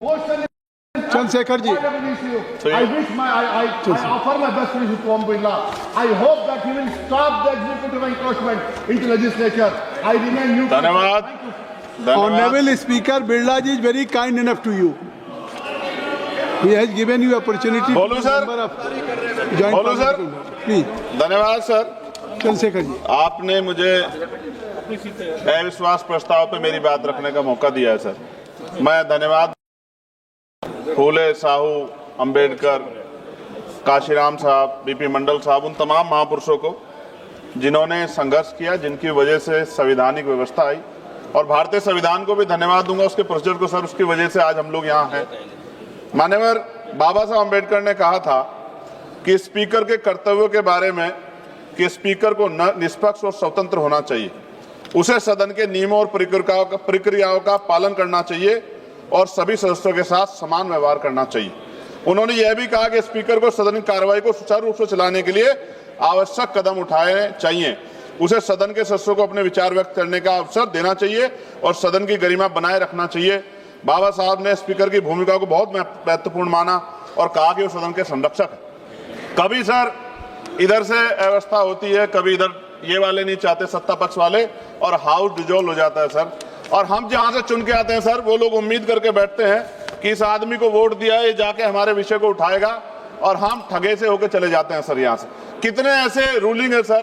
Chandrasekhar ji. I wish I offer my best wishes to Om Birla. I hope that he will stop the executive encroachment into legislature. I remain neutral. धन्यवाद। Honorable Speaker, Birla ji is very kind enough to you. He has given you opportunity. बोलो sir. बोलो sir. Please. धन्यवाद sir. Chandrashekhar ji, आपने मुझे अविश्वास प्रस्ताव पे मेरी बात रखने का मौका दिया है सर। मैं धन्यवाद फूले साहू, अंबेडकर, काशीराम साहब, बीपी मंडल साहब, उन तमाम महापुरुषों को जिन्होंने संघर्ष किया, जिनकी वजह से संवैधानिक व्यवस्था आई, और भारतीय संविधान को भी धन्यवाद दूंगा उसके प्रोसीजर को सर, उसकी वजह से आज हम लोग यहाँ हैं। माननीय बाबा साहब अंबेडकर ने कहा था कि स्पीकर के कर्तव्यों के बारे में कि स्पीकर को निष्पक्ष और स्वतंत्र होना चाहिए, उसे सदन के नियमों और प्रक्रियाओं का पालन करना चाहिए और सभी सदस्यों के साथ समान व्यवहार करना चाहिए। उन्होंने यह भी कहा कि स्पीकर को सदन की कार्रवाई को सुचारू रूप से चलाने के लिए आवश्यक कदम उठाने चाहिए, उसे सदन के सदस्यों को अपने विचार व्यक्त करने का अवसर देना चाहिए और सदन की गरिमा बनाए रखना चाहिए। बाबा साहब ने स्पीकर की भूमिका को बहुत महत्वपूर्ण माना और कहा कि वो सदन के संरक्षक है। कभी सर इधर से व्यवस्था होती है, कभी इधर ये वाले नहीं चाहते, सत्ता पक्ष वाले, और हाउस डिजोल्व हो जाता है सर। और हम जहां से चुन के आते हैं सर, वो लोग उम्मीद करके बैठते हैं कि इस आदमी को वोट दिया है, ये जाके हमारे विषय को उठाएगा, और हम ठगे से होकर चले जाते हैं सर। यहाँ से कितने ऐसे रूलिंग है सर,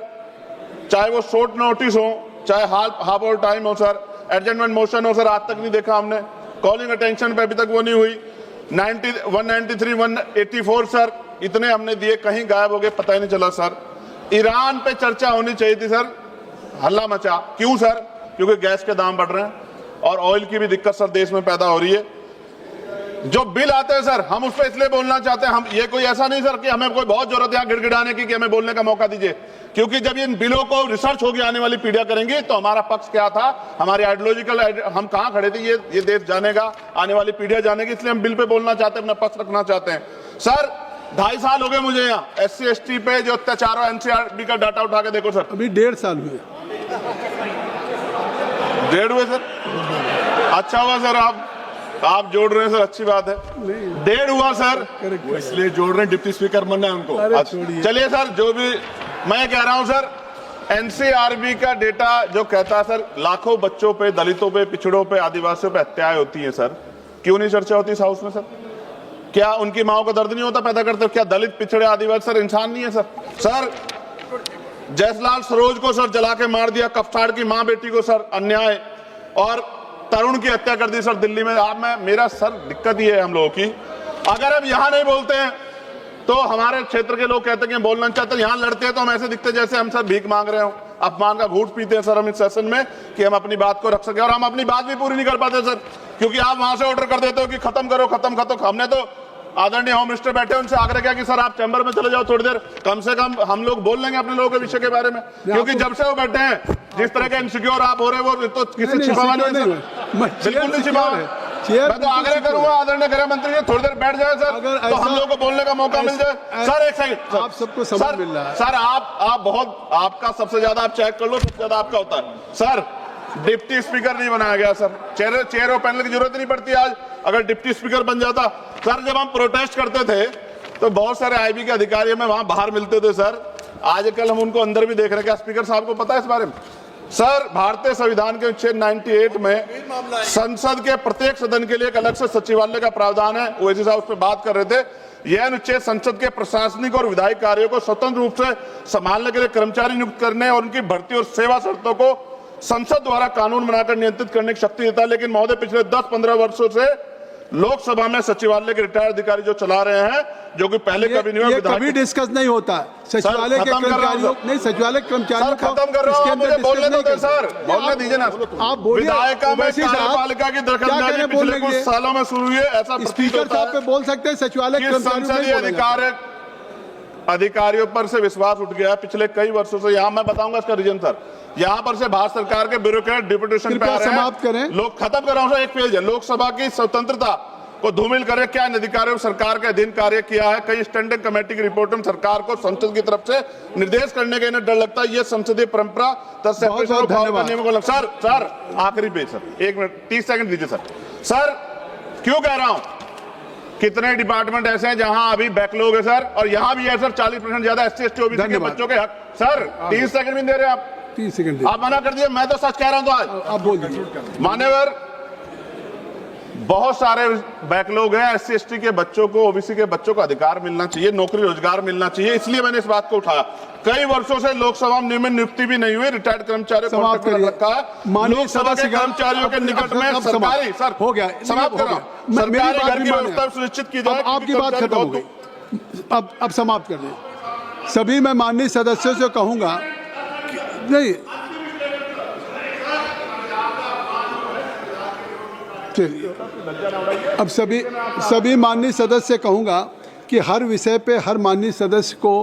चाहे वो शॉर्ट नोटिस हो, चाहे हाफ और टाइम हो सर, एडजमेंट मोशन हो सर, आज तक नहीं देखा हमने। कॉलिंग अटेंशन पे अभी तक वो नहीं हुई। 193, 184 सर, इतने हमने दिए, कहीं गायब हो गए, पता ही नहीं चला सर। ईरान पे चर्चा होनी चाहिए थी सर, हल्ला मचा। क्यों सर? क्योंकि गैस के दाम बढ़ रहे हैं और ऑयल की भी दिक्कत सर देश में पैदा हो रही है। जो बिल आते हैं सर, हम उस पर इसलिए बोलना चाहते हैं, हम ये कोई ऐसा नहीं सर कि हमें कोई बहुत जरूरत है गिड़गिड़ाने की कि हमें बोलने का मौका दीजिए, क्योंकि जब इन बिलों को रिसर्च होगी आने वाली पीढ़ियां करेंगी तो हमारा पक्ष क्या था, हमारी आइडियोलॉजिकल हम कहां खड़े थे, ये देश जानेगा, आने वाली पीढ़ियां जानेगी, इसलिए हम बिल पे बोलना चाहते हैं, अपना पक्ष रखना चाहते हैं। सर 2.5 साल हो गए मुझे यहाँ SC ST पे जो अत्याचार, NCRB का डाटा उठा के देखो सर, अभी 1.5 साल हुए। 1.5 हुए सर। अच्छा हुआ सर आप जोड़ रहे हैं सर, अच्छी बात है। 1.5 हुआ सर, इसलिए जोड़ रहे हैं, डिप्टी स्पीकर बनना है उनको। चलिए सर, जो भी मैं कह रहा हूं सर, NCRB का डेटा जो कहता है सर, लाखों बच्चों पे, दलितों पे, पिछड़ों पे, आदिवासियों पे हत्याएं होती हैं सर, क्यों नहीं चर्चा होती इस हाउस में सर? क्या उनकी माओ को दर्द नहीं होता पैदा करते? क्या दलित, पिछड़े, आदिवासी सर इंसान नहीं है सर? सर जयसलाल सरोज को सर जला के मार दिया, कफ्ताड़ की मां बेटी को सर अन्याय, और तरुण की हत्या कर दी सर दिल्ली में। आप मेरा सर दिक्कत ये है हम लोगों की, अगर हम यहाँ नहीं बोलते हैं तो हमारे क्षेत्र के लोग कहते हैं कि बोलना चाहते हैं, यहाँ लड़ते हैं तो हम ऐसे दिखते जैसे हम सर भीख मांग रहे हो, अपमान का घूंट पीते हैं सर हम इस सेशन में कि हम अपनी बात को रख सके, और हम अपनी बात भी पूरी नहीं कर पाते सर, क्योंकि आप वहां से ऑर्डर कर देते हो कि खत्म करो, खत्म। हमने तो आदरणीय होम मिनिस्टर बैठे, उनसे आग्रह किया कि सर आप चैम्बर में चले जाओ थोड़ी देर, कम से कम हम लोग बोल लेंगे अपने लोगों के विषय के बारे में, क्योंकि जब से वो बैठे हैं जिस तरह के इनसिक्योर आप हो रहे हो वो तो किसी छिपावा नहीं है, बिल्कुल नहीं छिपावा है। मैं तो आग्रह करूंगा आदरणीय गृह मंत्री जी थोड़ी देर बैठ जाए सर, तो हम लोगों को बोलने का मौका मिल जाए। सर एक सेकंड, आप सबको समझ मिल रहा है सर, आप बहुत, आपका सबसे ज्यादा, आप चेक कर लो, सबसे ज्यादा आपका होता है सर। डिप्टी स्पीकर नहीं बनाया गया सर, चेयर और पैनल की जरूरत नहीं पड़ती आज, अगर डिप्टी स्पीकर बन जाता। सर जब हम प्रोटेस्ट करते थे तो बहुत सारे IB के अधिकारी हमें वहां बाहर मिलते थे सर, आजकल हम उनको अंदर भी देख रहे हैं। क्या स्पीकर साहब को पता है इस बारे में? सर भारतीय संविधान के अनुच्छेद 98 में संसद के प्रत्येक सदन के लिए एक अलग से सचिवालय का प्रावधान है, ओवैसी साहब उस पर बात कर रहे थे। यह अनुच्छेद संसद के प्रशासनिक और विधायी कार्यों को स्वतंत्र रूप से संभालने के लिए कर्मचारी नियुक्त करने और उनकी भर्ती और सेवा शर्तों को संसद द्वारा कानून बनाकर नियंत्रित करने की शक्ति देता है। लेकिन महोदय पिछले 10-15 वर्षों से लोकसभा में सचिवालय के रिटायर्ड अधिकारी जो चला रहे हैं, जो कि पहले कभी नहीं हुआ, कभी डिस्कस नहीं होता सचिवालय के कर्मचारियों, नहीं सचिवालय कर्मचारियों को खत्म कर रहा हूं, मुझे बोलने दो सर, बोलने दीजिए ना। आप बोलिए, विधायिका में कार्यपालिका की दखलंदाजी पिछले कुछ सालों में शुरू हुई है, ऐसा स्पीकर साहब पे बोल सकते हैं सचिवालय संसदीय अधिकारियों पर से विश्वास उठ गया पिछले कई वर्षों से। यहाँ मैं बताऊंगा इसका रीजन सर, यहाँ पर से भारत सरकार के ब्यूरोक्रेट डिप्यूटेशन पे आ रहे हैं, समाप्त करें। लोग खत्म कर रहा हूं सर, एक पेज है, लोकसभा की स्वतंत्रता को धूमिल करे, क्या इन अधिकारियों सरकार के अधीन कार्य किया है? कई स्टैंडिंग कमेटी की रिपोर्ट में सरकार को संसद की तरफ से निर्देश करने का इन्हें डर लगता है, ये संसदीय परंपरा सर आखिरी पेज सर, 1 मिनट 30 सेकंड दीजिए सर। क्यों कह रहा हूं? कितने डिपार्टमेंट ऐसे हैं जहां अभी बैकलॉग है सर, और यहां भी है सर 40% ज्यादा SC ST OBC के धन्यवाद। बच्चों के हक। सर 30 सेकंड भी नहीं दे रहे आप, 30 सेकंड आप मना कर दिए। मैं तो सच कह रहा हूं। तो आज आप बोल दीजिए। मान्यवर, बहुत सारे बैकलॉग हैं। SC ST के बच्चों को, OBC के बच्चों को अधिकार मिलना चाहिए, नौकरी रोजगार मिलना चाहिए, इसलिए मैंने इस बात को उठाया। कई वर्षों से लोकसभा में नियुक्ति भी नहीं हुई, रिटायर्ड कर्मचारियों को समाप्त करिए। रखा है। माननीय लोकसभा के सदस्य कर्मचारियों के निकट में अब सरकारी, सर हो गया, समाप्त कर रहा हूं, सरकारी घर की व्यवस्था सुनिश्चित की जाए। आपकी बात खत्म हो गई, अब समाप्त कर दें। सभी मैं माननीय सदस्यों से कहूंगा नहीं, चलिए अब सभी माननीय सदस्य कहूंगा कि हर विषय पे हर माननीय सदस्य को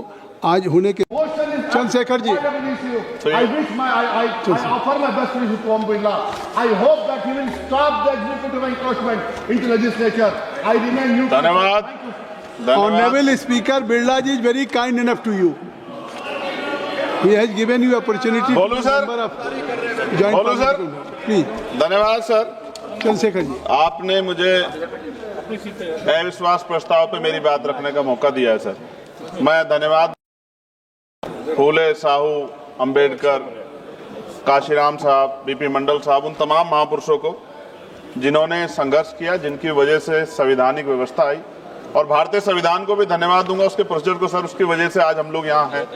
आज होने के Chandrashekhar ji, I wish I offer my best wishes to Om Birla. I hope that he will stop the executive encroachment into legislature. I remain neutral. धन्यवाद। Honorable Speaker Birla ji is very kind enough to you. He has given you opportunity. बोलूं sir? बोलूं sir? Please. धन्यवाद sir. Chandrashekhar ji, आपने मुझे अविश्वास प्रस्ताव पे मेरी बात रखने का मौका दिया है सर। मैं धन्यवाद फूले, साहू, अंबेडकर, काशीराम साहब, BP मंडल साहब, उन तमाम महापुरुषों को जिन्होंने संघर्ष किया, जिनकी वजह से संवैधानिक व्यवस्था आई, और भारतीय संविधान को भी धन्यवाद दूंगा, उसके प्रोसीजर को सर, उसकी वजह से आज हम लोग यहाँ हैं।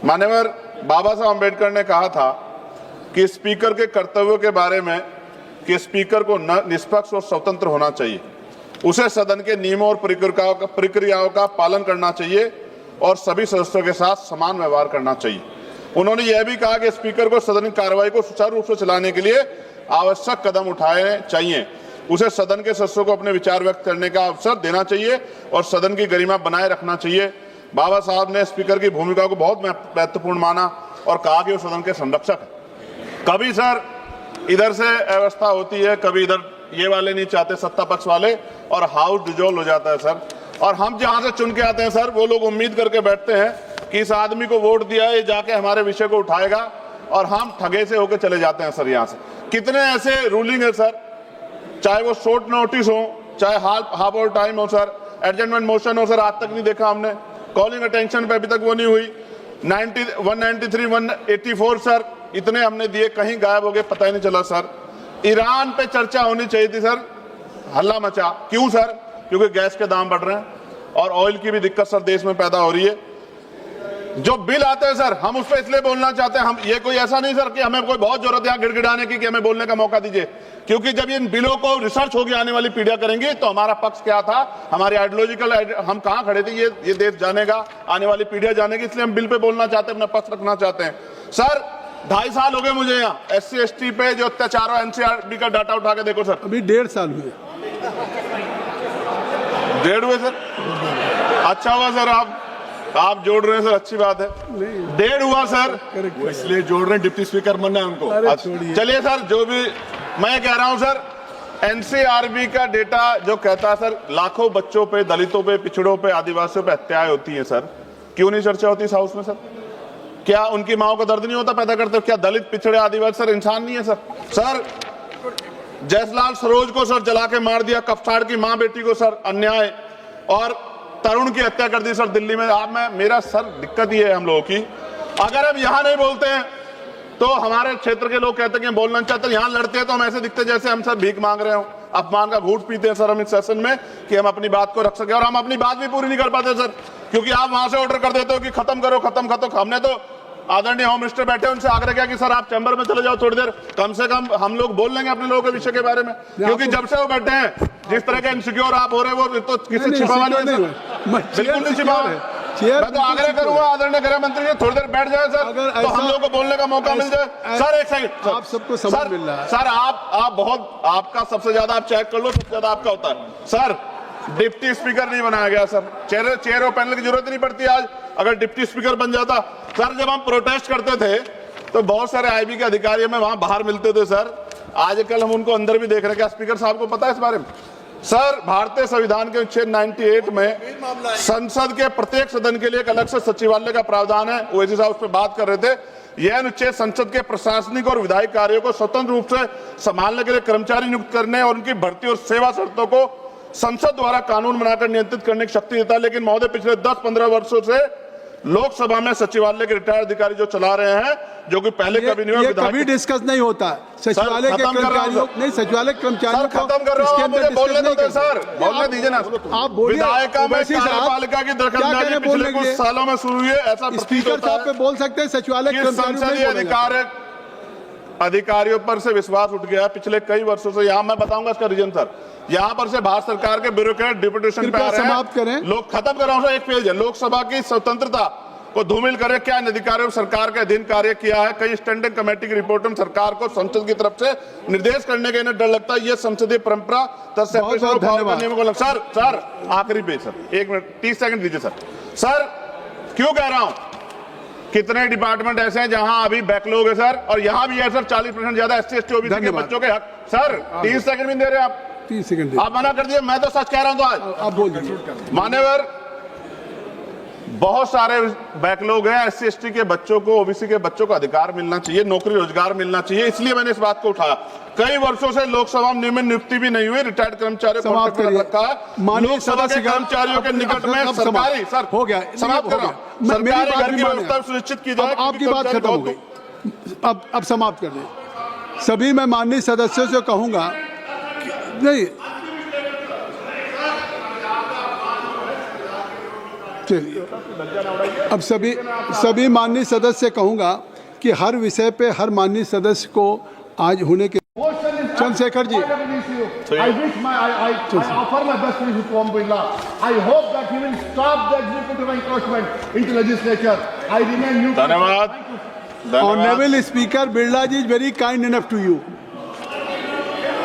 मान्यवर, बाबा साहब अंबेडकर ने कहा था कि स्पीकर के कर्तव्यों के बारे में कि स्पीकर को निष्पक्ष और स्वतंत्र होना चाहिए, उसे सदन के नियमों और प्रक्रियाओं का पालन करना चाहिए और सभी सदस्यों के साथ समान व्यवहार करना चाहिए। उन्होंने यह भी कहा कि स्पीकर को सदन की कार्रवाई को सुचारू रूप से चलाने के लिए आवश्यक कदम उठाने चाहिए, उसे सदन के सदस्यों को अपने विचार व्यक्त करने का अवसर देना चाहिए और सदन की गरिमा बनाए रखना चाहिए। बाबा साहब ने स्पीकर की भूमिका को बहुत महत्वपूर्ण माना और कहा कि वो सदन के संरक्षक है। कभी सर इधर से अव्यवस्था होती है, कभी इधर ये वाले नहीं चाहते, सत्ता पक्ष वाले, और हाउस डिजोल्व हो जाता है सर। और हम जहां से चुन के आते हैं सर, वो लोग उम्मीद करके बैठते हैं कि इस आदमी को वोट दिया, ये जाके हमारे विषय को उठाएगा, और हम ठगे से होकर चले जाते हैं सर। यहाँ से कितने ऐसे रूलिंग है सर, चाहे वो शॉर्ट नोटिस हो, चाहे हाफ आवर टाइम हो सर, एडजमेंट मोशन हो सर, आज तक नहीं देखा हमने। कॉलिंग अटेंशन पे अभी तक वो नहीं हुई। 193, 184 सर, इतने हमने दिए, कहीं गायब हो गए, पता ही नहीं चला सर। ईरान पे चर्चा होनी चाहिए थी सर, हल्ला मचा। क्यों सर? क्योंकि गैस के दाम बढ़ रहे हैं और ऑयल की भी दिक्कत सर देश में पैदा हो रही है। जो बिल आते हैं सर, हम उस पर इसलिए बोलना चाहते हैं, हम ये कोई ऐसा नहीं सर कि हमें कोई बहुत जरूरत है यहाँ गिड़गिड़ाने की कि हमें बोलने का मौका दीजिए, क्योंकि जब इन बिलों को रिसर्च होगी आने वाली पीढ़ियां करेंगी तो हमारा पक्ष क्या था, हमारी आइडियोलॉजिकल हम कहां खड़े थे, ये देश जानेगा, आने वाली पीढ़ियां जानेगी, इसलिए हम बिल पे बोलना चाहते हैं, अपना पक्ष रखना चाहते हैं। सर 2.5 साल हो गए मुझे यहाँ SC ST पे जो अत्याचार हो, NCRB का डाटा उठा के देखो सर, अभी 1.5 साल हुए। 1.5 हुए सर। अच्छा हुआ सर, आप जोड़ रहे हैं सर, अच्छी बात है। 1.5 हुआ सर, इसलिए जोड़ रहे हैं, डिप्टी स्पीकर बनना है उनको। चलिए सर, जो भी मैं कह रहा हूं सर, NCRB का डेटा जो कहता है सर, लाखों बच्चों पे, दलितों पे, पिछड़ों पे, आदिवासियों पे हत्याएं होती हैं सर, क्यों नहीं चर्चा होती इस हाउस में सर? क्या उनकी माओ का दर्द नहीं होता पैदा करते? क्या दलित, पिछड़े, आदिवासी सर इंसान नहीं है सर? सर जयसलाल सरोज को सर जला के मार दिया, कफ्ताड़ की मां बेटी को सर अन्याय, और तरुण की हत्या कर दी सर दिल्ली में। आप मेरा सर दिक्कत ये है हम लोगों की, अगर हम यहां नहीं बोलते हैं तो हमारे क्षेत्र के लोग कहते हैं कि बोलना चाहते हैं, यहां लड़ते हैं तो हम ऐसे दिखते जैसे हम सर भीख मांग रहे हो, अपमान का घूंट पीते हैं सर हम इस सेशन में कि हम अपनी बात को रख सके, और हम अपनी बात भी पूरी नहीं कर पाते सर, क्योंकि आप वहां से ऑर्डर कर देते हो कि खत्म करो, खत्म खत्म। हमने तो आदरणीय होम मिनिस्टर बैठे, उनसे आग्रह किया कि सर आप चैम्बर में चले जाओ थोड़ी देर, कम से कम हम लोग बोल लेंगे अपने लोगों के विषय के बारे में, क्योंकि जब से वो बैठे हैं जिस तरह के इनसिक्योर आप हो रहे हैं, वो तो किसी छिपावा नहीं है, बिल्कुल नहीं छिपावा है। मैं तो आग्रह करूंगा आदरणीय गृह मंत्री जी थोड़ी देर बैठ जाए सर, तो हम लोग को बोलने का मौका मिल जाए। सर एक सेकंड, आप सबको समय मिल रहा है सर, आप बहुत, आपका सबसे ज्यादा आप चेक कर लो, सबसे ज्यादा आपका होता है सर। डिप्टी स्पीकर नहीं बनाया गया सर, चेयर और पैनल की जरूरत नहीं पड़ती आज, अगर डिप्टी स्पीकर बन जाता। सर जब हम प्रोटेस्ट करते थे तो बहुत सारे IB के अधिकारी हमें वहां बाहर मिलते थे सर, आजकल हम उनको अंदर भी देख रहे हैं। क्या स्पीकर साहब को पता है इस बारे में? सर भारतीय संविधान के अनुच्छेद 98 में संसद के प्रत्येक सदन के लिए एक अलग से सचिवालय का प्रावधान है। ओवैसी साहब उस पर बात कर रहे थे, यह अनुच्छेद संसद के प्रशासनिक और विधायी कार्यों को स्वतंत्र रूप से संभालने के लिए कर्मचारी नियुक्त करने और उनकी भर्ती और सेवा शर्तों को संसद द्वारा कानून बनाकर नियंत्रित करने की शक्ति देता है। लेकिन महोदय, पिछले 10-15 वर्षों से लोकसभा में सचिवालय के रिटायर्ड अधिकारी जो चला रहे हैं, जो कि पहले कभी नहीं हुआ, ये कभी डिस्कस नहीं होता सचिवालय के कर्मचारियों, नहीं सचिवालय कर्मचारियों को खत्म कर रहा हूं, मुझे बोलने दो सर, बोलने दीजिए ना। आप बोलिए। विधायिका में कार्यपालिका की दखलंदाजी पिछले कुछ सालों में शुरू हुई है, ऐसा स्पीकर साहब पे बोल सकते हैं, सचिवालय संसदीय अधिकारियों पर से विश्वास उठ गया पिछले कई वर्षों से। यहाँ मैं बताऊंगा इसका रीजन सर। यहाँ पर से भारत सरकार के ब्यूरोक्रेट डिप्यूटेशन पे आ रहे हैं। लोग खत्म कर रहा हूं सर, एक पेज है। लोकसभा की स्वतंत्रता को धूमिल करे, क्या इन अधिकारियों सरकार के अधीन कार्य किया है? कई स्टैंडिंग कमेटी की रिपोर्ट में सरकार को संसद की तरफ से निर्देश करने का इन्हें डर लगता है। ये संसदीय परंपरा सर आखिरी पेज सर, 1 मिनट 30 सेकंड दीजिए सर। सर क्यों कह रहा हूं, कितने डिपार्टमेंट ऐसे हैं जहां अभी बैकलॉग है सर, और यहां भी है सर 40% ज्यादा SC ST OBC के बच्चों के हक। सर 30 सेकंड भी दे रहे आप, 30 सेकंड आप मना कर दिए। मैं तो सच कह रहा हूं, तो आज आप बोल दीजिए। मान्यवर, बहुत सारे बैकलॉग हैं। SC ST के बच्चों को, OBC के बच्चों को अधिकार मिलना चाहिए, नौकरी रोजगार मिलना चाहिए, इसलिए मैंने इस बात को उठाया। कई वर्षों से लोकसभा में नियमित नियुक्ति भी नहीं हुई, रिटायर्ड कर्मचारियों को समाप्त रखा है। लोकसभा के कर्मचारियों के निकट में सरकारी सर हो गया, समाप्त कर रहा हूं, सरकारी घर की व्यवस्था सुनिश्चित की जाए। आपकी बात खत्म हो गई, अब समाप्त कर दें। सभी मैं माननीय सदस्यों से कहूंगा नहीं, चलिए अब सभी माननीय सदस्य कहूंगा कि हर विषय पे हर माननीय सदस्य को आज होने के Chandrashekhar ji, I wish I offer my best wishes to Om Birla. I hope that he will stop the executive encroachment into legislature. I remain neutral. धन्यवाद। Honorable Speaker Birla ji is very kind enough to you.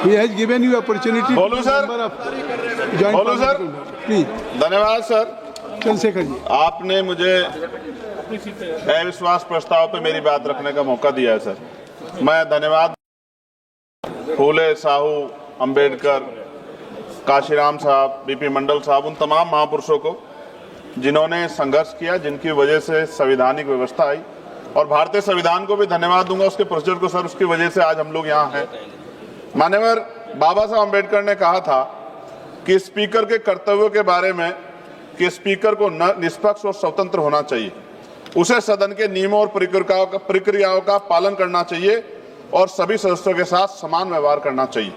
He has given you opportunity. बोलो sir, बोलो sir, please. धन्यवाद sir. Chandrashekhar ji, आपने मुझे अविश्वास प्रस्ताव पे मेरी बात रखने का मौका दिया है सर। मैं धन्यवाद फूले, साहू, अंबेडकर, काशीराम साहब, बीपी मंडल साहब, उन तमाम महापुरुषों को जिन्होंने संघर्ष किया, जिनकी वजह से संवैधानिक व्यवस्था आई, और भारतीय संविधान को भी धन्यवाद दूंगा, उसके प्रोसीजर को सर, उसकी वजह से आज हम लोग यहाँ हैं। मान्यवर, बाबा साहब अंबेडकर ने कहा था कि स्पीकर के कर्तव्यों के बारे में कि स्पीकर को निष्पक्ष और स्वतंत्र होना चाहिए, उसे सदन के नियमों और प्रक्रियाओं का पालन करना चाहिए और सभी सदस्यों के साथ समान व्यवहार करना चाहिए।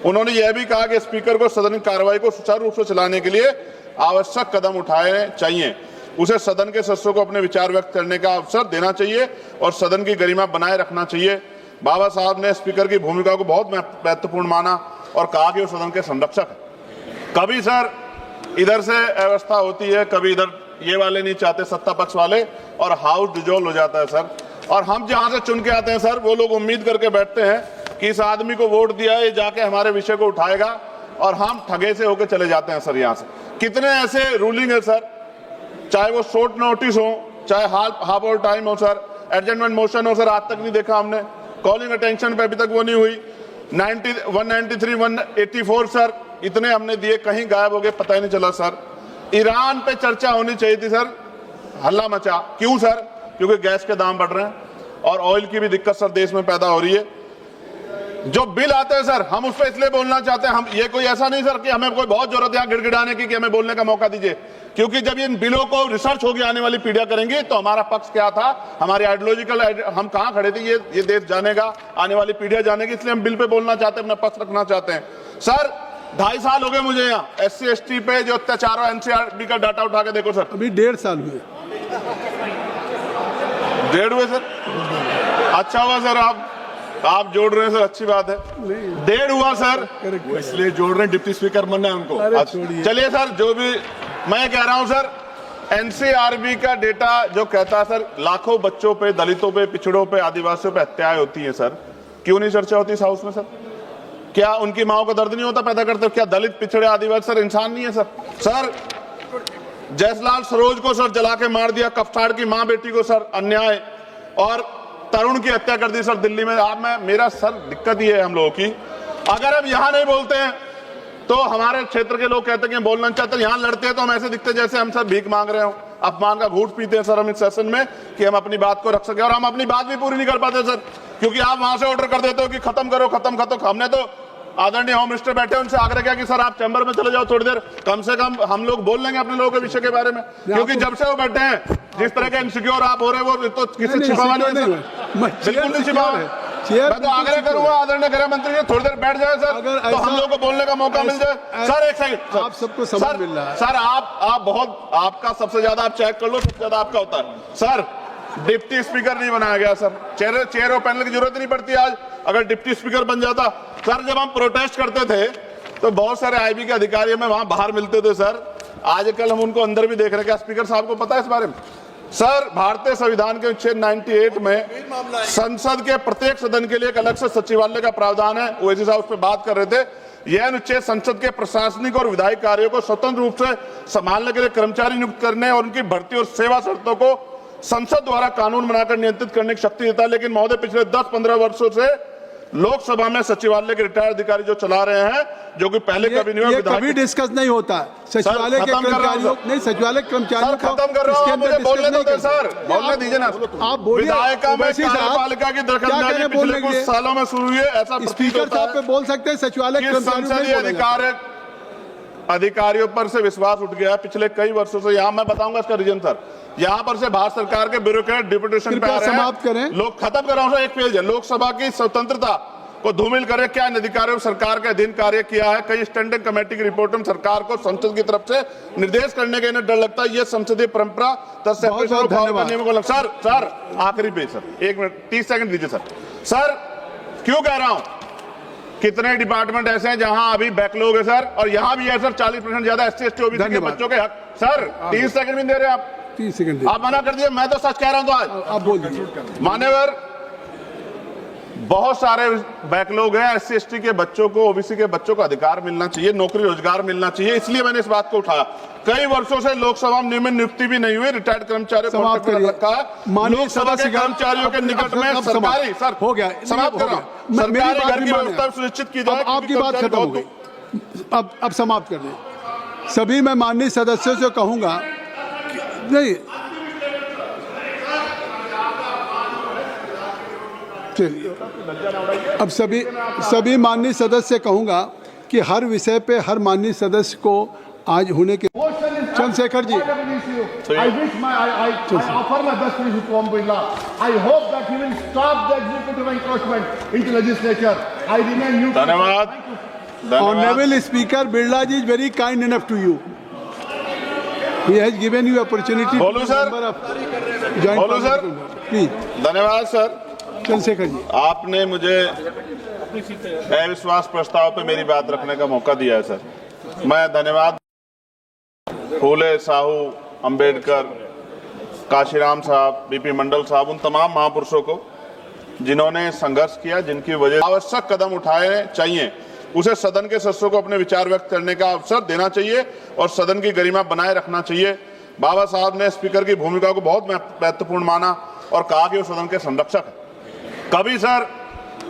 उन्होंने यह भी कहा कि स्पीकर को सदन की कार्रवाई को सुचारू रूप से चलाने के लिए आवश्यक कदम उठाने चाहिए, उसे सदन के सदस्यों को अपने विचार व्यक्त करने का अवसर देना चाहिए और सदन की गरिमा बनाए रखना चाहिए। बाबा साहब ने स्पीकर की भूमिका को बहुत महत्वपूर्ण माना और कहा कि वो सदन के संरक्षक है। कभी सर इधर से अव्यवस्था होती है, कभी इधर ये वाले नहीं चाहते, सत्ता पक्ष वाले, और हाउस डिजोल्व हो जाता है सर। और हम जहां से चुन के आते हैं सर, वो लोग उम्मीद करके बैठते हैं कि इस आदमी को वोट दिया है, ये जाके हमारे विषय को उठाएगा, और हम ठगे से होकर चले जाते हैं सर। यहाँ से कितने ऐसे रूलिंग है सर, चाहे वो शॉर्ट नोटिस हो, चाहे हाफ ऑल टाइम हो सर, एडजमेंट मोशन हो सर, आज तक नहीं देखा हमने। कॉलिंग अटेंशन पे अभी तक वो नहीं हुई। 193, 184 सर, इतने हमने दिए, कहीं गायब हो गए, पता ही नहीं चला सर। ईरान पे चर्चा होनी चाहिए थी सर, हल्ला मचा। क्यों सर? क्योंकि गैस के दाम बढ़ रहे हैं और ऑयल की भी दिक्कत सर देश में पैदा हो रही है। जो बिल आते हैं सर, हम उस पर इसलिए बोलना चाहते हैं, हम ये कोई ऐसा नहीं सर कि हमें कोई बहुत जरूरत है यहाँ गिड़गिड़ाने की कि हमें बोलने का मौका दीजिए, क्योंकि जब इन बिलों को रिसर्च होगी आने वाली पीढ़ियां करेंगी तो हमारा पक्ष क्या था, हमारी आइडियोलॉजिकल हम कहां खड़े थे, ये देश जानेगा, आने वाली पीढ़ियां जानेगी, इसलिए हम बिल पे बोलना चाहते हैं, अपना पक्ष रखना चाहते हैं। सर 2.5 साल हो गए मुझे यहाँ SC ST पे जो अत्याचार है, NCRB का डाटा उठा के देखो सर, अभी 1.5 साल हुए। 1.5 हुए सर, अच्छा हुआ सर आप जोड़ रहे हैं सर, अच्छी बात है। 1.5 हुआ सर, इसलिए जोड़ रहे हैं, डिप्टी स्पीकर बनना है उनको। चलिए सर, जो भी मैं कह रहा हूं सर, NCRB का डेटा जो कहता है सर, लाखों बच्चों पे, दलितों पे, पिछड़ों पे, आदिवासियों पे हत्याएं होती हैं सर, क्यों नहीं चर्चा होती इस हाउस में सर? क्या उनकी माओ का दर्द नहीं होता पैदा करते? क्या दलित, पिछड़े, आदिवासी सर इंसान नहीं है सर? सर जयसलाल सरोज को सर जला के मार दिया, कफ्तार की मां बेटी को सर अन्याय, और तरुण की हत्या कर दी सर दिल्ली में। आप मेरा सर दिक्कत ये है हम लोगों की, अगर हम यहां नहीं बोलते हैं तो हमारे क्षेत्र के लोग कहते हैं कि बोलना चाहते हैं, यहां लड़ते हैं तो हम ऐसे दिखते जैसे हम सर भीख मांग रहे हो। अपमान का घूंट पीते हैं सर हम इस सेशन में कि हम अपनी बात को रख सके, और हम अपनी बात भी पूरी नहीं कर पाते सर, क्योंकि आप वहां से ऑर्डर कर देते हो कि खत्म करो खत्म खत्म। हमने तो आदरणीय होम मिनिस्टर बैठे उनसे आग्रह किया कि सर आप चैम्बर में चले जाओ थोड़ी देर, कम से कम हम लोग बोल लेंगे अपने लोगों के विषय के बारे में, क्योंकि जब से वो बैठे हैं जिस तरह के इनसिक्योर आप हो रहे हैं वो तो किसी छिपावा नहीं है, बिल्कुल नहीं छिपावा है। मैं तो आग्रह करूंगा आदरणीय गृह मंत्री जी थोड़ी देर बैठ जाए सर, तो हम लोग को बोलने का मौका मिल जाए। सर एक सेकंड, आप सबको समय मिल रहा है सर, आप बहुत, आपका सबसे ज्यादा आप चेक कर लो, सबसे ज्यादा आपका होता है सर। डिप्टी स्पीकर नहीं बनाया गया सर, चेयर और पैनल की जरूरत नहीं पड़ती आज, अगर डिप्टी स्पीकर बन जाता। सर जब हम प्रोटेस्ट करते थे तो बहुत सारे आईबी के अधिकारी हमें वहां बाहर मिलते थे सर, आजकल हम उनको अंदर भी देख रहे हैं। क्या स्पीकर साहब को पता है इस बारे में? सर भारतीय संविधान के अनुच्छेद 98 में संसद के प्रत्येक सदन के लिए एक अलग से सचिवालय का प्रावधान है, ओवैसी साहब उस पर बात कर रहे थे। यह अनुच्छेद संसद के प्रशासनिक और विधायी कार्यों को स्वतंत्र रूप से संभालने के लिए कर्मचारी नियुक्त करने और उनकी भर्ती और सेवा शर्तों को संसद द्वारा कानून बनाकर नियंत्रित करने की शक्ति देता है। लेकिन महोदय पिछले 10-15 वर्षों से लोकसभा में सचिवालय के रिटायर्ड अधिकारी जो चला रहे हैं, जो कि पहले कभी नहीं हुआ, कभी डिस्कस नहीं होता सचिवालय के कर्मचारियों, नहीं सचिवालय के कर्मचारियों को खत्म कर रहा हूं, मुझे बोलने दो सर, बोलने दीजिए ना। आप बोलिए, विधायिका में कार्यपालिका की दखलंदाजी पिछले कुछ सालों में शुरू हुई है, ऐसा स्पीकर साहब पे बोल सकते हैं, सचिवालय के संसदीय अधिकारियों पर से विश्वास उठ गया पिछले कई वर्षों से। यहाँ मैं बताऊंगा इसका रीजन सर, यहाँ पर से भारत सरकार के ब्यूरोक्रेट डिप्यूटेशन पे आ रहे हैं। समाप्त करें, लोग खत्म कर रहा हूं सर, एक पेज है। लोकसभा की स्वतंत्रता को धूमिल करे, क्या इन अधिकारियों सरकार के अधीन कार्य किया है? कई स्टैंडिंग कमेटी की रिपोर्ट में सरकार को संसद की तरफ से निर्देश करने का इन्हें डर लगता है। ये संसदीय परंपरा सर आखिरी पेज सर, 1 मिनट 30 सेकंड दीजिए सर। सर क्यों कह रहा हूं, कितने डिपार्टमेंट ऐसे हैं जहां अभी बैकलॉग है सर, और यहां भी है सर 40% ज्यादा SC/ST OBC के बच्चों के हक। सर 30 सेकंड भी दे रहे आप, 30 सेकंड आप मना कर दिए। मैं तो सच कह रहा हूं, तो आज आप बोल दीजिए। मान्यवर बहुत सारे बैकलॉग हैं, SC/ST के बच्चों को, OBC के बच्चों को अधिकार मिलना चाहिए, नौकरी रोजगार मिलना चाहिए, इसलिए मैंने इस बात को उठाया। कई वर्षों से लोकसभा में नियमित नियुक्ति भी नहीं हुई, रिटायर्ड कर्मचारियों को रखा है। लोकसभा के कर्मचारियों के निकट में सरकारी सर हो गया, समाप्त कर रहा हूं, सरकारी घर की व्यवस्था सुनिश्चित की जाए। आपकी बात खत्म हो गई, अब समाप्त कर दें। सभी मैं माननीय सदस्यों से कहूंगा नहीं, चलिए अब सभी माननीय सदस्य कहूंगा कि हर विषय पे हर माननीय सदस्य को आज होने के Chandrashekhar ji, I wish I offer my best wishes to Om Birla. I hope that he will stop the executive encroachment into legislature. I remain neutral. धन्यवाद। Honorable Speaker Birla ji is very kind enough to you. He has given you opportunity. बोलो sir, बोलो sir, please. धन्यवाद sir. Chandrashekhar ji, आपने मुझे अविश्वास प्रस्ताव पे मेरी बात रखने का मौका दिया है सर, मैं धन्यवाद फूले, साहू, अंबेडकर, काशीराम साहब, बीपी मंडल साहब, उन तमाम महापुरुषों को जिन्होंने संघर्ष किया, जिनकी वजह आवश्यक कदम उठाए चाहिए, उसे सदन के सदस्यों को अपने विचार व्यक्त करने का अवसर देना चाहिए और सदन की गरिमा बनाए रखना चाहिए। बाबा साहब ने स्पीकर की भूमिका को बहुत महत्वपूर्ण माना और कहा कि वो सदन के संरक्षक है। कभी सर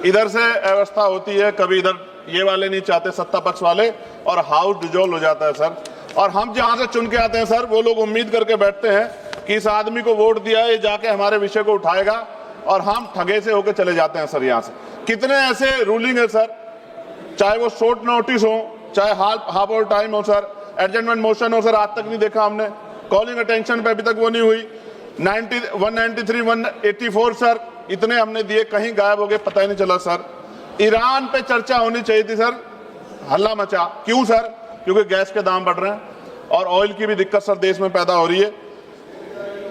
इधर से व्यवस्था होती है, कभी इधर ये वाले नहीं चाहते, सत्ता पक्ष वाले, और हाउस डिजोल्व हो जाता है सर। और हम जहां से चुन के आते हैं सर, वो लोग उम्मीद करके बैठते हैं कि इस आदमी को वोट दिया है, ये जाके हमारे विषय को उठाएगा, और हम ठगे से होकर चले जाते हैं सर। यहाँ से कितने ऐसे रूलिंग है सर, चाहे वो शॉर्ट नोटिस हो, चाहे हाफ और टाइम हो सर, एडजमेंट मोशन हो सर, आज तक नहीं देखा हमने। कॉलिंग अटेंशन पे अभी तक वो नहीं हुई। 193, 184 सर, इतने हमने दिए, कहीं गायब हो गए, पता ही नहीं चला सर। ईरान पे चर्चा होनी चाहिए थी सर, हल्ला मचा। क्यों सर? क्योंकि गैस के दाम बढ़ रहे हैं और ऑयल की भी दिक्कत सर देश में पैदा हो रही है।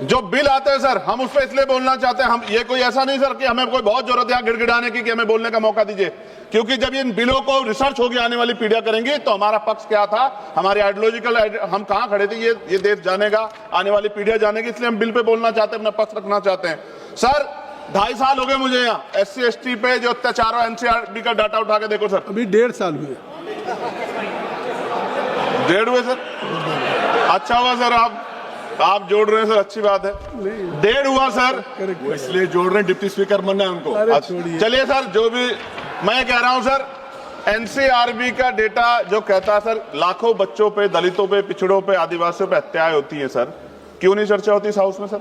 जो बिल आते हैं सर, हम उस पर इसलिए बोलना चाहते हैं, हम ये कोई ऐसा नहीं सर कि हमें कोई बहुत जरूरत है गिड़गिड़ाने की कि हमें बोलने का मौका दीजिए, क्योंकि जब इन बिलों को रिसर्च होगी आने वाली पीढ़ियां करेंगी तो हमारा पक्ष क्या था, हमारी आइडियोलॉजिकल हम कहां खड़े थे, ये देश जानेगा, आने वाली पीढ़ियां जानेगी, इसलिए हम बिल पे बोलना चाहते हैं, अपना पक्ष रखना चाहते हैं। सर 2.5 साल हो गए मुझे यहाँ SC/ST पे जो अत्याचार हो, NCRB का डाटा उठा के देखो सर, अभी 1.5 साल हुए। 1.5 हुए सर, अच्छा हुआ सर, आप जोड़ रहे हैं सर, अच्छी बात है। 1.5 हुआ सर, इसलिए जोड़ रहे हैं, डिप्टी स्पीकर बनना है उनको। चलिए सर, जो भी मैं कह रहा हूं सर, NCRB का डेटा जो कहता है सर, लाखों बच्चों पे, दलितों पे, पिछड़ों पे, आदिवासियों पे हत्याएं होती हैं सर, क्यों नहीं चर्चा होती इस हाउस में सर?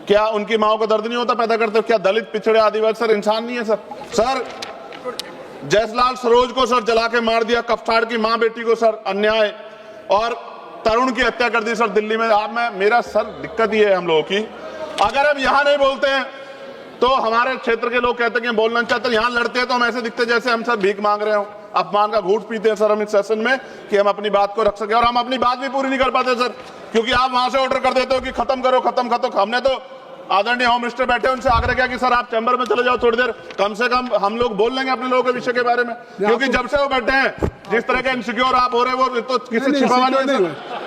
क्या उनकी माओ का दर्द नहीं होता पैदा करते? क्या दलित, पिछड़े, आदिवासी सर इंसान नहीं है सर? सर जयसलाल सरोज को सर जला के मार दिया, कफ्तार की मां बेटी को सर अन्याय, और तरुण की हत्या कर दी सर दिल्ली में। आप में मेरा सर दिक्कत ये है हम लोगों की, अगर हम यहां नहीं बोलते हैं तो हमारे क्षेत्र के लोग कहते हैं कि बोलना चाहते हैं, यहां लड़ते हैं तो हम ऐसे दिखते जैसे हम सर भीख मांग रहे हो, अपमान का घूंट पीते हैं सर हम इस सेशन में कि हम अपनी बात को रख सके, और हम अपनी बात भी पूरी नहीं कर पाते सर, क्योंकि आप वहां से ऑर्डर कर देते हो कि खत्म करो खत्म खत्म। हमने तो आदरणीय होम मिनिस्टर बैठे उनसे आग्रह किया कि सर आप चैम्बर में चले जाओ थोड़ी देर, कम से कम हम लोग बोल लेंगे अपने लोगों के विषय के बारे में, क्योंकि जब से वो बैठे हैं जिस तरह के इनसिक्योर आप हो रहे हो वो तो किसी छिपा नहीं है,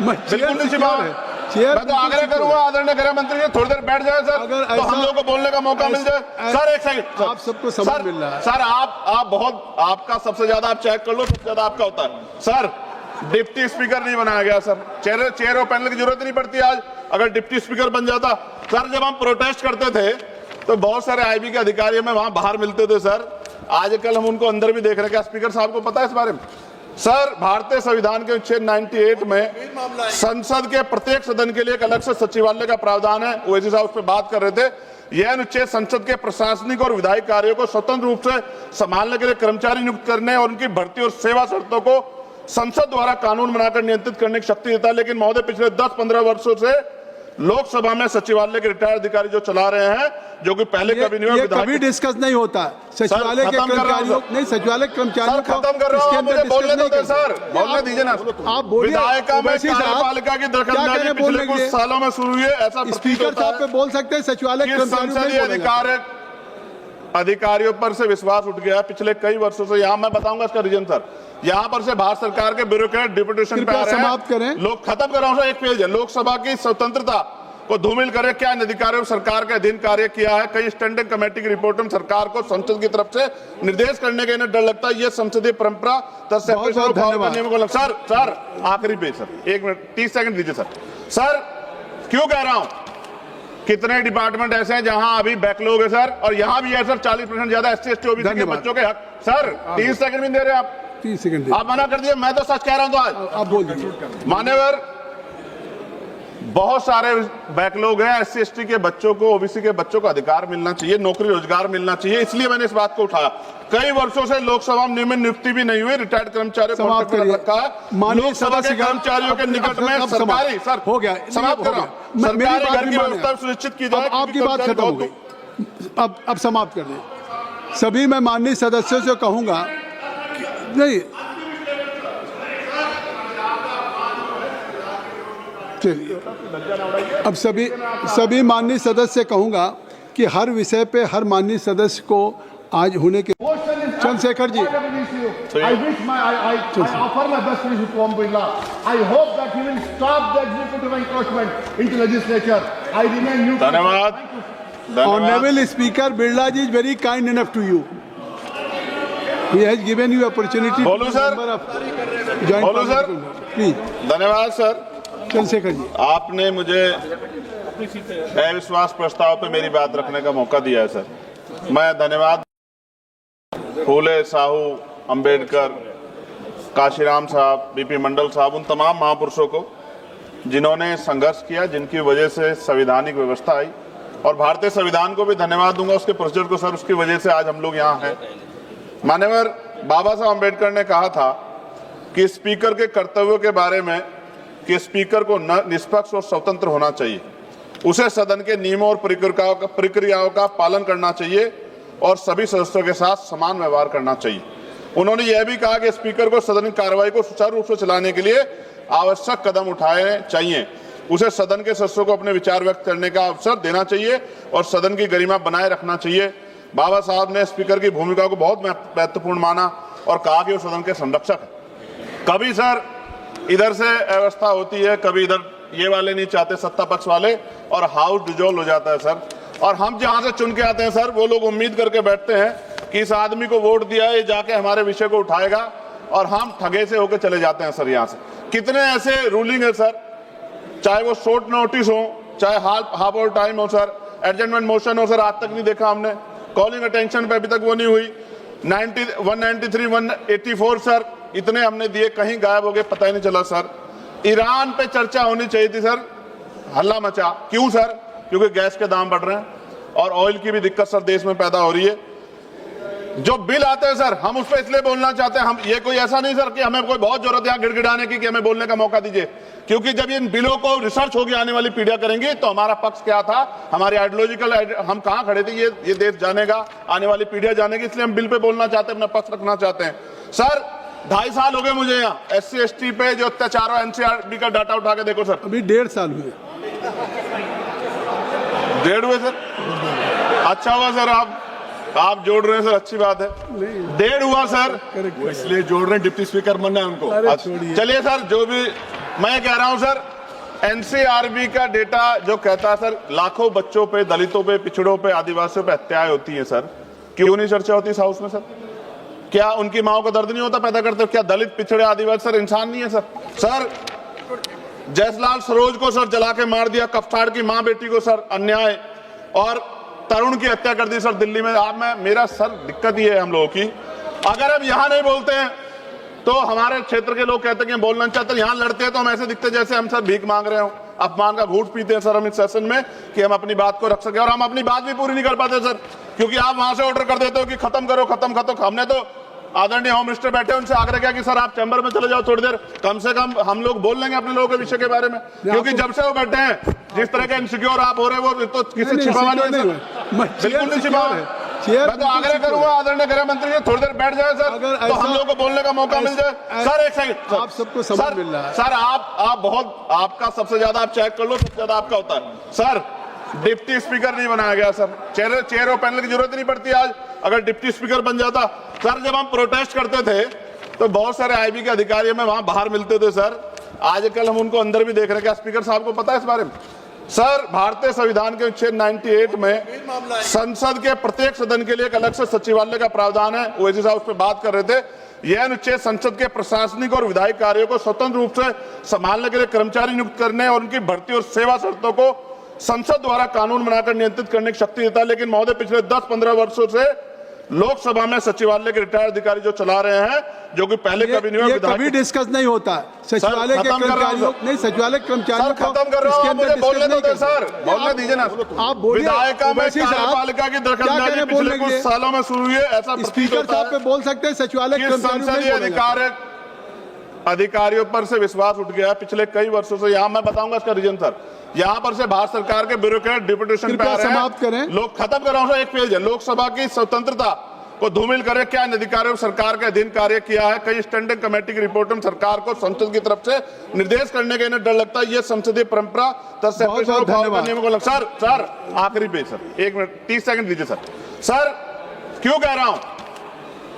बिल्कुल नहीं छिपा है। मैं तो आग्रह करूंगा आदरणीय गृह मंत्री जी थोड़ी देर बैठ जाए सर, तो हम लोगों को बोलने का मौका मिल जाए। सर एक सेकंड, आप सबको समय मिल रहा है सर, आप बहुत, आपका सबसे ज्यादा आप चेक कर लो, सबसे ज्यादा आपका होता है सर। डिप्टी स्पीकर नहीं बनाया गया सर, चेयर और पैनल की जरूरत नहीं पड़ती आज, अगर डिप्टी स्पीकर बन जाता। सर जब हम प्रोटेस्ट करते थे तो बहुत सारे आईबी के अधिकारी हमें वहां बाहर मिलते थे सर, आजकल हम उनको अंदर भी देख रहे हैं। क्या स्पीकर साहब को पता है इस बारे में? सर भारतीय संविधान के अनुच्छेद 98 में संसद के प्रत्येक सदन के लिए एक अलग से सचिवालय का प्रावधान है, ओवैसी साहब उस पर बात कर रहे थे। यह अनुच्छेद संसद के प्रशासनिक और विधायी कार्यों को स्वतंत्र रूप से संभालने के लिए कर्मचारी नियुक्त करने और उनकी भर्ती और सेवा शर्तों को संसद द्वारा कानून बनाकर नियंत्रित करने की शक्ति देता है। लेकिन महोदय पिछले 10-15 वर्षों से लोकसभा में सचिवालय के रिटायर्ड अधिकारी जो चला रहे हैं, जो कि पहले कभी नहीं ये कभी डिस्कस नहीं होता सचिवालय के कर्मचारियों, नहीं सचिवालय कर्मचारियों को खत्म कर रहा हूं, मुझे बोलने दो सर, बोलने दीजिए ना। आप बोलिए, विधायिका में कार्यपालिका की दखलंदाजी पिछले कुछ सालों में शुरू हुई है, ऐसा स्पीकर साहब पे बोल सकते हैं सचिवालय संसदीय अधिकारियों पर से विश्वास उठ गया पिछले कई वर्षों से। यहाँ मैं बताऊंगा इसका रीजन सर, यहाँ पर से भारत सरकार के ब्यूरोक्रेट डिप्यूटेशन पे आ रहे हैं। समाप्त करें, लोग खत्म कर रहा हूं सर, एक पेज है। लोकसभा की स्वतंत्रता को धूमिल करे, क्या इन अधिकारियों सरकार के अधीन कार्य किया है? कई स्टैंडिंग कमेटी की रिपोर्ट में सरकार को संसद की तरफ से निर्देश करने का इन्हें डर लगता है, ये संसदीय परंपरा सर आखिरी पेज सर, 1 मिनट 30 सेकंड दीजिए सर। सर क्यों कह रहा हूं, कितने डिपार्टमेंट ऐसे हैं जहां अभी बैकलॉग है सर, और यहां भी है सर 40% ज्यादा SC ST OBC के बच्चों के हक। सर 30 सेकंड भी दे रहे हैं आप, 30 सेकंड आप मना कर दिए, मैं तो सच कह रहा हूं। तो आज आप बोल दीजिए। मान्यवर बहुत सारे बैकलॉग हैं, SC ST के बच्चों को, OBC के बच्चों को अधिकार मिलना चाहिए, नौकरी रोजगार मिलना चाहिए, इसलिए मैंने इस बात को उठाया। कई वर्षों से लोकसभा में नियुक्ति भी नहीं हुई, रिटायर्ड कर्मचारियों को रखा है। लोकसभा के कर्मचारियों के निकट में सरकारी, सर हो गया, समाप्त कर रहा हूं, सरकारी घर की व्यवस्था सुनिश्चित की जाए। आपकी बात खत्म हो गई, अब समाप्त कर दें। सभी मैं माननीय सदस्यों से कहूंगा, नहीं चलिए, अब सभी माननीय सदस्य कहूंगा कि हर विषय पे हर माननीय सदस्य को आज होने के Chandrashekhar ji, I wish I offer my best wishes to Om Birla. I hope that he will stop the executive encroachment into legislature. I remain neutral. धन्यवाद। Honorable Speaker Birla ji is very kind enough to you. He has given you opportunity. बोलो sir, बोलो sir, please. धन्यवाद sir. Chandrashekhar ji, आपने मुझे अविश्वास प्रस्ताव पे मेरी बात रखने का मौका दिया है सर, मैं धन्यवाद फूले, साहू, अंबेडकर, काशीराम साहब, बीपी मंडल साहब, उन तमाम महापुरुषों को जिन्होंने संघर्ष किया, जिनकी वजह से संवैधानिक व्यवस्था आई, और भारतीय संविधान को भी धन्यवाद दूंगा उसके प्रोसीजर को सर, उसकी वजह से आज हम लोग यहाँ हैं। मान्यवर बाबा साहब अंबेडकर ने कहा था कि स्पीकर के कर्तव्यों के बारे में कि स्पीकर को निष्पक्ष और स्वतंत्र होना चाहिए, उसे सदन के नियमों और प्रक्रियाओं का पालन करना चाहिए और सभी सदस्यों के साथ समान व्यवहार करना चाहिए। उन्होंने यह भी कहा कि स्पीकर को सदन की कार्रवाई को सुचारू रूप से चलाने के लिए आवश्यक कदम उठाने चाहिए, उसे सदन के सदस्यों को अपने विचार व्यक्त करने का अवसर देना चाहिए और सदन की गरिमा बनाए रखना चाहिए। बाबा साहब ने स्पीकर की भूमिका को बहुत महत्वपूर्ण माना और कहा कि वो सदन के संरक्षक है। कभी सर इधर से व्यवस्था होती है, कभी इधर ये वाले नहीं चाहते, सत्ता पक्ष वाले, और हाउस डिजोल्व हो जाता है सर। और हम जहां से चुन के आते हैं सर, वो लोग उम्मीद करके बैठते हैं कि इस आदमी को वोट दिया, ये जाके हमारे विषय को उठाएगा, और हम ठगे से होकर चले जाते हैं सर। यहाँ से कितने ऐसे रूलिंग है सर, चाहे वो शॉर्ट नोटिस हो, चाहे हाफ और टाइम हो सर, एडजमेंट मोशन हो सर, आज तक नहीं देखा हमने। कॉलिंग अटेंशन पे अभी तक वो नहीं हुई। 193, 184 सर, इतने हमने दिए, कहीं गायब हो गए, पता ही नहीं चला सर। ईरान पे चर्चा होनी चाहिए थी सर, हल्ला मचा। क्यों सर? क्योंकि गैस के दाम बढ़ रहे हैं और ऑयल की भी दिक्कत सर देश में पैदा हो रही है। जो बिल आते हैं सर, हम उस पर इसलिए बोलना चाहते हैं, हम ये कोई ऐसा नहीं सर कि हमें कोई बहुत जरूरत है यहाँ गिड़गिड़ाने की कि हमें बोलने का मौका दीजिए, क्योंकि जब इन बिलों को रिसर्च होगी आने वाली पीढ़ियां करेंगी तो हमारा पक्ष क्या था, हमारी आइडियोलॉजिकल हम कहां खड़े थे, ये देश जानेगा, आने वाली पीढ़ियां जानेगी। इसलिए हम बिल पे बोलना चाहते हैं, अपना पक्ष रखना चाहते हैं। सर 2.5 साल हो गए मुझे यहाँ SC ST पे जो अत्याचार हो, NCRB का डाटा उठा के देखो सर, अभी 1.5 साल हुए। 1.5 हुए सर। अच्छा हुआ सर आप जोड़ रहे हैं सर, अच्छी बात है। 1.5 हुआ सर, इसलिए जोड़ रहे हैं, डिप्टी स्पीकर बनना है उनको। चलिए सर, जो भी मैं कह रहा हूं सर, NCRB का डेटा जो कहता है सर, लाखों बच्चों पे, दलितों पे, पिछड़ों पे, आदिवासियों पे हत्याएं होती हैं सर। क्यों नहीं चर्चा होती इस हाउस में सर? क्या उनकी माओ को दर्द नहीं होता पैदा करते? क्या दलित, पिछड़े, आदिवासी सर इंसान नहीं है सर? सर जयसलाल सरोज को सर जला के मार दिया, कफ्ताड़ की मां बेटी को सर अन्याय, और तरुण की हत्या कर दी सर दिल्ली में। आप में मेरा सर दिक्कत ये है हम लोगों की, अगर हम यहां नहीं बोलते हैं तो हमारे क्षेत्र के लोग कहते हैं कि बोलना चाहते हैं, यहां लड़ते हैं तो हम ऐसे दिखते जैसे हम सर भीख मांग रहे हो, अपमान का घूंट पीते हैं सर हम इस सेशन में कि हम अपनी बात को रख सके, और हम अपनी बात भी पूरी नहीं कर पाते सर, क्योंकि आप वहां से ऑर्डर कर देते हो कि खत्म करो खत्म। हमने तो आदरणीय होम मिनिस्टर बैठे उनसे आग्रह किया कि सर आप चैम्बर में चले जाओ थोड़ी देर, कम से कम हम लोग बोल लेंगे अपने लोगों के विषय के बारे में, क्योंकि जब से वो बैठे हैं जिस तरह के इनसिक्योर आप हो रहे हो वो तो किसी छिपावा नहीं है, बिल्कुल नहीं छिपावा है। मैं तो आग्रह करूंगा आदरणीय गृह मंत्री जी थोड़ी देर बैठ जाए सर, तो हम लोगों को बोलने का मौका मिल जाए। सर एक सेकंड, आप सबको समय मिल रहा है सर, आप बहुत, आपका सबसे ज्यादा आप चेक कर लो, सबसे ज्यादा आपका होता है सर। डिप्टी स्पीकर नहीं बनाया गया सर, चेयर और पैनल की जरूरत नहीं पड़ती आज, अगर डिप्टी स्पीकर बन जाता। सर जब हम प्रोटेस्ट करते थे तो बहुत सारे IB के अधिकारी हमें वहां बाहर मिलते थे सर, आजकल हम उनको अंदर भी देख रहे हैं। क्या स्पीकर साहब को पता है इस बारे में? सर भारतीय संविधान के अनुच्छेद 98 में संसद के प्रत्येक सदन के लिए एक अलग से सचिवालय का प्रावधान है। ओवैसी साहब उस पर बात कर रहे थे। यह अनुच्छेद संसद के प्रशासनिक और विधायी कार्यों को स्वतंत्र रूप से संभालने के लिए कर्मचारी नियुक्त करने और उनकी भर्ती और सेवा शर्तों को संसद द्वारा कानून बनाकर नियंत्रित करने की शक्ति देता है। लेकिन महोदय पिछले 10-15 वर्षों से लोकसभा में सचिवालय के रिटायर्ड अधिकारी जो चला रहे हैं, जो कि पहले कभी नहीं हुआ, कभी डिस्कस नहीं होता सचिवालय के कर्मचारियों, नहीं सचिवालय कर्मचारियों को खत्म कर रहा हूं, मुझे बोलने दो सर, बोलने दीजिए ना। आप बोलिए, विधायिका में कार्यपालिका की दखलंदाजी पिछले कुछ सालों में शुरू हुई है, ऐसा स्पीकर साहब पे बोल सकते हैं, सचिवालय संसदीय अधिकारियों पर से विश्वास उठ गया पिछले कई वर्षों से। यहाँ मैं बताऊंगा इसका रीजन सर, यहाँ पर से भारत सरकार के ब्यूरोक्रेट डिप्यूटेशन पे आ रहे हैं। समाप्त करें, लोग खत्म कर रहा हूं सर, एक पेज है। लोकसभा की स्वतंत्रता को धूमिल करे, क्या इन अधिकारियों सरकार के अधीन कार्य किया है? कई स्टैंडिंग कमेटी की रिपोर्ट में सरकार को संसद की तरफ से निर्देश करने का इन्हें डर लगता है। ये संसदीय परंपरा सर आखिरी पेज सर, 1 मिनट 30 सेकंड दीजिए सर। सर क्यों कह रहा हूं,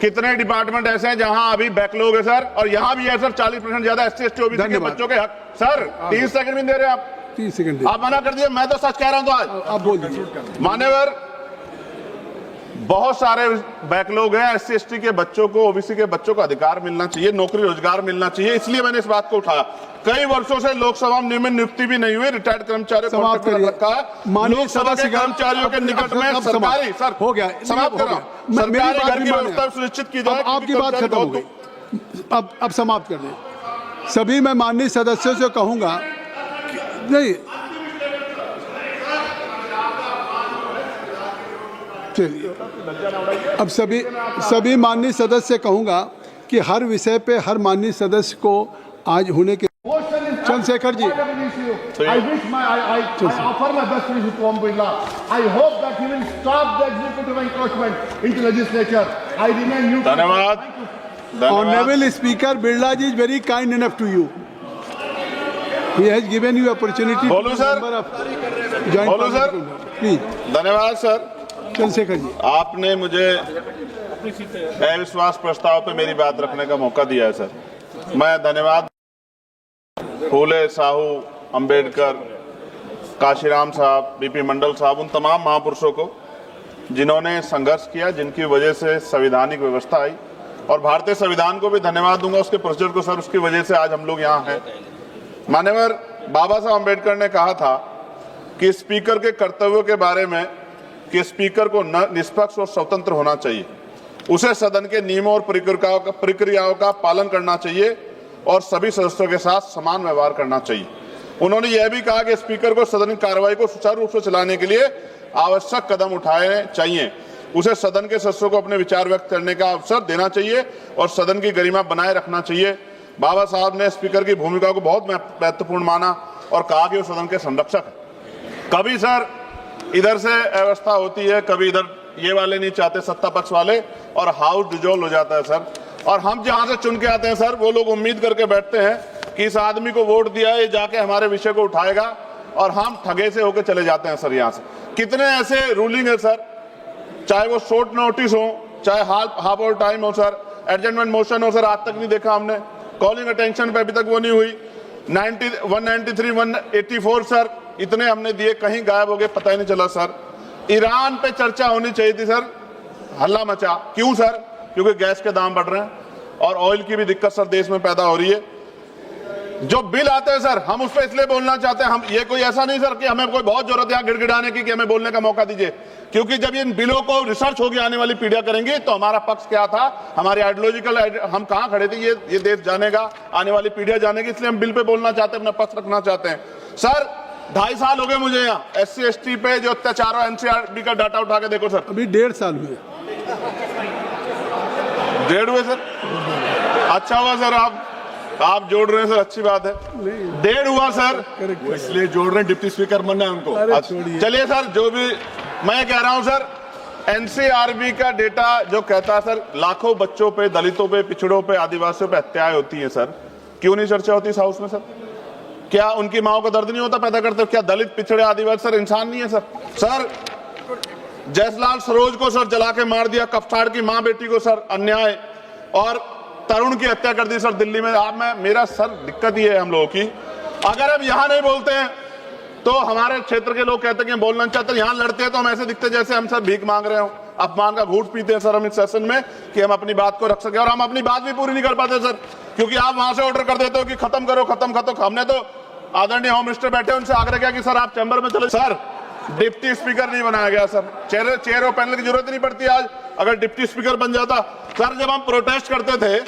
कितने डिपार्टमेंट ऐसे हैं जहां अभी बैकलॉग है सर, और यहां भी है सर 40% ज्यादा SC ST OBC के बच्चों के हक। सर 30 सेकंड भी दे रहे हैं आप, 30 सेकंड आप मना कर दिए। मैं तो सच कह रहा हूं, तो आज आप बोल दीजिए। मान्यवर बहुत सारे बैकलॉग है, SC ST के बच्चों को, OBC के बच्चों को अधिकार मिलना चाहिए, नौकरी रोजगार मिलना चाहिए, इसलिए मैंने इस बात को उठाया। कई वर्षों से लोकसभा में नियमित नियुक्ति भी नहीं हुई, रिटायर्ड कर्मचारियों को रखा है। लोकसभा के कर्मचारियों के निकट में सरकारी सर हो गया, समाप्त कर रहा हूं, सरकारी घर की व्यवस्था सुनिश्चित की जाए। आपकी बात खत्म हो गई, अब समाप्त कर दें। सभी मैं माननीय सदस्यों से कहूंगा नहीं, चलिए अब सभी माननीय सदस्य कहूंगा कि हर विषय पे हर माननीय सदस्य को आज होने के Chandrashekhar ji, I wish I offer my best wishes to Om Birla. I hope that he will stop the executive encroachment into legislature. I remain neutral. धन्यवाद। Honorable Speaker Birla ji is very kind enough to you. He has given you opportunity. बोलो sir, बोलो sir, please. धन्यवाद sir. Chandrashekhar ji, आपने मुझे अविश्वास प्रस्ताव पे मेरी बात रखने का मौका दिया है सर, मैं धन्यवाद फूले, साहू, अंबेडकर, काशीराम साहब, BP मंडल साहब, उन तमाम महापुरुषों को जिन्होंने संघर्ष किया, जिनकी वजह से संवैधानिक व्यवस्था आई, और भारतीय संविधान को भी धन्यवाद दूंगा उसके प्रोसीजर को सर, उसकी वजह से आज हम लोग यहाँ हैं। मान्यवर बाबा साहब अंबेडकर ने कहा था कि स्पीकर के कर्तव्यों के बारे में कि स्पीकर को निष्पक्ष और स्वतंत्र होना चाहिए, उसे सदन के नियमों और प्रक्रियाओं का पालन करना चाहिए और सभी सदस्यों के साथ समान व्यवहार करना चाहिए। उन्होंने यह भी कहा कि स्पीकर को सदन की कार्रवाई को सुचारू रूप से चलाने के लिए आवश्यक कदम उठाने चाहिए। उसे सदन के सदस्यों को अपने विचार व्यक्त करने का अवसर देना चाहिए और सदन की गरिमा बनाए रखना चाहिए। बाबा साहब ने स्पीकर की भूमिका को बहुत महत्वपूर्ण माना और कहा कि वो सदन के संरक्षक है। कभी सर इधर से अव्यवस्था होती है, कभी इधर ये वाले नहीं चाहते सत्ता पक्ष वाले, और हाउस डिजोल्व हो जाता है सर। और हम जहां से चुन के आते हैं सर, वो लोग उम्मीद करके बैठते हैं कि इस आदमी को वोट दिया, ये जाके हमारे विषय को उठाएगा, और हम ठगे से होकर चले जाते हैं सर। यहाँ से कितने ऐसे रूलिंग है सर, चाहे वो शॉर्ट नोटिस हो, चाहे हाफ आवर टाइम हो सर, एडजमेंट मोशन हो सर, आज तक नहीं देखा हमने। कॉलिंग अटेंशन पे अभी तक वो नहीं हुई। 193, 184 सर, इतने हमने दिए, कहीं गायब हो गए, पता ही नहीं चला सर। ईरान पे चर्चा होनी चाहिए थी सर, हल्ला मचा। क्यों सर? क्योंकि गैस के दाम बढ़ रहे हैं और ऑयल की भी दिक्कत सर देश में पैदा हो रही है। जो बिल आते हैं सर, हम उस पर इसलिए बोलना चाहते हैं, हम ये कोई ऐसा नहीं सर कि हमें कोई बहुत जरूरत है गिड़गिड़ाने की कि हमें बोलने का मौका दीजिए, क्योंकि जब इन बिलों को रिसर्च होगी आने वाली पीढ़ियां करेंगी तो हमारा पक्ष क्या था, हमारे आइडियोलॉजिकल हम कहां खड़े थे, ये देश जानेगा, आने वाली पीढ़ियां जानेगी। इसलिए हम बिल पे बोलना चाहते हैं, अपना पक्ष रखना चाहते हैं। सर 2.5 साल हो गए मुझे यहाँ SC ST पे जो अत्याचार हो, NCRB का डाटा उठा के देखो सर, अभी 1.5 साल हुए। 1.5 हुए सर। अच्छा हुआ सर आप जोड़ रहे हैं सर, अच्छी बात है। 1.5 हुआ सर, इसलिए जोड़ रहे हैं, डिप्टी स्पीकर बनना है उनको। चलिए सर, जो भी मैं कह रहा हूं सर, NCRB का डेटा जो कहता है सर, लाखों बच्चों पे, दलितों पे, पिछड़ों पे, आदिवासियों पे हत्याएं होती हैं सर। क्यों नहीं चर्चा होती इस हाउस में सर? क्या उनकी माओ का दर्द नहीं होता पैदा करते? क्या दलित, पिछड़े, आदिवासी सर इंसान नहीं है सर? सर जयसलाल सरोज को सर जला के मार दिया, कफ्ताड़ की मां बेटी को सर अन्याय, और तरुण की हत्या कर दी सर दिल्ली में। आप में मेरा सर दिक्कत ये है हम लोगों की, अगर हम यहां नहीं बोलते हैं तो हमारे क्षेत्र के लोग कहते हैं कि बोलना चाहते हैं, यहां लड़ते हैं तो हम ऐसे दिखते जैसे हम सर भीख मांग रहे हो, अपमान का घूंट पीते हैं सर हम इस सेशन में कि हम अपनी बात को रख सके, और हम अपनी बात भी पूरी नहीं कर पाते सर, क्योंकि आप वहां से ऑर्डर कर देते हो कि खत्म करो, खत्म। हमने तो आदरणीय होम मिनिस्टर बैठे उनसे आग्रह किया कि सर आप चैम्बर में चले। सर डिप्टी स्पीकर नहीं बनाया गया सर, चेयर और पैनल की जरूरत नहीं पड़ती आज, अगर डिप्टी स्पीकर बन जाता। सर जब हम प्रोटेस्ट करते थे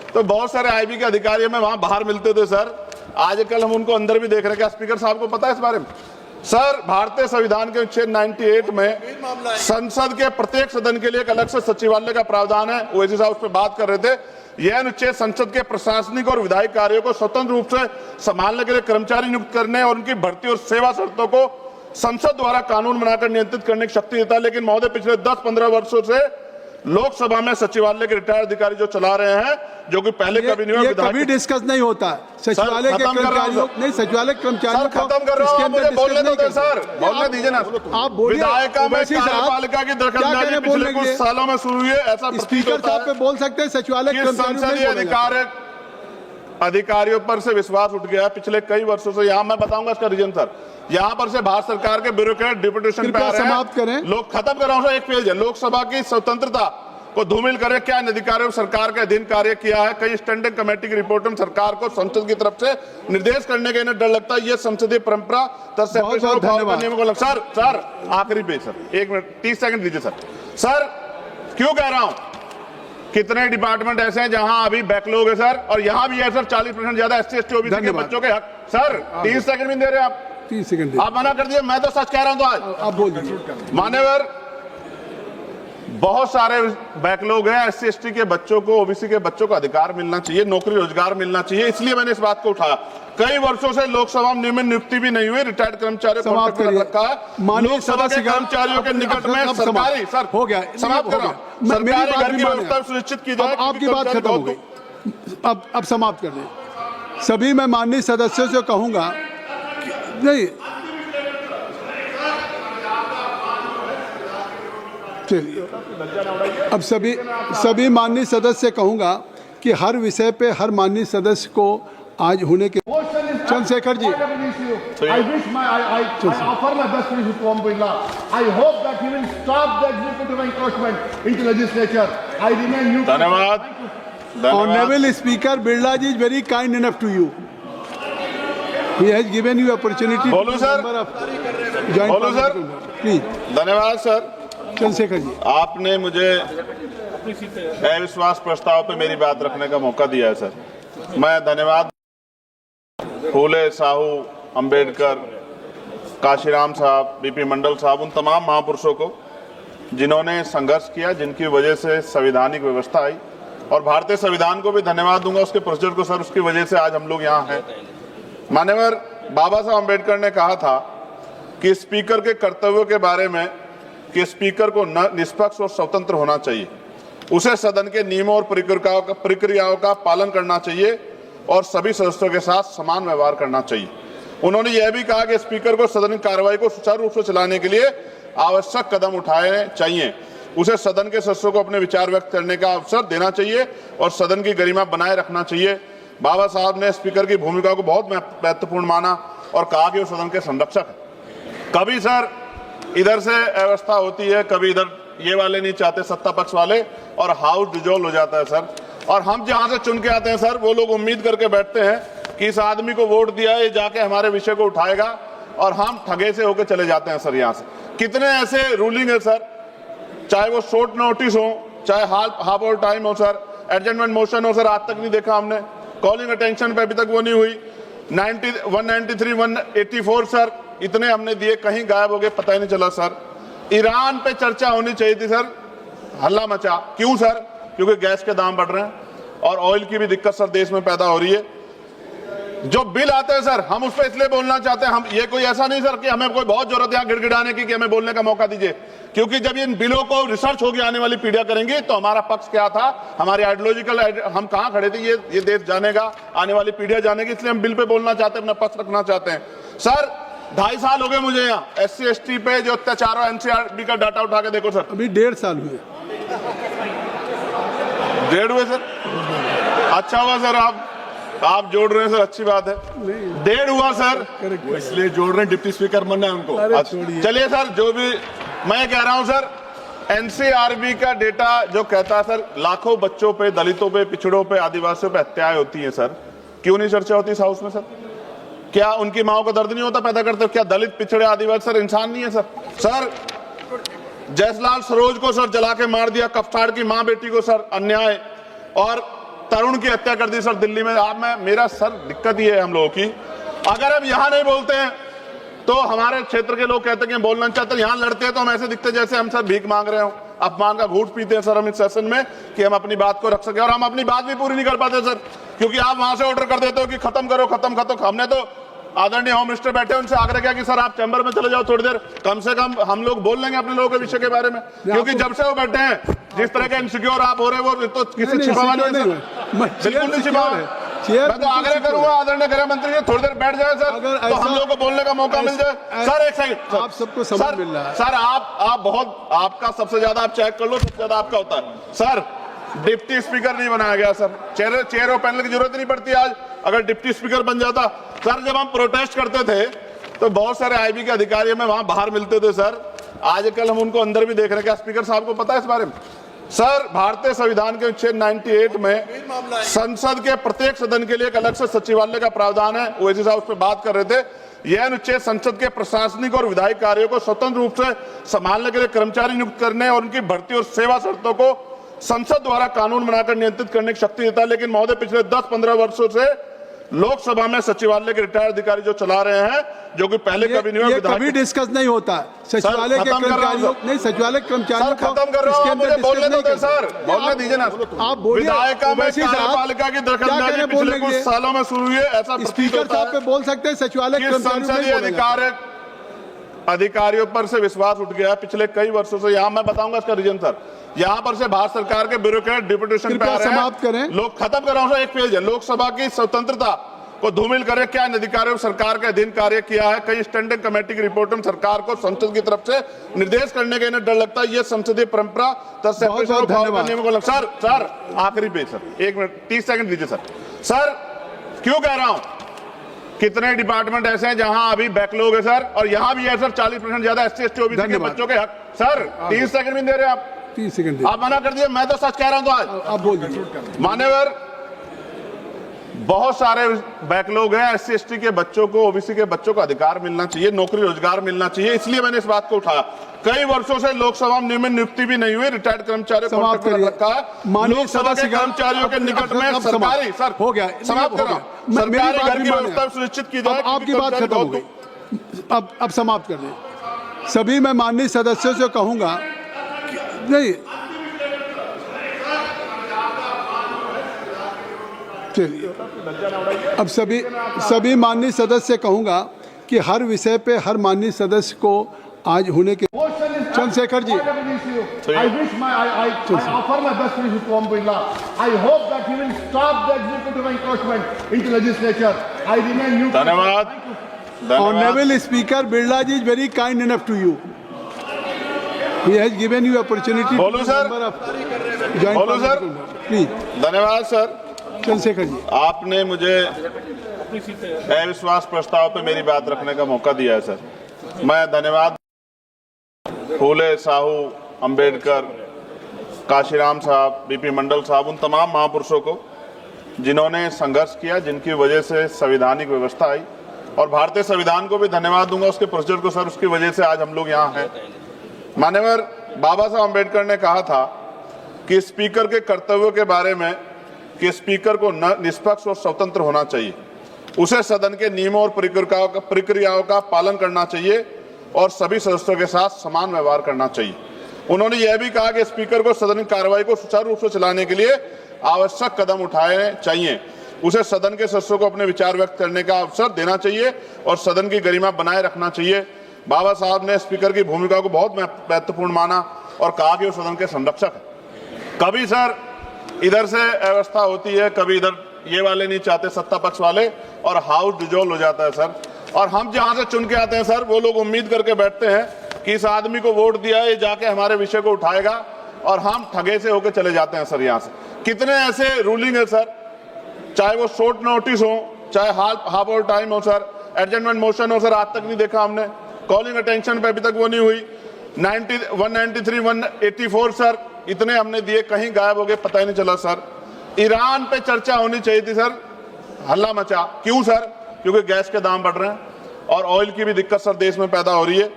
तो बहुत सारे IB के अधिकारी हमें वहां बाहर मिलते थे सर, आजकल हम उनको अंदर भी देख रहे हैं। क्या स्पीकर साहब को पता है इस बारे में? सर भारतीय संविधान के अनुच्छेद 98 में संसद के प्रत्येक सदन के लिए एक अलग से सचिवालय का प्रावधान है। ओवैसी साहब उस पर बात कर रहे थे। यह अनुच्छेद संसद के प्रशासनिक और विधायी कार्यों को स्वतंत्र रूप से संभालने के लिए कर्मचारी नियुक्त करने और उनकी भर्ती और सेवा शर्तों को संसद द्वारा कानून बनाकर नियंत्रित करने की शक्ति देता है। लेकिन महोदय पिछले 10-15 वर्षों से लोकसभा में सचिवालय के रिटायर्ड अधिकारी जो चला रहे हैं, जो कि पहले कभी नहीं हुआ, कभी डिस्कस नहीं होता सचिवालय के कर्मचारियों, नहीं सचिवालय कर्मचारियों को खत्म कर रहा हूं, मुझे बोलने दो सर, बोलने दीजिए ना। आप बोलिए, विधायिका में कार्यपालिका की दखलंदाजी पिछले कुछ सालों में शुरू हुई है, ऐसा स्पीकर साहब पे बोल सकते हैं, सचिवालय संसदीय अधिकारियों पर से विश्वास उठ गया पिछले कई वर्षों से। यहाँ मैं बताऊंगा इसका रीजन सर, यहाँ पर से भारत सरकार के ब्यूरोक्रेट डिप्यूटेशन पे आ रहे हैं। समाप्त करें, लोग खत्म कर रहा हूं सर, एक पेज है। लोकसभा की स्वतंत्रता को धूमिल करे, क्या इन अधिकारियों सरकार के अधीन कार्य किया है? कई स्टैंडिंग कमेटी की रिपोर्ट में सरकार को संसद की तरफ से निर्देश करने का इन्हें डर लगता है। ये संसदीय परंपरा सर आखिरी पेज सर, 1 मिनट 30 सेकंड दीजिए सर। सर क्यों कह रहा हूं, कितने डिपार्टमेंट ऐसे हैं जहां अभी बैकलॉग है सर, और यहां भी है सर 40% ज्यादा SC ST OBC के बच्चों के हक। सर 30 सेकंड भी दे रहे आप, 30 सेकंड आप मना कर दिए। मैं तो सच कह रहा हूं, तो आज आप बोल दीजिए। मान्यवर बहुत सारे बैकलॉग हैं, SC ST के बच्चों को, OBC के बच्चों को अधिकार मिलना चाहिए, नौकरी रोजगार मिलना चाहिए, इसलिए मैंने इस बात को उठाया। कई वर्षों से लोकसभा में नियमित नियुक्ति भी नहीं हुई, रिटायर्ड कर्मचारियों को रखा है। लोकसभा के कर्मचारियों के निकट में सरकारी सर हो गया, समाप्त कर रहा हूं, सरकारी घर की व्यवस्था सुनिश्चित की जाए। आपकी बात खत्म हो गई, अब समाप्त कर दें। सभी मैं माननीय सदस्यों से कहूंगा नहीं, चलिए अब सभी माननीय सदस्य कहूंगा कि हर विषय पे हर माननीय सदस्य को आज होने के Chandrashekhar ji, I wish I offer my best wishes to Om Birla. I hope that he will stop the executive encroachment into legislature. I remain neutral. धन्यवाद। Honorable Speaker Birla ji is very kind enough to you. He has given you opportunity. बोलो sir, बोलो sir, please. धन्यवाद sir. Chandrashekhar ji, आपने मुझे अविश्वास प्रस्ताव पे मेरी बात रखने का मौका दिया है सर, मैं धन्यवाद फूले साहू अंबेडकर, काशीराम साहब, बीपी मंडल साहब, उन तमाम महापुरुषों को जिन्होंने संघर्ष किया, जिनकी वजह से संवैधानिक व्यवस्था आई। और भारतीय संविधान को भी धन्यवाद दूंगा, उसके प्रोसीजर को सर, उसकी वजह से आज हम लोग यहाँ हैं। माननीय बाबा साहब अम्बेडकर ने कहा था कि स्पीकर के कर्तव्यों के बारे में कि स्पीकर को निष्पक्ष और स्वतंत्र होना चाहिए, उसे सदन के नियमों और प्रक्रियाओं का पालन करना चाहिए और सभी सदस्यों के साथ समान व्यवहार करना चाहिए। उन्होंने यह भी कहा कि स्पीकर को सदन की कार्रवाई को सुचारू रूप से चलाने के लिए आवश्यक कदम उठाने चाहिए, उसे सदन के सदस्यों को अपने विचार व्यक्त करने का अवसर देना चाहिए और सदन की गरिमा बनाए रखना चाहिए। बाबा साहब ने स्पीकर की भूमिका को बहुत महत्वपूर्ण माना और कहा कि वो सदन के संरक्षक है। कभी सर इधर से व्यवस्था होती है, कभी इधर ये वाले नहीं चाहते, सत्ता पक्ष वाले, और हाउस डिजोल्व हो जाता है सर। और हम जहां से चुन के आते हैं सर, वो लोग उम्मीद करके बैठते हैं कि इस आदमी को वोट दिया है, ये जाके हमारे विषय को उठाएगा, और हम ठगे से होकर चले जाते हैं सर। यहाँ से कितने ऐसे रूलिंग है सर, चाहे वो शॉर्ट नोटिस हो, चाहे हाफ और टाइम हो सर, एडजमेंट मोशन हो सर, आज तक नहीं देखा हमने। कॉलिंग अटेंशन पे अभी तक वो नहीं हुई। 193, 184 सर, इतने हमने दिए, कहीं गायब हो गए, पता ही नहीं चला सर। ईरान पे चर्चा होनी चाहिए थी सर, हल्ला मचा। क्यों सर? क्योंकि गैस के दाम बढ़ रहे हैं और ऑयल की भी दिक्कत सर देश में पैदा हो रही है। जो बिल आते हैं सर, हम उस पर इसलिए बोलना चाहते हैं, हम ये कोई ऐसा नहीं सर कि हमें कोई बहुत जरूरत है यहाँ गिड़गिड़ाने की कि हमें बोलने का मौका दीजिए, क्योंकि जब इन बिलों को रिसर्च होगी आने वाली पीढ़ियां करेंगी तो हमारा पक्ष क्या था, हमारी आइडियोलॉजिकल हम कहाँ खड़े थे, ये देश जानेगा, आने वाली पीढ़ियां जानेगी, इसलिए हम बिल पे बोलना चाहते हैं, अपना पक्ष रखना चाहते हैं। सर 2.5 साल हो गए मुझे यहाँ SC ST पे जो अत्याचार, NCRB का डाटा उठा के देखो सर, अभी 1.5 साल हुए। 1.5 हुए सर, अच्छा हुआ सर आप जोड़ रहे हैं सर, अच्छी बात है। 1.5 हुआ सर, इसलिए जोड़ रहे हैं, डिप्टी स्पीकर बनना है उनको। चलिए सर, जो भी मैं कह रहा हूं सर, NCRB का डेटा जो कहता है सर, लाखों बच्चों पे, दलितों पे, पिछड़ों पे, आदिवासियों पे हत्याएं होती हैं सर, क्यों नहीं चर्चा होती इस हाउस में सर? क्या उनकी माओ को दर्द नहीं होता पैदा करते? क्या दलित, पिछड़े, आदिवासी सर इंसान नहीं है सर? सर जयसलाल सरोज को सर जला के मार दिया, कफ्ताड़ की मां बेटी को सर अन्याय, और तरुण की हत्या कर दी सर दिल्ली में। आप मेरा सर दिक्कत ये है हम लोगों की, अगर हम यहाँ नहीं बोलते हैं तो हमारे क्षेत्र के लोग कहते हैं कि बोलना चाहते हैं, यहाँ लड़ते हैं तो हम ऐसे दिखते जैसे हम सर भीख मांग रहे हो, अपमान का घूंट पीते हैं सर हम इस सेशन में कि हम अपनी बात को रख सके, और हम अपनी बात भी पूरी नहीं कर पाते सर, क्योंकि आप वहां से ऑर्डर कर देते हो कि खत्म करो, खत्म। हमने तो आदरणीय होम मिनिस्टर बैठे, उनसे आग्रह किया कि सर आप चैम्बर में चले जाओ थोड़ी देर, कम से कम हम लोग बोल लेंगे अपने लोगों के विषय के बारे में, क्योंकि जब से वो बैठे हैं जिस तरह के इनसिक्योर आप हो रहे हो वो तो किसी छिपावा नहीं है, बिल्कुल नहीं छिपावा है। मैं तो आग्रह करूंगा आदरणीय गृह मंत्री जी थोड़ी देर बैठ जाए सर, तो हम लोगों को बोलने का मौका मिल जाए। सर एक सेकंड, आप सबको समय मिल रहा है सर, आप बहुत, आपका सबसे ज्यादा, आप चेक कर लो, सबसे ज्यादा आपका होता है सर। डिप्टी स्पीकर नहीं बनाया गया सर, चेयर और पैनल की जरूरत नहीं पड़ती आज, अगर डिप्टी स्पीकर बन जाता सर। जब हम प्रोटेस्ट करते थे तो बहुत सारे IB के अधिकारी हमें वहां बाहर मिलते थे सर, आजकल हम उनको अंदर भी देख रहे हैं। क्या स्पीकर साहब को पता है इस बारे में? सर भारतीय संविधान के अनुच्छेद 98 में संसद के प्रत्येक सदन के लिए एक अलग से सचिवालय का प्रावधान है, ओवैसी साहब उस पर बात कर रहे थे। यह अनुच्छेद संसद के प्रशासनिक और विधायी कार्यों को स्वतंत्र रूप से संभालने के लिए कर्मचारी नियुक्त करने और उनकी भर्ती और सेवा शर्तों को संसद द्वारा कानून बनाकर नियंत्रित करने की शक्ति देता है। लेकिन महोदय पिछले 10-15 वर्षों से लोकसभा में सचिवालय के रिटायर्ड अधिकारी जो चला रहे हैं, जो कि पहले कभी नहीं हुआ, ये कभी डिस्कस नहीं होता सचिवालय के कर्मचारियों, नहीं सचिवालय कर्मचारियों को खत्म कर रहा हूं, मुझे बोलने दो सर, बोलने दीजिए ना। आप बोलिए, विधायिका में कार्यपालिका की दखलंदाजी पिछले कुछ सालों में शुरू हुई है, ऐसा प्रतीत होता है। पे बोल सकते हैं सचिवालय संसदीय अधिकारियों पर से विश्वास उठ गया पिछले कई वर्षों से। यहाँ मैं बताऊंगा इसका रीजन सर, यहाँ पर से भारत सरकार के ब्यूरोक्रेट डिप्यूटेशन पे आ रहे हैं। समाप्त करें, लोग खत्म कर रहा हूं सर, एक पेज है। लोकसभा की स्वतंत्रता को धूमिल करे, क्या इन अधिकारियों सरकार के अधीन कार्य किया है? कई स्टैंडिंग कमेटी की रिपोर्ट में सरकार को संसद की तरफ से निर्देश करने का इन्हें डर लगता है, ये संसदीय परंपरा सर आखिरी पेज सर, 1 मिनट 30 सेकंड दीजिए सर। सर क्यों कह रहा हूं, कितने डिपार्टमेंट ऐसे हैं जहां अभी बैकलॉग है सर, और यहां भी है सर 40% ज्यादा SC ST OBC के बच्चों के हक। सर 30 सेकंड भी दे रहे हैं आप, 30 सेकंड आप मना कर दिए, मैं तो सच कह रहा हूं। तो आज आप बोल दीजिए। मान्यवर बहुत सारे बैकलॉग हैं, SC ST के बच्चों को, OBC के बच्चों को अधिकार मिलना चाहिए, नौकरी रोजगार मिलना चाहिए, इसलिए मैंने इस बात को उठाया। कई वर्षों से लोकसभा में नियुक्ति भी नहीं हुई, रिटायर्ड कर्मचारियों को समाप्त करिए। रखा है। लोकसभा के कर्मचारियों के निकट में सरकारी सर हो गया, समाप्त कर रहा हूं, सरकारी घर की व्यवस्था सुनिश्चित की जाए। आपकी बात खत्म हो गई, अब समाप्त कर दें। सभी मैं माननीय सदस्यों से कहूंगा नहीं, चलिए अब सभी माननीय सदस्य कहूंगा कि हर विषय पे हर माननीय सदस्य को आज होने के Chandrashekhar ji I wish I offer my best wishes to Om Birla. I hope that he will stop the executive encroachment into legislature. I remain neutral. धन्यवाद। Honorable Speaker Birla ji is very kind enough to you. He has given you opportunity. बोलो sir, बोलो sir, please. धन्यवाद sir. Chandrashekhar ji, आपने मुझे अविश्वास प्रस्ताव पे मेरी बात रखने का मौका दिया है सर। मैं धन्यवाद फूले, साहू, अंबेडकर, काशीराम साहब, BP मंडल साहब, उन तमाम महापुरुषों को जिन्होंने संघर्ष किया, जिनकी वजह से संवैधानिक व्यवस्था आई, और भारतीय संविधान को भी धन्यवाद दूंगा उसके प्रोसीजर को सर, उसकी वजह से आज हम लोग यहाँ हैं। माननीय बाबा साहब अंबेडकर ने कहा था कि स्पीकर के कर्तव्यों के बारे में कि स्पीकर को निष्पक्ष और स्वतंत्र होना चाहिए, उसे सदन के नियमों और प्रक्रियाओं का पालन करना चाहिए और सभी सदस्यों के साथ समान व्यवहार करना चाहिए। उन्होंने यह भी कहा कि स्पीकर को सदन की कार्रवाई को सुचारू रूप से चलाने के लिए आवश्यक कदम उठाने चाहिए, उसे सदन के सदस्यों को अपने विचार व्यक्त करने का अवसर देना चाहिए और सदन की गरिमा बनाए रखना चाहिए। बाबा साहब ने स्पीकर की भूमिका को बहुत महत्वपूर्ण माना और कहा कि वो सदन के संरक्षक है। कभी सर इधर से अव्यवस्था होती है, कभी इधर ये वाले नहीं चाहते, सत्ता पक्ष वाले, और हाउस डिजोल्व हो जाता है सर। और हम जहां से चुन के आते हैं सर, वो लोग उम्मीद करके बैठते हैं कि इस आदमी को वोट दिया, ये जाके हमारे विषय को उठाएगा, और हम ठगे से होकर चले जाते हैं सर। यहाँ से कितने ऐसे रूलिंग है सर, चाहे वो शॉर्ट नोटिस हो, चाहे हाफ आवर टाइम हो सर, एडजमेंट मोशन हो सर, आज तक नहीं देखा हमने। कॉलिंग अटेंशन पे अभी तक वो नहीं हुई। 193, 184 सर, इतने हमने दिए, कहीं गायब हो गए, पता ही नहीं चला सर। ईरान पे चर्चा होनी चाहिए थी सर, हल्ला मचा। क्यों सर? क्योंकि गैस के दाम बढ़ रहे हैं और ऑयल की भी दिक्कत सर देश में पैदा हो रही है।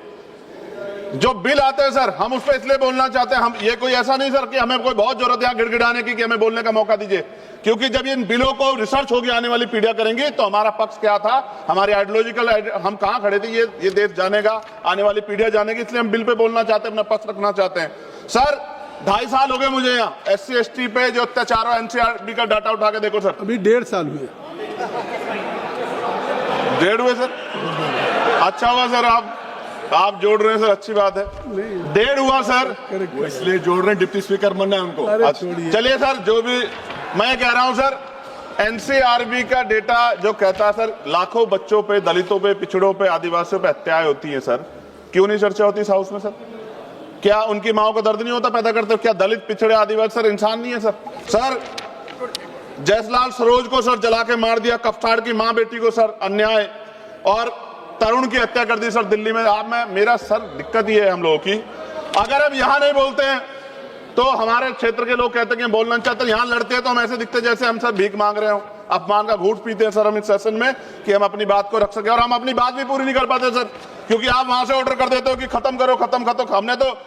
जो बिल आते हैं सर, हम उस पर इसलिए बोलना चाहते हैं, हम ये कोई ऐसा नहीं सर कि हमें कोई बहुत जरूरत है यहाँ गिड़गिड़ाने की कि हमें बोलने का मौका दीजिए, क्योंकि जब इन बिलों को रिसर्च होगी आने वाली पीढ़ियां करेंगी तो हमारा पक्ष क्या था, हमारी आइडियोलॉजिकल हम कहां खड़े थे, ये देश जानेगा, आने वाली पीढ़ियां जानेगी, इसलिए हम बिल पे बोलना चाहते हैं, अपना पक्ष रखना चाहते हैं। सर 2.5 साल हो गए मुझे यहाँ SC ST पे जो अत्याचार हो, NCRB का डाटा उठा के देखो सर, अभी 1.5 साल हुए। 1.5 हुए सर। अच्छा हुआ सर आप जोड़ रहे हैं सर, अच्छी बात है। 1.5 हुआ सर, इसलिए जोड़ रहे हैं, डिप्टी स्पीकर बनना है उनको। चलिए सर, जो भी मैं कह रहा हूं सर, NCRB का डेटा जो कहता है सर, लाखों बच्चों पे, दलितों पे, पिछड़ों पे, आदिवासियों पे हत्याएं होती हैं सर, क्यों नहीं चर्चा होती इस हाउस में सर? क्या उनकी माओ का दर्द नहीं होता पैदा करते? क्या दलित, पिछड़े, आदिवासी सर इंसान नहीं है सर? सर जयसलाल सरोज को सर जला के मार दिया, कफ्ताड़ की मां बेटी को सर अन्याय, और तरुण की हत्या कर दी सर दिल्ली में। आप मेरा सर दिक्कत ये है हम लोगों की, अगर हम यहां नहीं बोलते हैं तो हमारे क्षेत्र के लोग कहते हैं कि बोलना चाहते हैं, यहां लड़ते हैं तो हम ऐसे दिखते जैसे हम सर भीख मांग रहे हो, अपमान का घूंट पीते हैं सर हम इस सेशन में कि हम अपनी बात को रख सके, और हम अपनी बात भी पूरी नहीं कर पाते सर, क्योंकि आप वहां से ऑर्डर कर देते हो कि खत्म करो, खत्म। हमने तो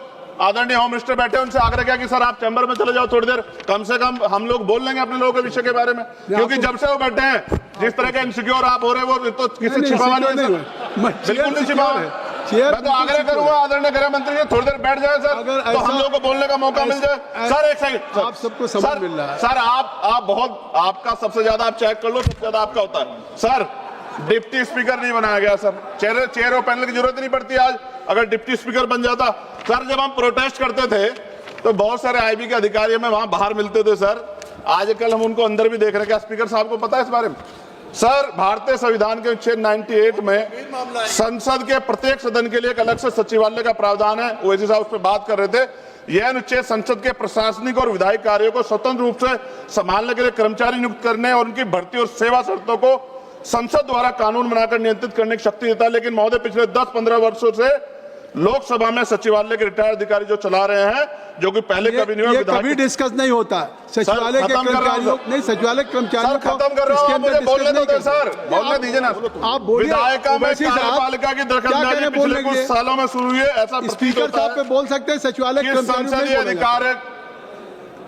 आदरणीय होम मिनिस्टर बैठे उनसे आग्रह किया कि सर आप चैम्बर में चले जाओ थोड़ी देर, कम से कम हम लोग बोल लेंगे अपने लोगों के विषय के बारे में, क्योंकि जब से वो बैठे हैं जिस तरह के इनसिक्योर आप हो रहे हैं वो तो किसी छिपावा नहीं है, बिल्कुल नहीं छिपावा है। मैं तो आग्रह करूंगा आदरणीय गृह मंत्री जी थोड़ी देर बैठ जाए सर, तो हम लोग को बोलने का मौका मिल जाए। सर एक सेकंड, आप सबको समझ मिल रहा है सर, आप बहुत, आपका सबसे ज्यादा आप चेक कर लो, सबसे ज्यादा आपका होता है सर। डिप्टी स्पीकर नहीं बनाया गया सर, चेयर और पैनल की जरूरत नहीं पड़ती आज, अगर डिप्टी स्पीकर बन जाता। सर जब हम प्रोटेस्ट करते थे तो बहुत सारे IB के अधिकारी हमें वहां बाहर मिलते थे सर, आजकल हम उनको अंदर भी देख रहे हैं। क्या स्पीकर साहब को पता है इस बारे में? सर भारतीय संविधान के अनुच्छेद 98 में संसद के प्रत्येक सदन के लिए एक अलग से सचिवालय का प्रावधान है, ओवैसी साहब उस पर बात कर रहे थे। यह अनुच्छेद संसद के प्रशासनिक और विधायी कार्यों को स्वतंत्र रूप से संभालने के लिए कर्मचारी नियुक्त करने और उनकी भर्ती और सेवा शर्तों को संसद द्वारा कानून बनाकर नियंत्रित करने की शक्ति देता है। लेकिन महोदय पिछले 10-15 वर्षों से लोकसभा में सचिवालय के रिटायर्ड अधिकारी जो चला रहे हैं, जो कि पहले कभी नहीं हुआ। ये कभी डिस्कस नहीं होता सचिवालय के कर्मचारियों, नहीं सचिवालय कर्मचारियों को खत्म कर रहा हूं, मुझे बोलने दो सर, बोलने दीजिए ना। आप बोलिए। विधायिका में कार्यपालिका की दखलंदाजी पिछले कुछ सालों में शुरू हुई है, ऐसा स्पीकर साहब पे बोल सकते हैं, सचिवालय संसदीय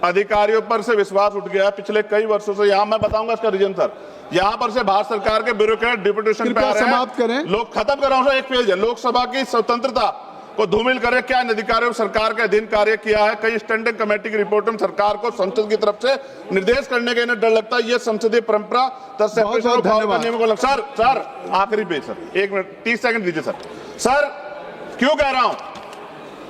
अधिकारियों पर से विश्वास उठ गया पिछले कई वर्षों से। यहाँ मैं बताऊंगा इसका रीजन सर। यहाँ पर से भारत सरकार के ब्यूरोक्रेट डिप्यूटेशन पे आ रहे हैं। समाप्त करें। लोग खत्म कर रहा हूं सर, एक पेज है। लोकसभा की स्वतंत्रता को धूमिल करे, क्या इन अधिकारियों सरकार के अधीन कार्य किया है? कई स्टैंडिंग कमेटी की रिपोर्ट में सरकार को संसद की तरफ से निर्देश करने का इन्हें डर लगता है। ये संसदीय परंपरा सर आखिरी पेज सर, 1 मिनट 30 सेकंड दीजिए सर। सर क्यों कह रहा हूं,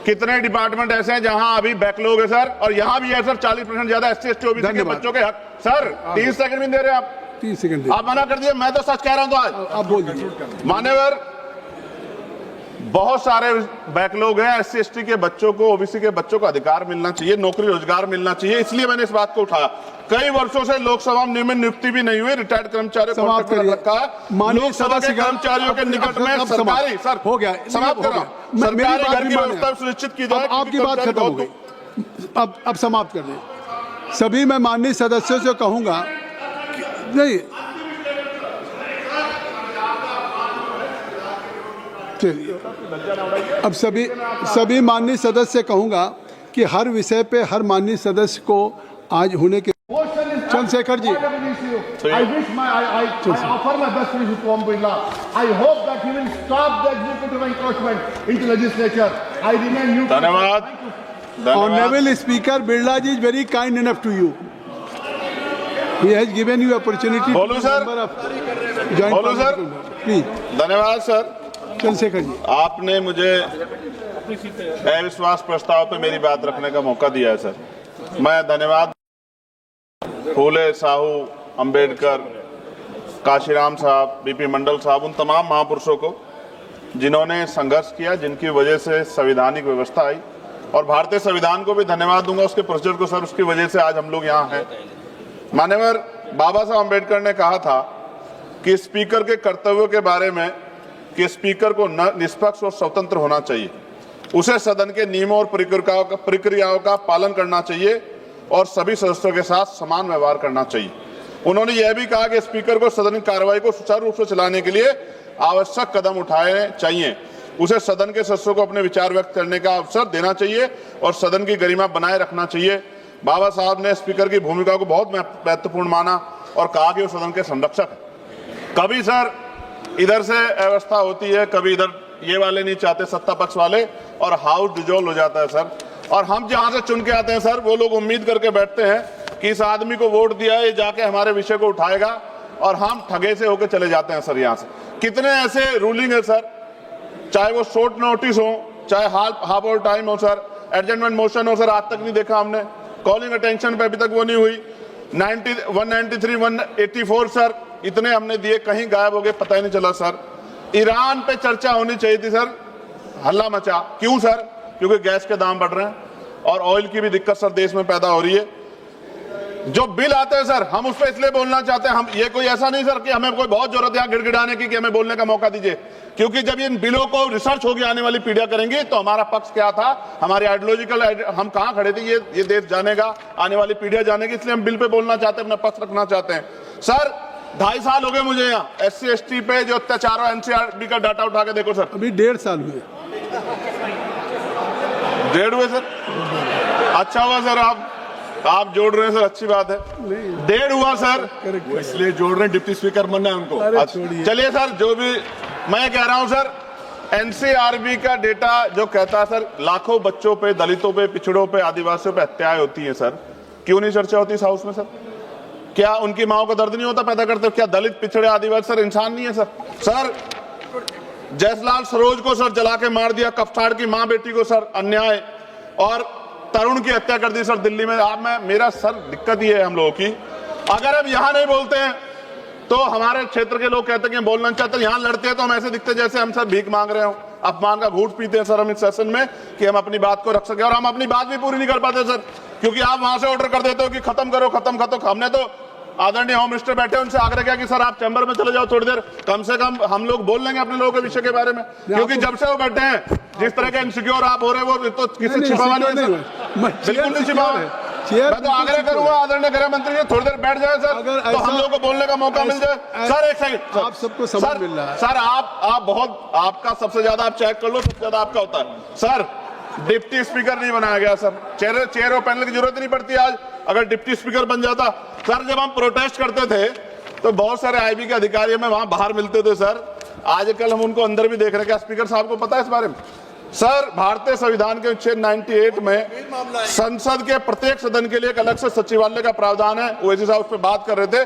कितने डिपार्टमेंट ऐसे हैं जहां अभी बैकलॉग है सर, और यहां भी है सर 40% ज्यादा SC ST OBC के बच्चों के हक। सर 30 सेकंड भी दे रहे हैं आप, 30 सेकंड आप मना कर दिए। मैं तो सच कह रहा हूं, तो आज आप बोल दीजिए। मान्यवर, बहुत सारे बैकलॉग हैं। SC ST के बच्चों को, OBC के बच्चों को अधिकार मिलना चाहिए, नौकरी रोजगार मिलना चाहिए, इसलिए मैंने इस बात को उठाया। कई वर्षों से लोकसभा में नियुक्ति भी नहीं हुई, रिटायर्ड कर्मचारियों को समाप्त करिए। रखा है। लोकसभा के कर्मचारियों के निकट में सरकारी सर हो गया, समाप्त कर रहा हूं, सरकारी घर की व्यवस्था सुनिश्चित की जाए। आपकी बात खत्म हो गई, अब समाप्त कर दें। सभी मैं माननीय सदस्यों से कहूंगा नहीं, चलिए अब सभी माननीय सदस्य कहूंगा कि हर विषय पे हर माननीय सदस्य को आज होने के Chandrashekhar ji, I offer my best wishes to Om Birla. I hope that he will stop the executive encroachment into legislature. I remain neutral. धन्यवाद। Honorable Speaker Birla ji is very kind enough to you. He has given you opportunity. बोलो sir, बोलो sir, please. धन्यवाद sir. Chandrashekhar ji, आपने मुझे अविश्वास प्रस्ताव पे मेरी बात रखने का मौका दिया है सर। मैं धन्यवाद फूले, साहू, अंबेडकर, काशीराम साहब, बीपी मंडल साहब, उन तमाम महापुरुषों को जिन्होंने संघर्ष किया, जिनकी वजह से संवैधानिक व्यवस्था आई, और भारतीय संविधान को भी धन्यवाद दूंगा, उसके प्रोसीजर को सर, उसकी वजह से आज हम लोग यहाँ हैं। मान्यवर बाबा साहब अंबेडकर ने कहा था कि स्पीकर के कर्तव्यों के बारे में कि स्पीकर को निष्पक्ष और स्वतंत्र होना चाहिए, उसे सदन के नियमों और प्रक्रियाओं का पालन करना चाहिए और सभी सदस्यों के साथ समान व्यवहार करना चाहिए। उन्होंने यह भी कहा कि स्पीकर को सदन की कार्रवाई को सुचारू रूप से चलाने के लिए आवश्यक कदम उठाने चाहिए, उसे सदन के सदस्यों को अपने विचार व्यक्त करने का अवसर देना चाहिए और सदन की गरिमा बनाए रखना चाहिए। बाबा साहब ने स्पीकर की भूमिका को बहुत महत्वपूर्ण माना और कहा कि वो सदन के संरक्षक है। कभी सर इधर से व्यवस्था होती है, कभी इधर ये वाले नहीं चाहते, सत्ता पक्ष वाले, और हाउस डिजोल्व हो जाता है सर। और हम जहां से चुन के आते हैं सर, वो लोग उम्मीद करके बैठते हैं कि इस आदमी को वोट दिया, ये जाके हमारे विषय को उठाएगा, और हम ठगे से होकर चले जाते हैं सर। यहाँ से कितने ऐसे रूलिंग है सर, चाहे वो शॉर्ट नोटिस हो, चाहे हाफ ऑवर टाइम हो सर, एडजमेंट मोशन हो सर, आज तक नहीं देखा हमने। कॉलिंग अटेंशन पे अभी तक वो नहीं हुई। 193, 184 सर, इतने हमने दिए, कहीं गायब हो गए, पता ही नहीं चला सर। ईरान पे चर्चा होनी चाहिए थी सर, हल्ला मचा। क्यों सर? क्योंकि गैस के दाम बढ़ रहे हैं और ऑयल की भी दिक्कत सर देश में पैदा हो रही है। जो बिल आते हैं सर, हम उस पर इसलिए बोलना चाहते हैं, हम ये कोई ऐसा नहीं सर कि हमें कोई बहुत जरूरत है गिड़गिड़ाने की कि हमें बोलने का मौका दीजिए, क्योंकि जब इन बिलों को रिसर्च होगी, आने वाली पीढ़ियां करेंगी, तो हमारा पक्ष क्या था, हमारी आइडियोलॉजिकल हम कहां खड़े थे, ये देश जानेगा, आने वाली पीढ़ियां जानेगी, इसलिए हम बिल पे बोलना चाहते हैं, अपना पक्ष रखना चाहते हैं। सर 2.5 साल हो गए मुझे यहाँ SC ST पे जो अत्याचार है, NCRB का डाटा उठा के देखो सर, अभी 1.5 साल हुए। 1.5 हुए सर। अच्छा हुआ सर, आप जोड़ रहे हैं सर, अच्छी बात है। 1.5 हुआ सर, इसलिए जोड़ रहे हैं, डिप्टी स्पीकर बनना है उनको। चलिए सर, जो भी मैं कह रहा हूं सर, NCRB का डेटा जो कहता है सर, लाखों बच्चों पे, दलितों पे, पिछड़ों पे, आदिवासियों पे हत्याएं होती हैं सर, क्यों नहीं चर्चा होती इस हाउस में सर? क्या उनकी माओ का दर्द नहीं होता पैदा करते? क्या दलित, पिछड़े, आदिवासी सर इंसान नहीं है सर? सर जयसलाल सरोज को सर जला के मार दिया, कफ्ताड़ की मां बेटी को सर अन्याय, और तरुण की हत्या कर दी सर दिल्ली में। आप मेरा सर दिक्कत ये है हम लोगों की, अगर हम यहां नहीं बोलते हैं तो हमारे क्षेत्र के लोग कहते हैं कि बोलना चाहते हैं, यहां लड़ते हैं तो हम ऐसे दिखते जैसे हम सर भीख मांग रहे हो, अपमान का घूंट पीते हैं सर हम इस सेशन में कि हम अपनी बात को रख सके, और हम अपनी बात भी पूरी नहीं कर पाते सर, क्योंकि आप वहां से ऑर्डर कर देते हो कि खत्म करो, खत्म। हमने तो आदरणीय होम मिनिस्टर बैठे, उनसे आग्रह किया कि सर आप चैम्बर में चले जाओ थोड़ी देर, कम से कम हम लोग बोल लेंगे अपने लोगों के विषय के बारे में, क्योंकि जब से वो बैठे हैं जिस तरह के इनसिक्योर आप हो रहे हैं वो तो किसी छिपावा नहीं है, बिल्कुल नहीं छिपावा है। मैं तो आग्रह करूंगा आदरणीय गृह मंत्री जी थोड़ी देर बैठ जाए सर, तो हम लोग को बोलने का मौका मिल जाए। सर एक सेकंड, आप सबको समय मिल रहा है सर, आप बहुत, आपका सबसे ज्यादा आप चेक कर लो, सबसे ज्यादा आपका होता है सर। डिप्टी स्पीकर नहीं बनाया गया सर, चेयर और पैनल की जरूरत नहीं पड़ती आज, अगर डिप्टी स्पीकर बन जाता। सर जब हम प्रोटेस्ट करते थे तो बहुत सारे आईबी के अधिकारी हमें वहां बाहर मिलते थे सर, आजकल हम उनको अंदर भी देख रहे हैं। क्या स्पीकर साहब को पता है इस बारे में? सर भारतीय संविधान के अनुच्छेद 98 में संसद के प्रत्येक सदन के लिए एक अलग से सचिवालय का प्रावधान है, ओवैसी साहब उस पर बात कर रहे थे।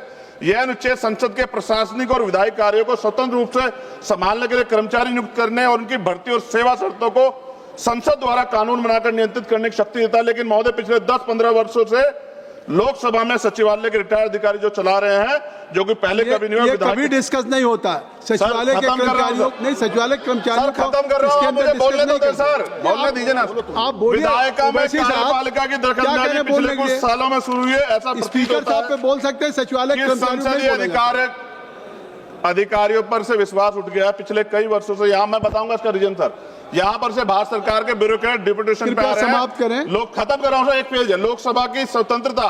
यह अनुच्छेद संसद के प्रशासनिक और विधायी कार्यों को स्वतंत्र रूप से संभालने के लिए कर्मचारी नियुक्त करने और उनकी भर्ती और सेवा शर्तों को संसद द्वारा कानून बनाकर नियंत्रित करने की शक्ति देता है। लेकिन महोदय पिछले 10-15 वर्षों से लोकसभा में सचिवालय के रिटायर्ड अधिकारी जो चला रहे हैं, जो कि पहले कभी नहीं हुआ, कभी डिस्कस नहीं होता सचिवालय के कर्मचारियों, नहीं सचिवालय के कर्मचारियों को खत्म कर रहा हूं, मुझे बोलने दो सर, बोलने दीजिए ना। आप बोलिए, विधायिका में कार्यपालिका की दखलंदाजी पिछले कुछ सालों में शुरू हुई है, ऐसा स्पीकर साहब पे बोल सकते हैं, सचिवालय संसदीय अधिकारियों पर से विश्वास उठ गया पिछले कई वर्षों से। यहाँ मैं बताऊंगा इसका रीजन सर, यहाँ पर से भारत सरकार के ब्यूरोक्रेट डिप्यूटेशन पे आ रहे हैं। समाप्त करें, लोग खत्म कर रहा हूं सर, एक पेज है। लोकसभा की स्वतंत्रता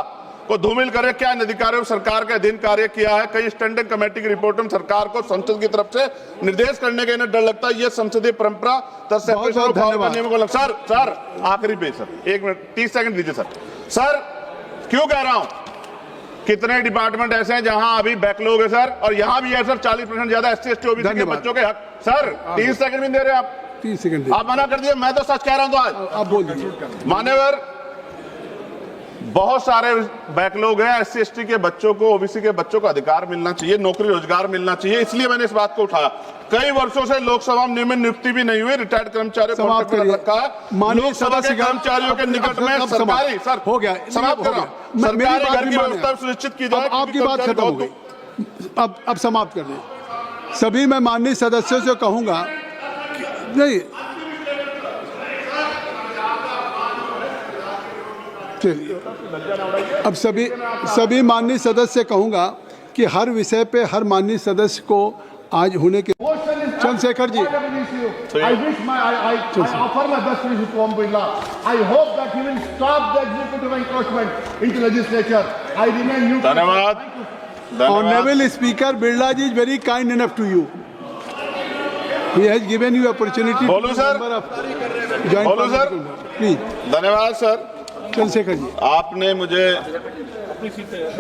को धूमिल करे, क्या इन अधिकारियों सरकार के अधीन कार्य किया है? कई स्टैंडिंग कमेटी की रिपोर्ट में सरकार को संसद की तरफ से निर्देश करने का इन्हें डर लगता है, ये संसदीय परंपरा सर। सर आखिरी पेज सर, 1 मिनट 30 सेकंड दीजिए सर। सर क्यों कह रहा हूं, कितने डिपार्टमेंट ऐसे हैं जहां अभी बैकलॉग है सर, और यहां भी है सर 40% ज्यादा SC ST OBC के बच्चों के हक। सर 30 सेकंड भी दे रहे आप, 30 सेकंड आप मना कर दिए, मैं तो सच कह रहा हूं। तो आज आप बोल दीजिए। मान्यवर, बहुत सारे बैकलॉग हैं, SC ST के बच्चों को, OBC के बच्चों को अधिकार मिलना चाहिए, नौकरी रोजगार मिलना चाहिए, इसलिए मैंने इस बात को उठाया। कई वर्षों से लोकसभा में नियमित नियुक्ति भी नहीं हुई, रिटायर्ड कर्मचारियों को रखा है। लोकसभा के कर्मचारियों के निकट में सरकारी, सर हो गया, समाप्त कर रहा हूं, सरकारी घर की व्यवस्था सुनिश्चित की जाए। आपकी बात खत्म हो गई, अब समाप्त कर दें। सभी मैं माननीय सदस्यों से कहूंगा नहीं, अब सभी माननीय सदस्य कहूंगा कि हर विषय पे हर माननीय सदस्य को आज होने के Chandrashekhar ji, I wish I offer my best wishes to Om Birla. I hope that he will stop the executive encroachment into legislature. I remain neutral. धन्यवाद। Honorable Speaker Birla ji is very kind enough to you. He has given you opportunity. बोलो sir, बोलो sir, please. धन्यवाद sir. Chandrashekhar ji, आपने मुझे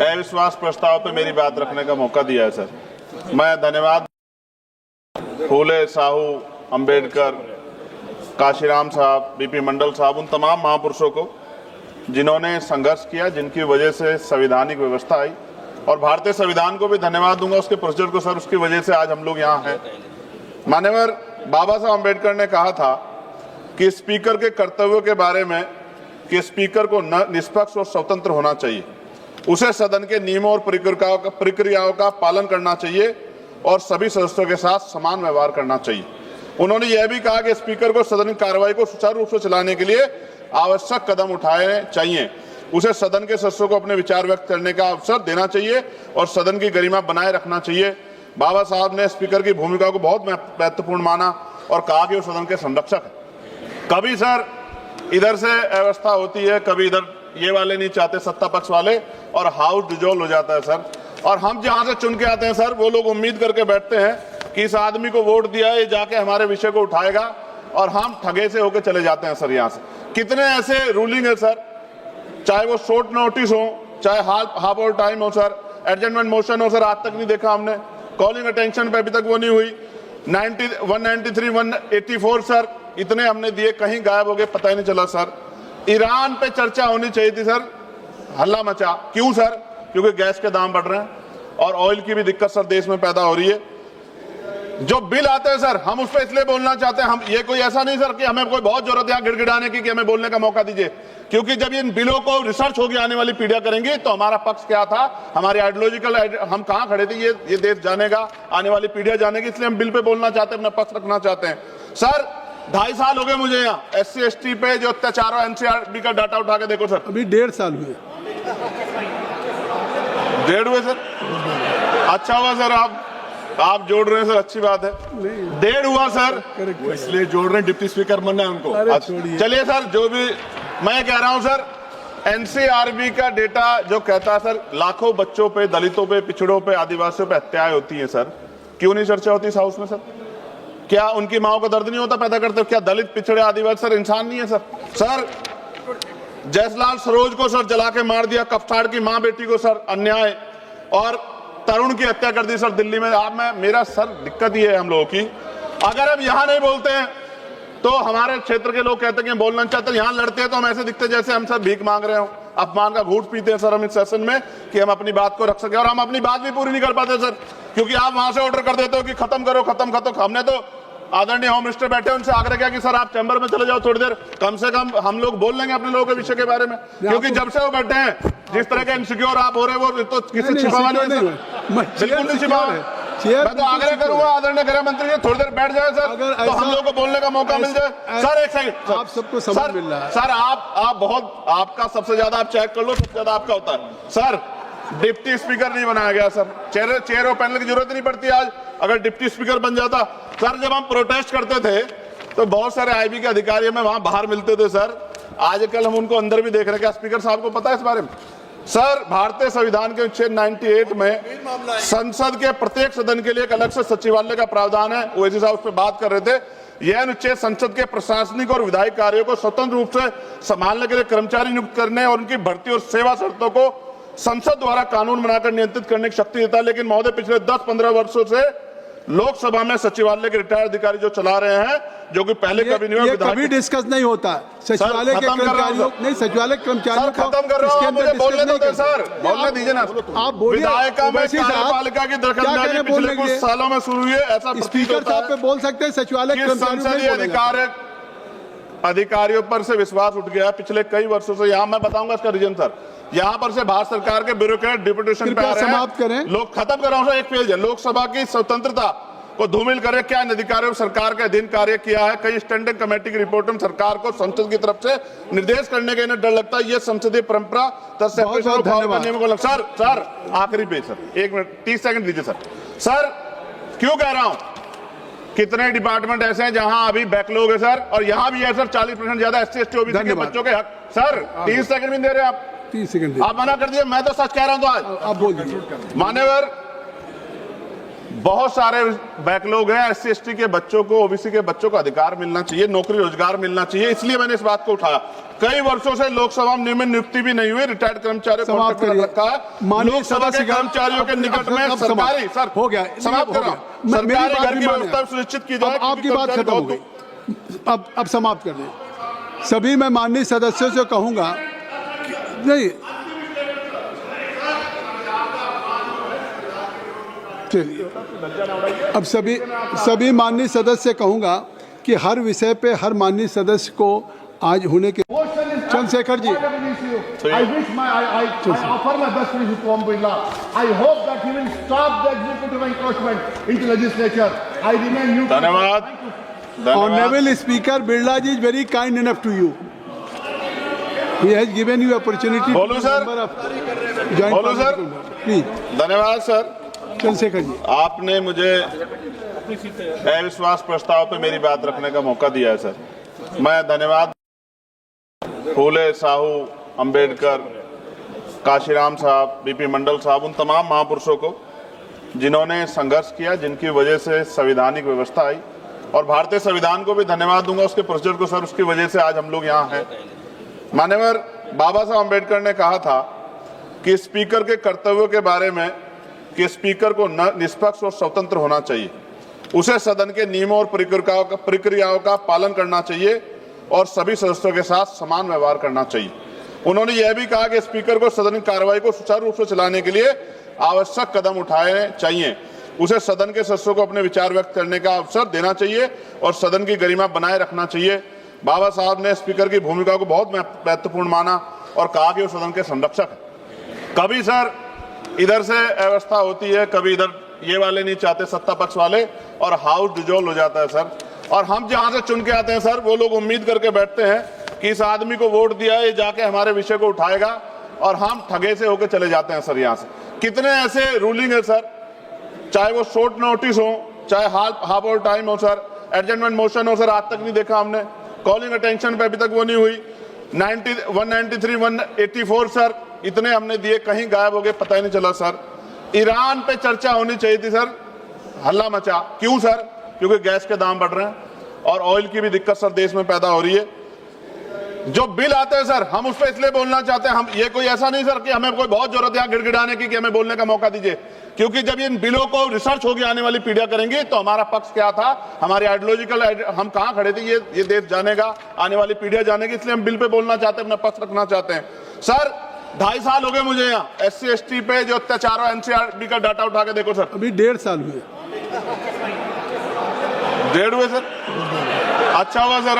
अविश्वास प्रस्ताव पे मेरी बात रखने का मौका दिया है सर, मैं धन्यवाद। फूले, साहू, अंबेडकर, काशीराम साहब, बीपी मंडल साहब, उन तमाम महापुरुषों को जिन्होंने संघर्ष किया, जिनकी वजह से संवैधानिक व्यवस्था आई, और भारतीय संविधान को भी धन्यवाद दूंगा, उसके प्रोसीजर को सर, उसकी वजह से आज हम लोग यहाँ हैं। मान्यवर, बाबा साहब अंबेडकर ने कहा था कि स्पीकर के कर्तव्यों के बारे में कि स्पीकर को निष्पक्ष और स्वतंत्र होना चाहिए, उसे सदन के नियमों और प्रक्रियाओं का पालन करना चाहिए और सभी सदस्यों के साथ समान व्यवहार करना चाहिए। उन्होंने यह भी कहा कि स्पीकर को सदन की कार्रवाई को सुचारू रूप से चलाने के लिए आवश्यक कदम उठाने चाहिए, उसे सदन के सदस्यों को अपने विचार व्यक्त करने का अवसर देना चाहिए और सदन की गरिमा बनाए रखना चाहिए। बाबा साहब ने स्पीकर की भूमिका को बहुत महत्वपूर्ण माना और कहा कि वो सदन के संरक्षक है। कभी सर इधर से व्यवस्था होती है, कभी इधर ये वाले नहीं चाहते, सत्ता पक्ष वाले, और हाउस डिजोल्व हो जाता है सर। और हम जहां से चुन के आते हैं सर, वो लोग उम्मीद करके बैठते हैं कि इस आदमी को वोट दिया, ये जाके हमारे विषय को उठाएगा, और हम ठगे से होकर चले जाते हैं सर। यहाँ से कितने ऐसे रूलिंग है सर, चाहे वो शॉर्ट नोटिस हो, चाहे हाफ ऑवर टाइम हो सर, एडजमेंट मोशन हो सर, आज तक नहीं देखा हमने। कॉलिंग अटेंशन पे अभी तक वो नहीं हुई। 193, 184 सर, इतने हमने दिए, कहीं गायब हो गए, पता ही नहीं चला सर। ईरान पे चर्चा होनी चाहिए थी सर, हल्ला मचा। क्यों सर? क्योंकि गैस के दाम बढ़ रहे हैं और ऑयल की भी दिक्कत सर देश में पैदा हो रही है। जो बिल आते हैं सर, हम उस पर इसलिए बोलना चाहते हैं, हम ये कोई ऐसा नहीं सर कि हमें कोई बहुत जरूरत है गिड़गिड़ाने की कि हमें बोलने का मौका दीजिए, क्योंकि जब इन बिलों को रिसर्च होगी आने वाली पीढ़ियां करेंगी तो हमारा पक्ष क्या था, हमारी आइडियोलॉजिकल हम कहां खड़े थे, ये देश जानेगा, आने वाली पीढ़ियां जानेगी, इसलिए हम बिल पे बोलना चाहते हैं, अपना पक्ष रखना चाहते हैं। सर 2.5 साल हो गए मुझे यहाँ SC ST पे जो अत्याचार, NCRB का डाटा उठा के देखो सर, अभी 1.5 साल हुए। 1.5 हुए सर? अच्छा हुआ सर, आप जोड़ रहे हैं सर, अच्छी बात है। 1.5 हुआ सर, इसलिए जोड़ रहे हैं, डिप्टी स्पीकर बनना है उनको। चलिए सर, जो भी मैं कह रहा हूं सर, एनसीआरबी का डेटा जो कहता है सर, लाखों बच्चों पे, दलितों पे, पिछड़ों पे, आदिवासियों पे हत्याएं होती हैं सर, क्यों नहीं चर्चा होती इस हाउस में सर? क्या उनकी माओ का दर्द नहीं होता पैदा करते? क्या दलित, पिछड़े, आदिवासी सर इंसान नहीं है सर? सर जयसलाल सरोज को सर जला के मार दिया, कफ्ताड़ की मां बेटी को सर अन्याय, और तरुण की हत्या कर दी सर दिल्ली में। आप मेरा सर दिक्कत ये है हम लोगों की, अगर हम यहां नहीं बोलते हैं तो हमारे क्षेत्र के लोग कहते हैं कि बोलना चाहते हैं, यहां लड़ते हैं तो हम ऐसे दिखते जैसे हम सर भीख मांग रहे हो, अपमान का घूंट पीते हैं सर हम इस सेशन में कि हम अपनी बात को रख सके, और हम अपनी बात भी पूरी नहीं कर पाते सर, क्योंकि आप वहां से ऑर्डर कर देते हो कि खत्म करो, खत्म खत्म। हमने तो आदरणीय होम मिनिस्टर बैठे, उनसे आग्रह किया कि सर आप चैम्बर में चले जाओ थोड़ी देर, कम से कम हम लोग बोल लेंगे अपने लोगों के विषय के बारे में, क्योंकि जब से वो बैठे हैं जिस तरह के इनसिक्योर आप हो रहे हैं वो तो किसी छिपावा नहीं है, बिल्कुल नहीं छिपावा है। मैं तो आग्रह करूंगा आदरणीय गृह मंत्री जी थोड़ी देर बैठ जाए सर, तो हम लोग को बोलने का मौका मिल जाए। सर एक सेकंड, आप सबको समय मिल रहा है सर, आप बहुत, आपका सबसे ज्यादा आप चेक कर लो, सबसे ज्यादा आपका होता है सर। डिप्टी स्पीकर नहीं बनाया गया सर, चेयर और पैनल की जरूरत नहीं पड़ती आज, अगर डिप्टी स्पीकर बन जाता। सर जब हम प्रोटेस्ट करते थे तो बहुत सारे आईबी के अधिकारी हमें वहां बाहर मिलते थे सर, आजकल हम उनको अंदर भी देख रहे हैं। क्या स्पीकर साहब को पता है इस बारे में? सर भारतीय संविधान के अनुच्छेद 98 में संसद के प्रत्येक सदन के लिए एक अलग से सचिवालय का प्रावधान है, ओवैसी साहब उस पर बात कर रहे थे। यह अनुच्छेद संसद के प्रशासनिक और विधायी कार्यों को स्वतंत्र रूप से संभालने के लिए कर्मचारी नियुक्त करने और उनकी भर्ती और सेवा शर्तों को संसद द्वारा कानून बनाकर नियंत्रित करने की शक्ति देता है। लेकिन महोदय पिछले 10-15 वर्षों से लोकसभा में सचिवालय के रिटायर्ड अधिकारी जो चला रहे हैं, जो कि पहले कभी नहीं हुआ, कभी डिस्कस नहीं होता सचिवालय के कर्मचारियों, नहीं सचिवालय कर्मचारियों को खत्म कर रहा हूं, मुझे बोलने दो सर, बोलने दीजिए ना आप बोलिए। विधायिका में कार्यपालिका की दखलंदाजी पिछले कुछ सालों में शुरू हुई है, ऐसा स्पीकर साहब पे बोल सकते हैं, सचिवालय संसदीय अधिकारियों पर से विश्वास उठ गया पिछले कई वर्षों से। यहाँ मैं बताऊंगा इसका रीजन सर, यहाँ पर से भारत सरकार के ब्यूरोक्रेट डिप्यूटेशन पे आ रहे हैं। समाप्त करें, लोग खत्म कर रहा हूं सर, एक पेज है, लोकसभा की स्वतंत्रता को धूमिल करे, क्या इन अधिकारियों सरकार के अधीन कार्य किया है? कई स्टैंडिंग कमेटी की रिपोर्ट में सरकार को संसद की तरफ से निर्देश करने का इन्हें डर लगता है, ये संसदीय परंपरा सर। सर आखिरी पेज सर, 1 मिनट 30 सेकंड दीजिए सर। सर क्यों कह रहा हूं, कितने डिपार्टमेंट ऐसे हैं जहां अभी बैकलॉग है सर, और यहां भी है सर 40% ज्यादा SC/ST OBC के बच्चों के हक। सर 30 सेकंड भी दे रहे आप, 30 सेकंड आप मना कर दिए, मैं तो सच कह रहा हूं। तो आज आप बोल दीजिए। मान्यवर, बहुत सारे बैकलॉग हैं, SC/ST के बच्चों को, OBC के बच्चों को अधिकार मिलना चाहिए, नौकरी रोजगार मिलना चाहिए, इसलिए मैंने इस बात को उठाया। कई वर्षों से लोकसभा में नियमित नियुक्ति भी नहीं हुई, रिटायर्ड कर्मचारियों को रखा है। लोकसभा के कर्मचारियों के निकट में सरकारी सर हो गया, समाप्त कर रहा हूं, सरकारी घर की व्यवस्था सुनिश्चित की जाए। आपकी बात खत्म हो गई, अब समाप्त कर दें। सभी मैं माननीय सदस्यों से कहूंगा नहीं, अब सभी माननीय सदस्य कहूंगा कि हर विषय पे हर माननीय सदस्य को आज होने के Chandrashekhar ji, I wish I offer my best wishes to Om Birla. I hope that he will stop the executive encroachment into legislature. I remain neutral. धन्यवाद। Honorable Speaker Birla ji is very kind enough to you. He has given you opportunity. बोलो sir, बोलो sir, please. धन्यवाद sir. Chandrashekhar ji, आपने मुझे अविश्वास प्रस्ताव पे मेरी बात रखने का मौका दिया है सर, मैं धन्यवाद फूले, साहू, अंबेडकर, काशीराम साहब, बीपी मंडल साहब, उन तमाम महापुरुषों को जिन्होंने संघर्ष किया, जिनकी वजह से संवैधानिक व्यवस्था आई, और भारतीय संविधान को भी धन्यवाद दूंगा उसके प्रोसीजर को सर, उसकी वजह से आज हम लोग यहाँ हैं। मान्यवर बाबा साहब अंबेडकर ने कहा था कि स्पीकर के कर्तव्यों के बारे में कि स्पीकर को निष्पक्ष और स्वतंत्र होना चाहिए, उसे सदन के नियमों और प्रक्रियाओं का पालन करना चाहिए और सभी सदस्यों के साथ समान व्यवहार करना चाहिए। उन्होंने यह भी कहा कि स्पीकर को सदन की कार्रवाई को सुचारू रूप से चलाने के लिए आवश्यक कदम उठाने चाहिए, उसे सदन के सदस्यों को अपने विचार व्यक्त करने का अवसर देना चाहिए और सदन की गरिमा बनाए रखना चाहिए। बाबा साहब ने स्पीकर की भूमिका को बहुत महत्वपूर्ण माना और कहा कि वो सदन के संरक्षक है। कभी सर इधर से व्यवस्था होती है, कभी इधर ये वाले नहीं चाहते, सत्ता पक्ष वाले, और हाउस डिजोल्व हो जाता है सर, और हम जहां से चुन के आते हैं सर, वो लोग उम्मीद करके बैठते हैं कि इस आदमी को वोट दिया है, ये जाके हमारे विषय को उठाएगा, और हम ठगे से होकर चले जाते हैं सर यहाँ से। कितने ऐसे रूलिंग है सर, चाहे वो शॉर्ट नोटिस हो, चाहे हाफ और टाइम हो सर, एडजमेंट मोशन हो सर, आज तक नहीं देखा हमने। कॉलिंग अटेंशन पे अभी तक वो नहीं हुई। 193, 184 सर, इतने हमने दिए, कहीं गायब हो गए, पता ही नहीं चला सर। ईरान पे चर्चा होनी चाहिए थी सर, हल्ला मचा। क्यों सर? क्योंकि गैस के दाम बढ़ रहे हैं और ऑयल की भी दिक्कत सर देश में पैदा हो रही है। जो बिल आते हैं सर, हम उस पर इसलिए बोलना चाहते हैं, हम ये कोई ऐसा नहीं सर कि हमें कोई बहुत जरूरत है गिड़गिड़ाने की कि हमें बोलने का मौका दीजिए, क्योंकि जब इन बिलों को रिसर्च होगी आने वाली पीढ़ियां करेंगी तो हमारा पक्ष क्या था, हमारे आइडियोलॉजिकल हम कहां खड़े थे, ये देश जानेगा, आने वाली पीढ़ियां जानेगी, इसलिए हम बिल पे बोलना चाहते हैं, अपना पक्ष रखना चाहते हैं। सर 2.5 साल हो गए मुझे यहाँ SC ST पे जो अत्याचार हो, NCRB का डाटा उठा के देखो सर, अभी 1.5 साल हुए। 1.5 हुए सर, अच्छा हुआ सर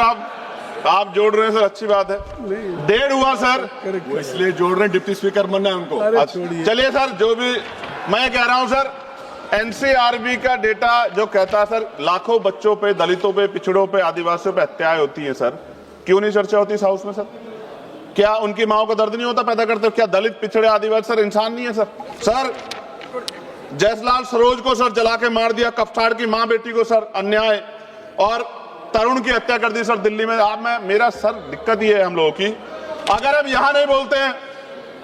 आप जोड़ रहे हैं सर, अच्छी बात है। 1.5 हुआ सर, वो इसलिए जोड़ रहे हैं, डिप्टी स्पीकर बनना है उनको। चलिए सर, जो भी मैं कह रहा हूं सर, NCRB का डेटा जो कहता है सर, लाखों बच्चों पे, दलितों पे, पिछड़ों पे, आदिवासियों पे हत्याएं होती हैं सर, क्यों नहीं चर्चा होती इस हाउस में सर? क्या उनकी माओ को दर्द नहीं होता पैदा करते? क्या दलित, पिछड़े, आदिवासी सर इंसान नहीं है सर? सर जयसलाल सरोज को सर जला के मार दिया, कफ्ताड़ की मां बेटी को सर अन्याय, और तरुण की हत्या कर दी सर दिल्ली में। आप मेरा सर दिक्कत ये है हम लोगों की, अगर हम यहां नहीं बोलते हैं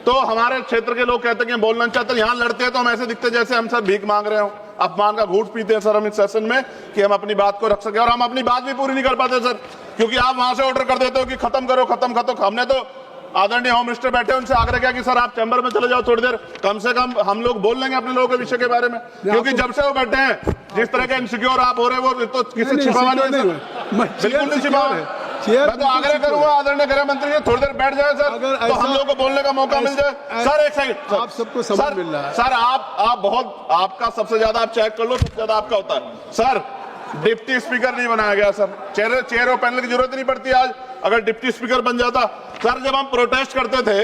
तो हमारे क्षेत्र के लोग कहते हैं कि बोलना चाहते हैं, यहां लड़ते हैं तो हम ऐसे दिखते जैसे हम सर भीख मांग रहे हो, अपमान का घूंट पीते हैं सर हम इस सेशन में कि हम अपनी बात को रख सके, और हम अपनी बात भी पूरी नहीं कर पाते सर, क्योंकि आप वहां से ऑर्डर कर देते हो कि खत्म करो, खत्म। हमने तो आदरणीय होम मिनिस्टर बैठे उनसे आग्रह किया कि सर आप चैम्बर में चले जाओ थोड़ी देर, कम से कम हम लोग बोल लेंगे अपने लोगों के विषय के बारे में, क्योंकि जब से वो बैठे हैं जिस तरह के इनसिक्योर आप हो रहे हो वो तो किसी छिपावा नहीं है, बिल्कुल नहीं छिपावा है। मैं तो आग्रह करूंगा आदरणीय गृह मंत्री जी थोड़ी देर बैठ जाए सर, तो हम लोगों को बोलने का मौका मिल जाए। सर एक सेकंड, आप सबको समय मिल रहा है सर, आप बहुत, आपका सबसे ज्यादा, आप चेक कर लो, सबसे ज्यादा आपका होता है सर। डिप्टी स्पीकर नहीं बनाया गया सर, चेयर और पैनल की जरूरत नहीं पड़ती आज, अगर डिप्टी स्पीकर बन जाता। सर जब हम प्रोटेस्ट करते थे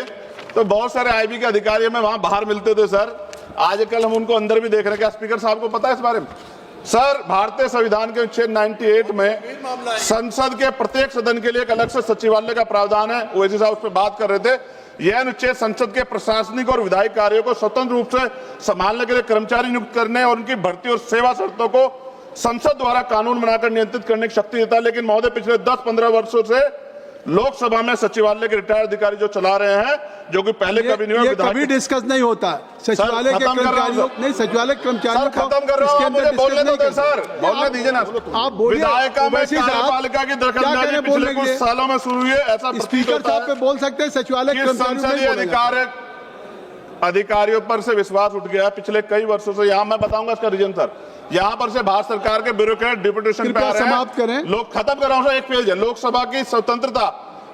तो बहुत सारे IB के अधिकारी हमें वहां बाहर मिलते थे सर, आजकल हम उनको अंदर भी देख रहे हैं। क्या स्पीकर साहब को पता है इस बारे में? सर भारतीय संविधान के अनुच्छेद 98 में संसद के प्रत्येक सदन के लिए एक अलग से सचिवालय का प्रावधान है, ओवैसी साहब उस पर बात कर रहे थे। यह अनुच्छेद संसद के प्रशासनिक और विधायी कार्यों को स्वतंत्र रूप से संभालने के लिए कर्मचारी नियुक्त करने और उनकी भर्ती और सेवा शर्तों को संसद द्वारा कानून बनाकर नियंत्रित करने की शक्ति देता है। लेकिन महोदय पिछले 10-15 वर्षों से लोकसभा में सचिवालय के रिटायर्ड अधिकारी जो चला रहे हैं, जो कि पहले कभी नहीं हुआ, कभी डिस्कस नहीं होता सचिवालय के कर्मचारियों, नहीं सचिवालय कर्मचारियों को खत्म कर रहा हूं, मुझे बोलने दो सर, बोलने दीजिए ना। आप बोलिए, विधायिका में कार्यपालिका की दखलंदाजी पिछले कुछ सालों में शुरू हुई है, ऐसा स्पीकर साहब पे बोल सकते हैं, सचिवालय संसदीय अधिकारियों पर से विश्वास उठ गया पिछले कई वर्षों से। यहाँ मैं बताऊंगा इसका रीजन सर, यहाँ पर से भारत सरकार के ब्यूरोक्रेट डिप्यूटेशन पे आ रहे हैं। समाप्त करें, लोग खत्म कर रहा हूं सर, एक पेज है, लोकसभा की स्वतंत्रता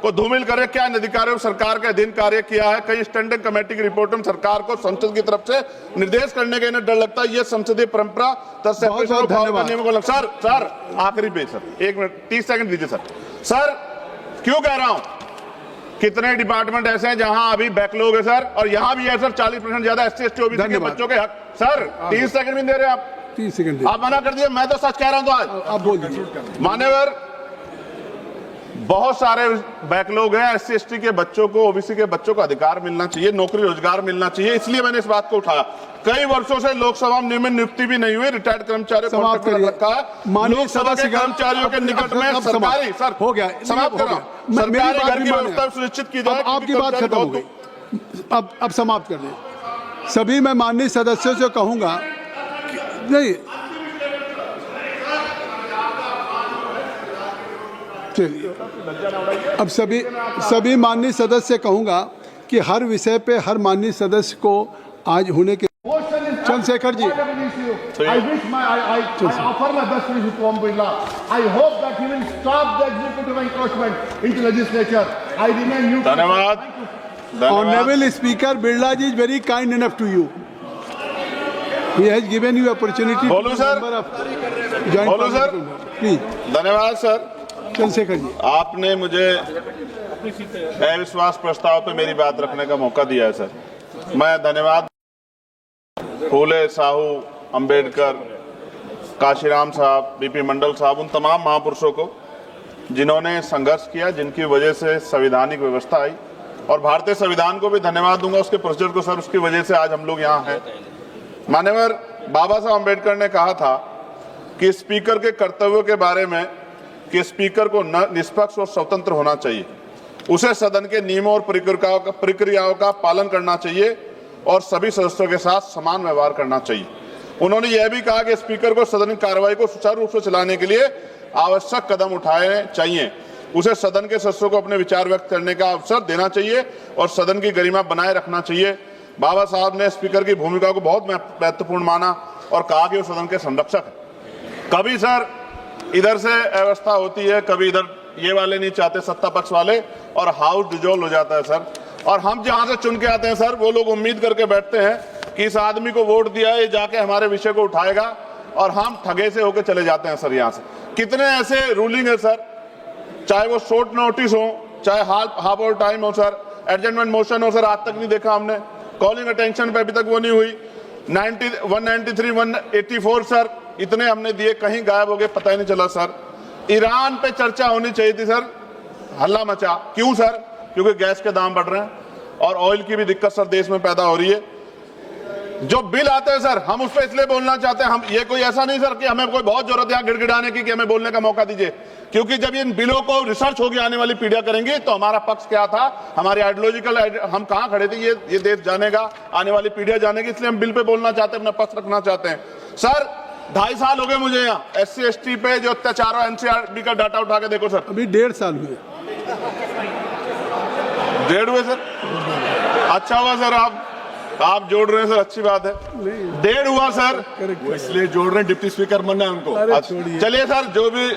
को धूमिल करे, क्या इन अधिकारियों सरकार के अधीन कार्य किया है? कई स्टैंडिंग कमेटी की रिपोर्ट में सरकार को संसद की तरफ से निर्देश करने का इन्हें डर लगता है, ये संसदीय परंपरा सर आखिरी पेज सर, 1 मिनट 30 सेकंड दीजिए सर। सर क्यों कह रहा हूं, कितने डिपार्टमेंट ऐसे हैं जहां अभी बैकलॉग है सर, और यहां भी है सर 40% ज्यादा SC ST OBC के बच्चों के हक। सर 30 सेकंड भी दे रहे हैं आप, 30 सेकंड आप मना कर दिए, मैं तो सच कह रहा हूं। तो आज आप बोल दीजिए। मान्यवर, बहुत सारे बैकलॉग हैं, SC ST के बच्चों को, OBC के बच्चों को अधिकार मिलना चाहिए, नौकरी रोजगार मिलना चाहिए, इसलिए मैंने इस बात को उठाया। कई वर्षों से लोकसभा में नियुक्ति भी नहीं हुई, रिटायर्ड कर्मचारियों को रखा है, लोकसभा के कर्मचारियों के निकट में सरकारी, सर हो गया, समाप्त कर रहा हूं, सरकारी घर की व्यवस्था सुनिश्चित की जाए। आपकी बात खत्म हो गई, अब समाप्त कर दें। सभी मैं माननीय सदस्यों से कहूंगा, नहीं चलिए, अब सभी माननीय सदस्य कहूंगा कि हर विषय पे हर माननीय सदस्य को आज होने के Chandrashekhar ji, I wish I offer my best wishes to Om Birla. I hope that he will stop the executive encroachment into legislature. I remain neutral. धन्यवाद। Honorable Speaker Birla ji is very kind enough to you. He has given you opportunity. बोलो sir, बोलो sir, please. धन्यवाद sir. Chandrashekhar ji, आपने मुझे अविश्वास प्रस्ताव पे मेरी बात रखने का मौका दिया है सर, मैं धन्यवाद फूले, साहू, अंबेडकर, काशीराम साहब, BP मंडल साहब, उन तमाम महापुरुषों को जिन्होंने संघर्ष किया, जिनकी वजह से संवैधानिक व्यवस्था आई, और भारतीय संविधान को भी धन्यवाद दूंगा, उसके प्रोसीजर को सर, उसकी वजह से आज हम लोग यहाँ हैं। माननीय बाबा साहब अम्बेडकर ने कहा था कि स्पीकर के कर्तव्यों के बारे में कि स्पीकर को निष्पक्ष और स्वतंत्र होना चाहिए, उसे सदन के नियमों और प्रक्रियाओं का पालन करना चाहिए और सभी सदस्यों के साथ समान व्यवहार करना चाहिए। उन्होंने यह भी कहा कि स्पीकर को सदन की कार्रवाई को सुचारू रूप से चलाने के लिए आवश्यक कदम उठाने चाहिए, उसे सदन के सदस्यों को अपने विचार व्यक्त करने का अवसर देना चाहिए और सदन की गरिमा बनाए रखना चाहिए। बाबा साहब ने स्पीकर की भूमिका को बहुत महत्वपूर्ण माना और कहा कि वो सदन के संरक्षक है। कभी सर इधर से अव्यवस्था होती है, कभी इधर ये वाले नहीं चाहते सत्ता पक्ष वाले, और हाउस डिजोल्व हो जाता है सर। और हम जहां से चुन के आते हैं सर, वो लोग उम्मीद करके बैठते हैं कि इस आदमी को वोट दिया, ये जाके हमारे विषय को उठाएगा, और हम ठगे से होकर चले जाते हैं सर। यहाँ से कितने ऐसे रूलिंग है सर, चाहे वो शॉर्ट नोटिस हो, चाहे हाफ आवर टाइम हो सर, एडजमेंट मोशन हो सर, आज तक नहीं देखा हमने। कॉलिंग अटेंशन पे अभी तक वो नहीं हुई। 193, 184 सर, इतने हमने दिए, कहीं गायब हो गए, पता ही नहीं चला सर। ईरान पे चर्चा होनी चाहिए थी सर, हल्ला मचा। क्यों सर? क्योंकि गैस के दाम बढ़ रहे हैं और ऑयल की भी दिक्कत सर देश में पैदा हो रही है। जो बिल आते हैं सर, हम उस पर इसलिए बोलना चाहते हैं, हम ये कोई ऐसा नहीं सर कि हमें कोई बहुत जरूरत है यहाँ गिड़गिड़ाने की कि हमें बोलने का मौका दीजिए, क्योंकि जब इन बिलों को रिसर्च होगी आने वाली पीढ़ियां करेंगी तो हमारा पक्ष क्या था, हमारी आइडियोलॉजिकल हम कहां खड़े थे, ये देश जानेगा, आने वाली पीढ़ियां जानेगी। इसलिए हम बिल पे बोलना चाहते हैं, अपना पक्ष रखना चाहते हैं। सर 2.5 साल हो गए मुझे यहाँ SC ST पे जो अत्याचार हो, NCRB का डाटा उठा के देखो सर, अभी 1.5 साल हुए। 1.5 हुए सर? अच्छा हुआ सर, आप जोड़ रहे हैं सर, अच्छी बात है। 1.5 हुआ सर, इसलिए जोड़ रहे हैं, डिप्टी स्पीकर बनना है उनको। चलिए सर, जो भी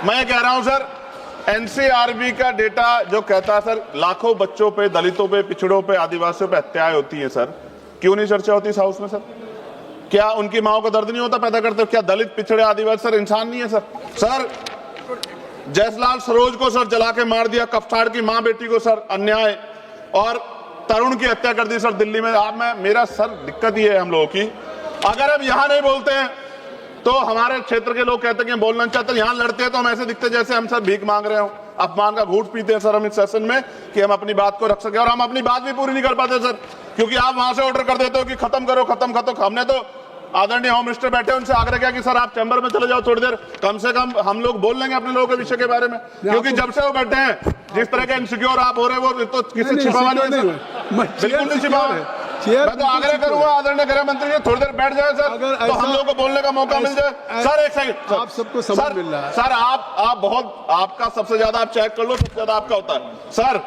मैं कह रहा हूं सर, NCRB का डेटा जो कहता है सर, लाखों बच्चों पे, दलितों पे, पिछड़ों पे, आदिवासियों पे हत्याएं होती हैं सर, क्यों नहीं चर्चा होती इस हाउस में सर? क्या उनकी माओ का दर्द नहीं होता पैदा करते? क्या दलित, पिछड़े, आदिवासी सर इंसान नहीं है सर? सर जयसलाल सरोज को सर जला के मार दिया, कफ्ताड़ की मां बेटी को सर अन्याय, और तरुण की हत्या कर दी सर दिल्ली में। आप मेरा सर दिक्कत ये है हम लोगों की, अगर हम यहां नहीं बोलते हैं तो हमारे क्षेत्र के लोग कहते हैं कि बोलना चाहते हैं, यहां लड़ते हैं तो हम ऐसे दिखते जैसे हम सर भीख मांग रहे हो, अपमान का घूंट पीते हैं सर हम इस सेशन में कि हम अपनी बात को रख सके, और हम अपनी बात भी पूरी नहीं कर पाते सर, क्योंकि आप वहां से ऑर्डर कर देते हो कि खत्म करो, खत्म। हमने तो आदरणीय होम मिनिस्टर बैठे, उनसे आग्रह किया कि सर आप चैम्बर में चले जाओ थोड़ी देर, कम से कम हम लोग बोल लेंगे अपने लोगों के विषय के बारे में, क्योंकि जब से वो बैठे हैं जिस तरह के इनसिक्योर आप हो रहे हैं वो तो किसी छिपावा नहीं है, बिल्कुल नहीं छिपावा। मैं तो आग्रह करूंगा आदरणीय गृह मंत्री जी थोड़ी देर बैठ जाए सर, तो हम लोगों को बोलने का मौका मिल जाए। सर एक सेकंड, आप सबको समझ मिल रहा है सर, आप बहुत, आपका सबसे ज्यादा आप चेक कर लो, सबसे ज्यादा आपका होता है सर।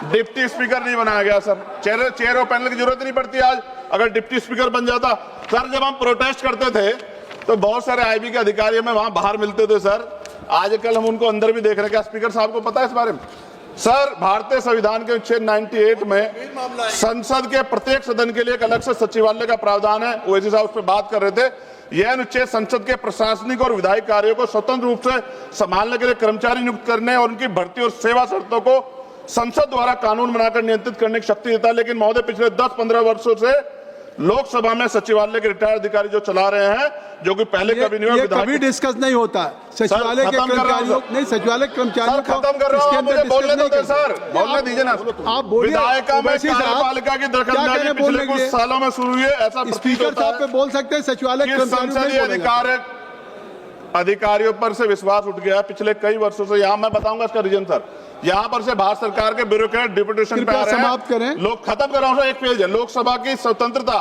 डिप्टी स्पीकर नहीं बनाया गया सर, चेयर और पैनल की जरूरत नहीं पड़ती आज, अगर डिप्टी स्पीकर बन जाता। सर जब हम प्रोटेस्ट करते थे तो बहुत सारे IB के अधिकारी हमें वहां बाहर मिलते थे सर, आजकल हम उनको अंदर भी देख रहे हैं। क्या स्पीकर साहब को पता है इस बारे में? सर भारतीय संविधान के अनुच्छेद 98 में संसद के प्रत्येक सदन के लिए एक अलग से सचिवालय का प्रावधान है। ओवैसी साहब उस पर बात कर रहे थे। यह अनुच्छेद संसद के प्रशासनिक और विधायी कार्यों को स्वतंत्र रूप से संभालने के लिए कर्मचारी नियुक्त करने और उनकी भर्ती और सेवा शर्तों को संसद द्वारा कानून बनाकर नियंत्रित करने की शक्ति देता है। लेकिन महोदय पिछले 10-15 वर्षों से लोकसभा में सचिवालय के रिटायर्ड अधिकारी जो चला रहे हैं, जो कि पहले कभी नहीं हुआ, कभी डिस्कस नहीं होता सचिवालय के कर्मचारियों, नहीं सचिवालय कर्मचारियों को खत्म कर रहा हूं, मुझे बोलने दो सर, बोलने दीजिए ना। आप बोलिए, विधायिका में कार्यपालिका की दखलंदाजी पिछले कुछ सालों में शुरू हुई है, ऐसा स्पीकर साहब पे बोल सकते हैं, सचिवालय संसदीय अधिकारियों पर से विश्वास उठ गया पिछले कई वर्षों से। यहाँ मैं बताऊंगा इसका रीजन सर, यहाँ पर से भारत सरकार के ब्यूरोक्रेट डिप्यूटेशन पे आ रहे हैं। समाप्त करें, लोग खत्म कर रहा हूं, एक पेज है, लोकसभा की स्वतंत्रता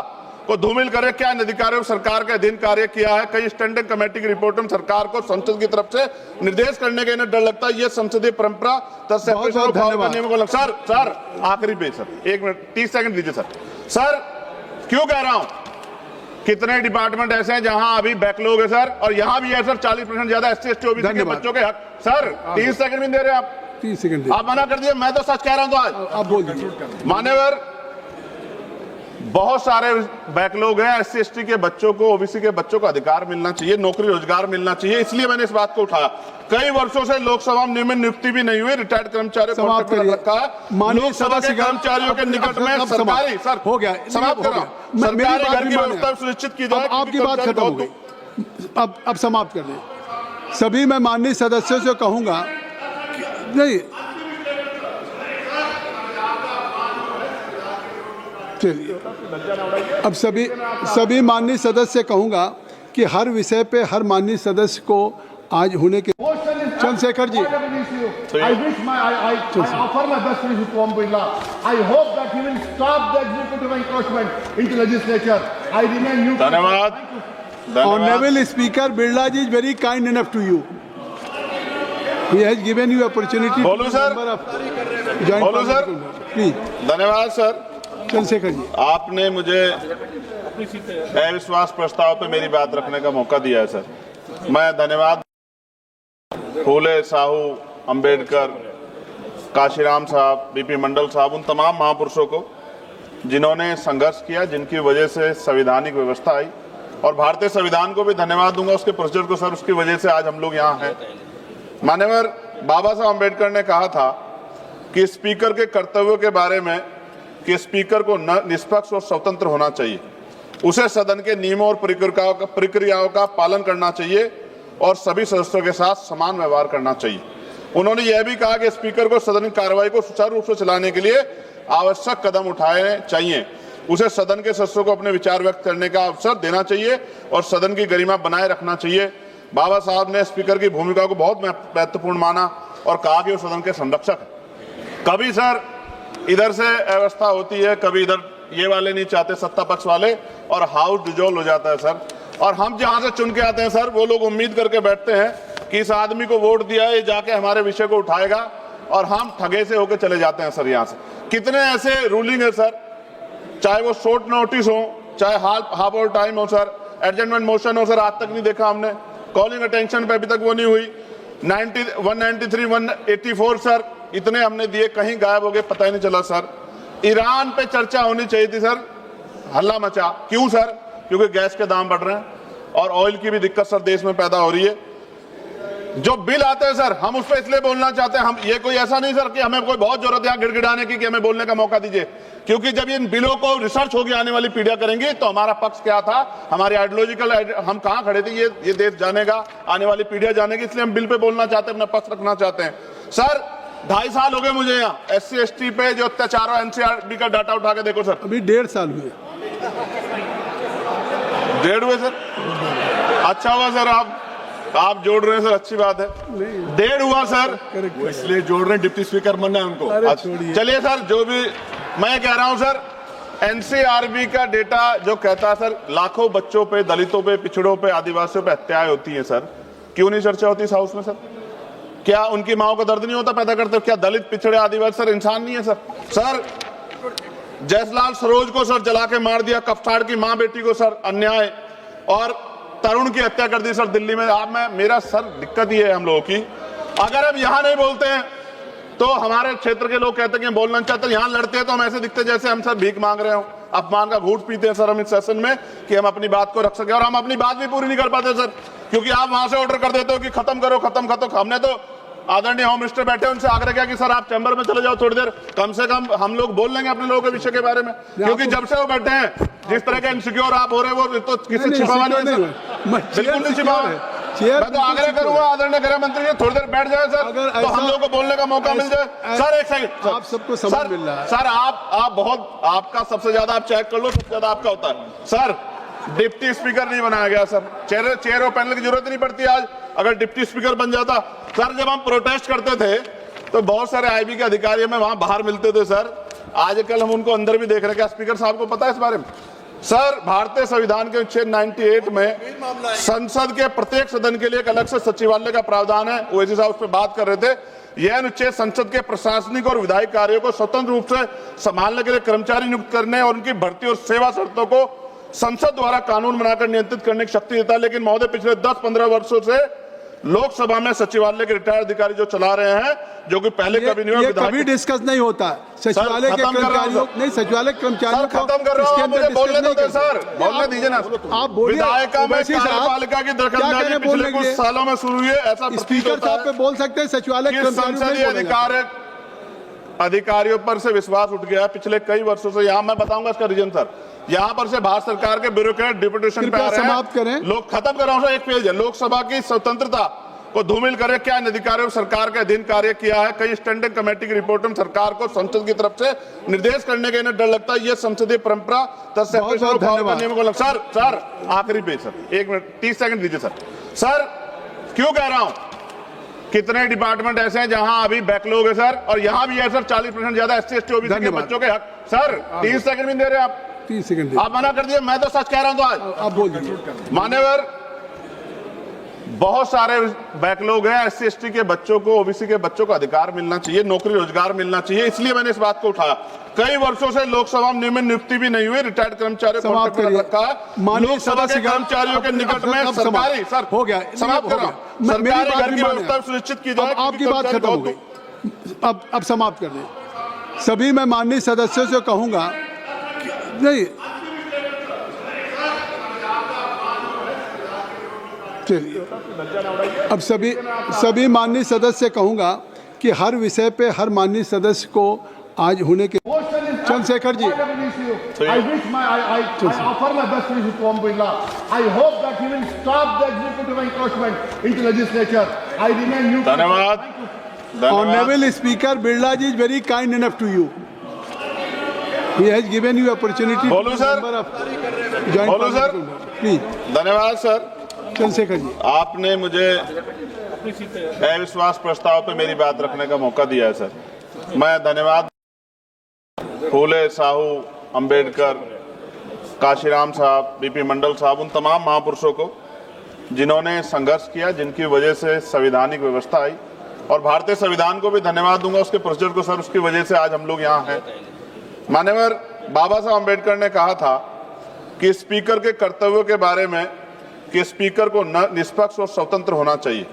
को धूमिल करे, क्या इन अधिकारियों सरकार के अधीन कार्य किया है? कई स्टैंडिंग कमेटी की रिपोर्ट में सरकार को संसद की तरफ से निर्देश करने का इन्हें डर लगता है, ये संसदीय परंपरा सर आखिरी पेज सर, 1 मिनट 30 सेकंड दीजिए सर। सर क्यों कह रहा हूं, कितने डिपार्टमेंट ऐसे हैं जहां अभी बैकलॉग है सर, और यहां भी है सर 40% ज्यादा SC ST OBC के बच्चों के हक। सर 30 सेकंड भी दे रहे आप, 30 सेकंड आप मना कर दिए, मैं तो सच कह रहा हूं। तो आज आप बोल दीजिए। मान्यवर, बहुत सारे बैकलॉग हैं, SC ST के बच्चों को, OBC के बच्चों को अधिकार मिलना चाहिए, नौकरी रोजगार मिलना चाहिए, इसलिए मैंने इस बात को उठाया। कई वर्षों से लोकसभा में नियुक्ति भी नहीं हुई, रिटायर्ड कर्मचारियों को समाप्त करिए। लोकसभा के कर्मचारियों के निकट में सरकारी, सर हो गया, समाप्त कर रहा हूं, सरकारी घर की व्यवस्था सुनिश्चित की जाए। आपकी बात खत्म हो गई, अब समाप्त कर दें। सभी मैं माननीय सदस्यों से कहूंगा, नहीं चलिए अब सभी माननीय सदस्य कहूंगा कि हर विषय पे हर माननीय सदस्य को आज होने के Chandrashekhar ji I wish I offer my best wishes to Om Birla. I hope that he will stop the executive encroachment into legislature. I remain neutral. धन्यवाद। Honorable Speaker Birla ji is very kind enough to you. He has given you opportunity. बोलूं sir? बोलूं sir? Please धन्यवाद sir. Chandrashekhar ji आपने मुझे अविश्वास प्रस्ताव पे मेरी बात रखने का मौका दिया है सर। मैं धन्यवाद फूले, साहू, अंबेडकर, काशीराम साहब, बीपी मंडल साहब, उन तमाम महापुरुषों को जिन्होंने संघर्ष किया, जिनकी वजह से संवैधानिक व्यवस्था आई, और भारतीय संविधान को भी धन्यवाद दूंगा उसके प्रोसीजर को सर, उसकी वजह से आज हम लोग यहाँ हैं। माननीय बाबा साहब अंबेडकर ने कहा था कि स्पीकर के कर्तव्यों के बारे में कि स्पीकर को निष्पक्ष और स्वतंत्र होना चाहिए, उसे सदन के नियमों और प्रक्रियाओं का पालन करना चाहिए और सभी सदस्यों के साथ समान व्यवहार करना चाहिए। उन्होंने यह भी कहा कि स्पीकर को सदन की कार्रवाई को सुचारू रूप से चलाने के लिए आवश्यक कदम उठाने चाहिए, उसे सदन के सदस्यों को अपने विचार व्यक्त करने का अवसर देना चाहिए और सदन की गरिमा बनाए रखना चाहिए। बाबा साहब ने स्पीकर की भूमिका को बहुत महत्वपूर्ण माना और कहा कि वो सदन के संरक्षक हैं। कभी सर इधर से अव्यवस्था होती है, कभी इधर ये वाले नहीं चाहते, सत्ता पक्ष वाले, और हाउस डिजोल्व हो जाता है सर। और हम जहां से चुन के आते हैं सर, वो लोग उम्मीद करके बैठते हैं कि इस आदमी को वोट दिया, ये जाके हमारे विषय को उठाएगा, और हम ठगे से होकर चले जाते हैं सर। यहाँ से कितने ऐसे रूलिंग है सर, चाहे वो शॉर्ट नोटिस हो, चाहे हाफ ऑवर टाइम हो सर, एडजमेंट मोशन हो सर, आज तक नहीं देखा हमने। कॉलिंग अटेंशन पे अभी तक वो नहीं हुई। 193, 184 सर, इतने हमने दिए, कहीं गायब हो गए, पता ही नहीं चला सर। ईरान पे चर्चा होनी चाहिए थी सर, हल्ला मचा। क्यों सर? क्योंकि गैस के दाम बढ़ रहे हैं और ऑयल की भी दिक्कत सर देश में पैदा हो रही है। जो बिल आते हैं सर, हम उस पर इसलिए बोलना चाहते हैं, हम ये कोई ऐसा नहीं सर कि हमें कोई बहुत जरूरत है गिड़गिड़ाने की कि हमें बोलने का मौका दीजिए, क्योंकि जब इन बिलों को रिसर्च होगी, आने वाली पीढ़ियां करेंगी, तो हमारा पक्ष क्या था, हमारी आइडियोलॉजिकल हम कहां खड़े थे, ये देश जानेगा, आने वाली पीढ़ियां जानेगी। इसलिए हम बिल पे बोलना चाहते हैं, अपना पक्ष रखना चाहते हैं। सर 2.5 साल हो गए मुझे यहाँ SC ST पे जो अत्याचार है, NCRB का डाटा उठा के देखो सर, अभी 1.5 साल हुए। 1.5 हुए सर? अच्छा हुआ सर, आप जोड़ रहे हैं सर, अच्छी बात है। 1.5 हुआ सर, इसलिए जोड़ रहे हैं, डिप्टी स्पीकर बनना है उनको। चलिए सर, जो भी मैं कह रहा हूं सर, NCRB का डेटा जो कहता है सर, लाखों बच्चों पे, दलितों पे, पिछड़ों पे, आदिवासियों पे हत्याएं होती हैं सर, क्यों नहीं चर्चा होती इस हाउस में सर? क्या उनकी माओ का दर्द नहीं होता पैदा करते? क्या दलित, पिछड़े, आदिवासी सर इंसान नहीं है सर? सर जयसलाल सरोज को सर जला के मार दिया, कफ्ताड़ की मां बेटी को सर अन्याय, और तरुण की हत्या कर दी सर दिल्ली में। आप मेरा सर दिक्कत ये है हम लोगों की, अगर हम यहां नहीं बोलते हैं तो हमारे क्षेत्र के लोग कहते हैं कि बोलना चाहते हैं, यहां लड़ते हैं तो हम ऐसे दिखते जैसे हम सर भीख मांग रहे हो, अपमान का घूंट पीते हैं सर हम इस सेशन में कि हम अपनी बात को रख सके, और हम अपनी बात भी पूरी नहीं कर पाते सर, क्योंकि आप वहां से ऑर्डर कर देते हो कि खत्म करो, खत्म खत्म। हमने तो आदरणीय होम मिनिस्टर बैठे, उनसे आग्रह किया कि सर आप चैम्बर में चले जाओ थोड़ी देर, कम से कम हम लोग बोल लेंगे अपने लोगों के विषय के बारे में, क्योंकि जब से वो बैठे हैं जिस तरह के इनसिक्योर आप हो रहे हैं, वो तो किसी छिपावा नहीं है, बिल्कुल नहीं छिपावा है। मैं तो आग्रह करूंगा आदरणीय गृह मंत्री जी थोड़ी देर बैठ जाए सर, तो हम लोग को बोलने का मौका मिल जाए। सर एक सेकंड, आप सबको समय मिल रहा है सर, आप बहुत, आपका सबसे ज्यादा, आप चेक कर लो, सबसे ज्यादा आपका होता है सर। डिप्टी स्पीकर नहीं बनाया गया सर, चेयर और पैनल की जरूरत नहीं पड़ती आज, अगर डिप्टी स्पीकर बन जाता। सर जब हम प्रोटेस्ट करते थे तो बहुत सारे IB के अधिकारी हमें वहां बाहर मिलते थे सर, आजकल हम उनको अंदर भी देख रहे हैं। क्या स्पीकर साहब को पता है इस बारे में? सर भारतीय संविधान के अनुच्छेद 98 में संसद के प्रत्येक सदन के लिए एक अलग से सचिवालय का प्रावधान है, ओवैसी साहब उस पर बात कर रहे थे। यह अनुच्छेद संसद के प्रशासनिक और विधायी कार्यों को स्वतंत्र रूप से संभालने के लिए कर्मचारी नियुक्त करने और उनकी भर्ती और सेवा शर्तों को संसद द्वारा कानून बनाकर नियंत्रित करने की शक्ति देता है। लेकिन महोदय पिछले 10-15 वर्षों से लोकसभा में सचिवालय के रिटायर्ड अधिकारी जो चला रहे हैं, जो कि पहले कभी नहीं हुआ, कभी डिस्कस नहीं होता सचिवालय के कर्मचारियों, नहीं सचिवालय के कर्मचारियों को खत्म कर रहा हूं, मुझे बोलने दो सर, बोलने दीजिए ना। आप बोलिए, विधायिका में कार्यपालिका की दखलंदाजी पिछले कुछ सालों में शुरू हुई है, ऐसा स्पीकर साहब पे बोल सकते हैं, सचिवालय संसदीय अधिकारियों पर से विश्वास उठ गया पिछले कई वर्षों से। यहाँ मैं बताऊंगा इसका रीजन सर, यहाँ पर से भारत सरकार के ब्यूरोक्रेट डिप्यूटेशन पे आ रहे हैं। समाप्त करें, लोग खत्म कर रहा हूं सर, एक पेज है। लोकसभा की स्वतंत्रता को धूमिल करे, क्या इन अधिकारियों सरकार के अधीन कार्य किया है? कई स्टैंडिंग कमेटी की रिपोर्ट में सरकार को संसद की तरफ से निर्देश करने का इन्हें डर लगता है। ये संसदीय परंपरा सर आखिरी पे सर 1 मिनट 30 सेकंड दीजिए सर क्यों कह रहा हूं, कितने डिपार्टमेंट ऐसे हैं जहां अभी बैकलॉग है सर, और यहां भी है सर 40% ज्यादा SC ST OBC के बच्चों के हक। सर 30 सेकंड भी दे रहे आप, 30 सेकंड आप मना कर दिए। मैं तो सच कह रहा हूं, तो आज आप बोल दीजिए। मान्यवर बहुत सारे बैकलॉग हैं, SC ST के बच्चों को, OBC के बच्चों को अधिकार मिलना चाहिए, नौकरी रोजगार मिलना चाहिए, इसलिए मैंने इस बात को उठाया। कई वर्षों से लोकसभा में नियमित नियुक्ति भी नहीं हुई, रिटायर्ड कर्मचारियों को रखा है। लोकसभा के कर्मचारियों के निकट में सरकारी सर हो गया, समाप्त कर रहा हूं, सरकारी घर की व्यवस्था सुनिश्चित की जाए। आपकी बात खत्म हो गई, अब समाप्त कर दें। सभी मैं माननीय सदस्यों से कहूंगा नहीं, चलिए अब सभी माननीय सदस्य कहूंगा कि हर विषय पे हर माननीय सदस्य को आज होने के Chandrashekhar ji I offer my best wishes to Om Birla. I hope that he will stop the executive encroachment into legislature. I remain neutral. धन्यवाद। Honorable Speaker Birla ji is very kind enough to you. He has given you opportunity. बोलो sir, बोलो sir, please. धन्यवाद sir. Chandrashekhar ji, आपने मुझे अविश्वास प्रस्ताव पे मेरी बात रखने का मौका दिया है सर, मैं धन्यवाद। फूले, साहू, अंबेडकर, काशीराम साहब, बीपी मंडल साहब, उन तमाम महापुरुषों को जिन्होंने संघर्ष किया, जिनकी वजह से संवैधानिक व्यवस्था आई, और भारतीय संविधान को भी धन्यवाद दूंगा उसके प्रोसीजर को सर, उसकी वजह से आज हम लोग यहाँ हैं। मान्यवर बाबा साहब अंबेडकर ने कहा था कि स्पीकर के कर्तव्यों के बारे में कि स्पीकर को निष्पक्ष और स्वतंत्र होना चाहिए,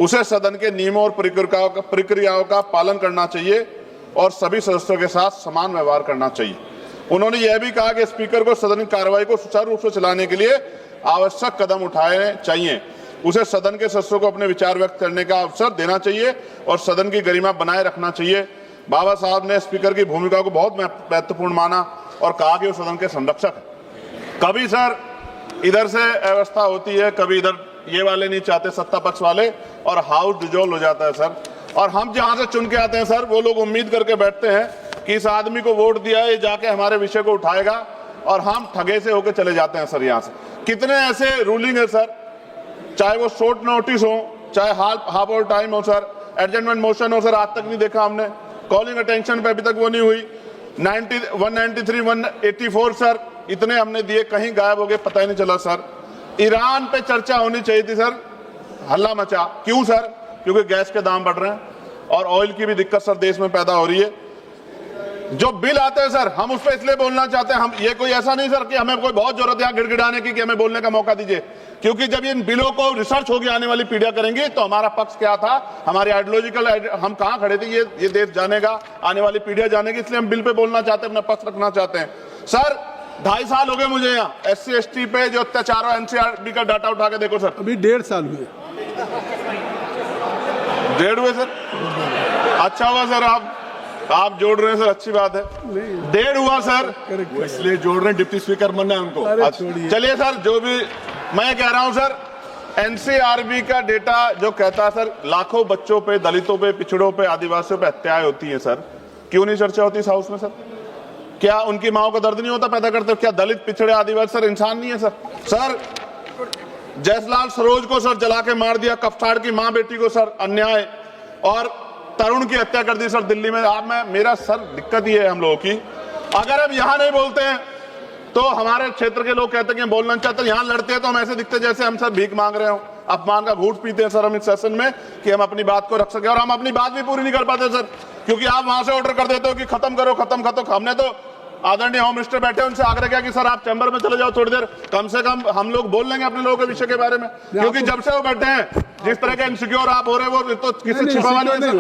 उसे सदन के नियमों और प्रक्रियाओं का पालन करना चाहिए और सभी सदस्यों के साथ समान व्यवहार करना चाहिए। उन्होंने यह भी कहा कि स्पीकर को सदन की कार्रवाई को सुचारू रूप से चलाने के लिए आवश्यक कदम उठाने चाहिए, उसे सदन के सदस्यों को अपने विचार व्यक्त करने का अवसर देना चाहिए और सदन की गरिमा बनाए रखना चाहिए। बाबा साहब ने स्पीकर की भूमिका को बहुत महत्वपूर्ण माना और कहा कि वो सदन के संरक्षक है। कभी सर इधर से व्यवस्था होती है, कभी इधर ये वाले नहीं चाहते, सत्ता पक्ष वाले, और हाउस डिजोल्व हो जाता है सर। और हम जहां से चुन के आते हैं सर, वो लोग उम्मीद करके बैठते हैं कि इस आदमी को वोट दिया है, ये जाके हमारे विषय को उठाएगा, और हम ठगे से होकर चले जाते हैं सर। यहाँ से कितने ऐसे रूलिंग है सर, चाहे वो शॉर्ट नोटिस हो, चाहे हाफ और टाइम हो सर, एडजमेंट मोशन हो सर, आज तक नहीं देखा हमने। कॉलिंग अटेंशन पे अभी तक वो नहीं हुई। 193, 184 सर, इतने हमने दिए, कहीं गायब हो गए, पता ही नहीं चला सर। ईरान पे चर्चा होनी चाहिए थी सर, हल्ला मचा। क्यों सर? क्योंकि गैस के दाम बढ़ रहे हैं और ऑयल की भी दिक्कत सर देश में पैदा हो रही है। जो बिल आते हैं सर, हम उस पर इसलिए बोलना चाहते हैं, हम ये कोई ऐसा नहीं सर कि हमें कोई बहुत जरूरत है गिड़गिड़ाने की कि हमें बोलने का मौका दीजिए, क्योंकि जब इन बिलों को रिसर्च होगी आने वाली पीढ़ियां करेंगी तो हमारा पक्ष क्या था, हमारी आइडियोलॉजिकल हम कहां खड़े थे, ये देश जानेगा, आने वाली पीढ़ियां जानेगी, इसलिए हम बिल पे बोलना चाहते हैं, अपना पक्ष रखना चाहते हैं। सर 2.5 साल हो गए मुझे यहाँ SC ST पे जो अत्याचार हो, NCRB का डाटा उठा के देखो सर, अभी 1.5 साल हुए। 1.5 हुए सर, अच्छा हुआ सर आप जोड़ रहे हैं सर, अच्छी बात है। 1.5 हुआ सर, इसलिए जोड़ रहे हैं, डिप्टी स्पीकर बनना है उनको। चलिए सर, जो भी मैं कह रहा हूं सर, NCRB का डेटा जो कहता है सर, लाखों बच्चों पे, दलितों पे, पिछड़ों पे, आदिवासियों पे हत्याएं होती हैं सर, क्यों नहीं चर्चा होती इस हाउस में सर? क्या उनकी माओ को दर्द नहीं होता पैदा करते? क्या दलित, पिछड़े, आदिवासी सर इंसान नहीं है सर? सर जयसलाल सरोज को सर जला के मार दिया, कफ्ताड़ की मां बेटी को सर अन्याय, और तरुण की हत्या कर दी सर दिल्ली में। आप मेरा सर दिक्कत ये है हम लोगों की, अगर हम यहाँ नहीं बोलते हैं तो हमारे क्षेत्र के लोग कहते हैं कि बोलना चाहते हैं, यहाँ लड़ते हैं तो हम ऐसे दिखते जैसे हम सर भीख मांग रहे हो, अपमान का घूंट पीते हैं सर हम इस सेशन में कि हम अपनी बात को रख सके, और हम अपनी बात भी पूरी नहीं कर पाते सर, क्योंकि आप वहां से ऑर्डर कर देते हो कि खत्म करो, खत्म। हमने तो आदरणीय होम मिनिस्टर बैठे उनसे आग्रह किया कि सर आप चैम्बर में चले जाओ थोड़ी देर, कम से कम हम लोग बोल लेंगे अपने लोगों के विषय के बारे में, क्योंकि जब से वो बैठे हैं जिस तरह के इनसिक्योर आप हो रहे हो वो तो किसी छिपावा नहीं है,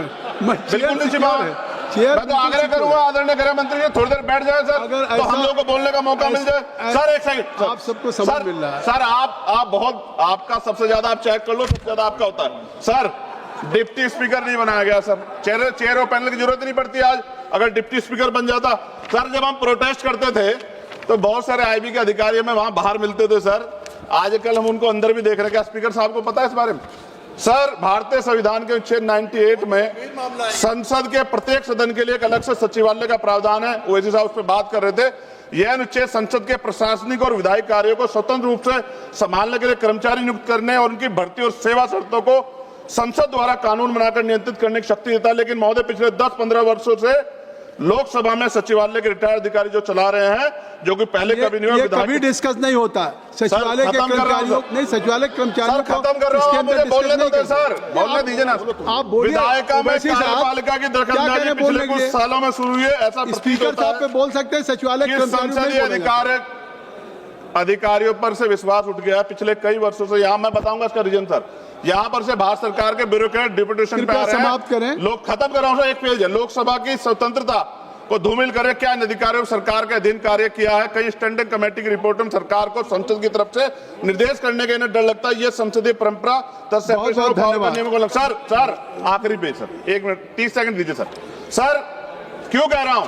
बिल्कुल नहीं छिपावा है। मैं तो आग्रह करूंगा आदरणीय गृह मंत्री जी थोड़ी देर बैठ जाए सर, तो हम लोगों को बोलने का मौका मिल जाए। सर एक सेकंड, आप सबको समझ मिल रहा है सर, आप बहुत, आपका सबसे ज्यादा आप चेक कर लो, सबसे ज्यादा आपका होता है सर। डिप्टी स्पीकर नहीं बनाया गया सर, चेयर और पैनल की जरूरत नहीं पड़ती आज, अगर डिप्टी स्पीकर बन जाता। सर जब हम प्रोटेस्ट करते थे तो बहुत सारे IB के अधिकारी हमें वहां बाहर मिलते थे सर, आजकल हम उनको अंदर भी देख रहे हैं। क्या स्पीकर साहब को पता है इस बारे में? सर, भारतीय संविधान के अनुच्छेद 98 में संसद के प्रत्येक सदन के लिए एक अलग से सचिवालय का प्रावधान है। ओवैसी साहब उस पर बात कर रहे थे। यह अनुच्छेद संसद के प्रशासनिक और विधायी कार्यों को स्वतंत्र रूप से संभालने के लिए कर्मचारी नियुक्त करने और उनकी भर्ती और सेवा शर्तों को संसद द्वारा कानून बनाकर नियंत्रित करने की शक्ति देता है। लेकिन महोदय, पिछले 10-15 वर्षों से लोकसभा में सचिवालय के रिटायर्ड अधिकारी जो चला रहे हैं, जो कि पहले कभी नहीं हुआ, ये कभी डिस्कस नहीं होता सचिवालय के कर्मचारियों, नहीं सचिवालय कर्मचारियों को खत्म कर रहा हूं, मुझे बोलने दो सर, बोलने दीजिए ना। आप बोलिए। विधायिका में कार्यपालिका की दखलंदाजी पिछले कुछ सालों में शुरू हुई है, ऐसा प्रतीत होता है। पे बोल सकते हैं सचिवालय संसदीय अधिकारियों पर से विश्वास उठ गया पिछले कई वर्षों से। यहाँ मैं बताऊंगा इसका रीजन सर। यहाँ पर से भारत सरकार के ब्यूरोक्रेट डिप्यूटेशन पे आ रहे हैं। समाप्त करें। लोग खत्म कर रहा हूं सर, एक पेज है। लोकसभा की स्वतंत्रता को धूमिल करे, क्या इन अधिकारियों ने सरकार के अधीन कार्य किया है? कई स्टैंडिंग कमेटी की रिपोर्ट में सरकार को संसद की तरफ से निर्देश करने का इन्हें डर लगता है। ये संसदीय परंपरा सर आखिरी पेज सर, 1 मिनट 30 सेकंड दीजिए सर। क्यों कह रहा हूं,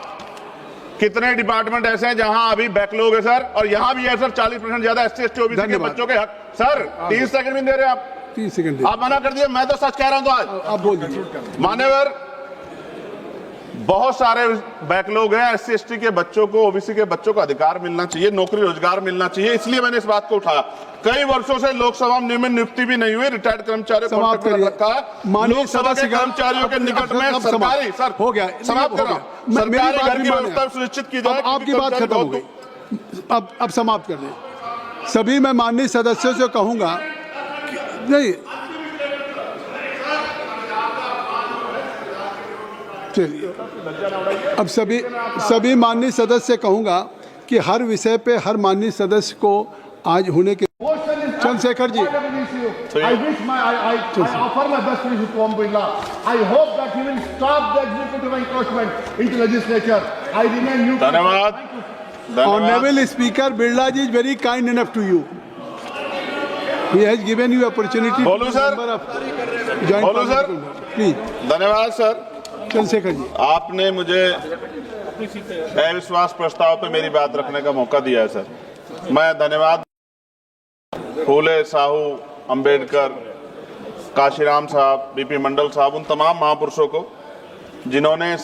कितने डिपार्टमेंट ऐसे हैं जहां अभी बैकलॉग है सर, और यहां भी है सर 40% ज्यादा SC ST OBC के बच्चों के हक। सर 30 सेकंड भी दे रहे हैं आप, 30 सेकंड आप मना कर दिए। मैं तो सच कह रहा हूं। तो आज आप बोल दीजिए। मान्यवर, बहुत सारे बैकलॉग हैं। SC ST के बच्चों को, OBC के बच्चों को अधिकार मिलना चाहिए, नौकरी रोजगार मिलना चाहिए, इसलिए मैंने इस बात को उठाया। कई वर्षों से लोकसभा में नियमित नियुक्ति भी नहीं हुई, रिटायर्ड कर्मचारियों को रखा है। लोकसभा के कर्मचारियों के निकट में सरकारी सर हो गया, समाप्त कर रहा हूं, सरकारी घर की व्यवस्था सुनिश्चित की जाए। आपकी बात खत्म हो गई, अब समाप्त कर दें। सभी मैं माननीय सदस्यों से कहूंगा नहीं, चलिए अब सभी माननीय सदस्य कहूंगा कि हर विषय पे हर माननीय सदस्य को आज होने के Chandrashekhar ji, I wish I offer my best wishes to Om Birla. I hope that he will stop the executive encroachment into legislature. I remain neutral. धन्यवाद। Honorable Speaker Birla ji is very kind enough to you. He has given you opportunity. बोलूं sir? बोलूं sir? Please. धन्यवाद sir. Chandrashekhar ji, आपने मुझे अविश्वास प्रस्ताव पे मेरी बात रखने का मौका दिया है सर। मैं धन्यवाद फूले, साहू, अंबेडकर, काशीराम साहब, BP मंडल साहब, उन तमाम महापुरुषों को जिन्होंने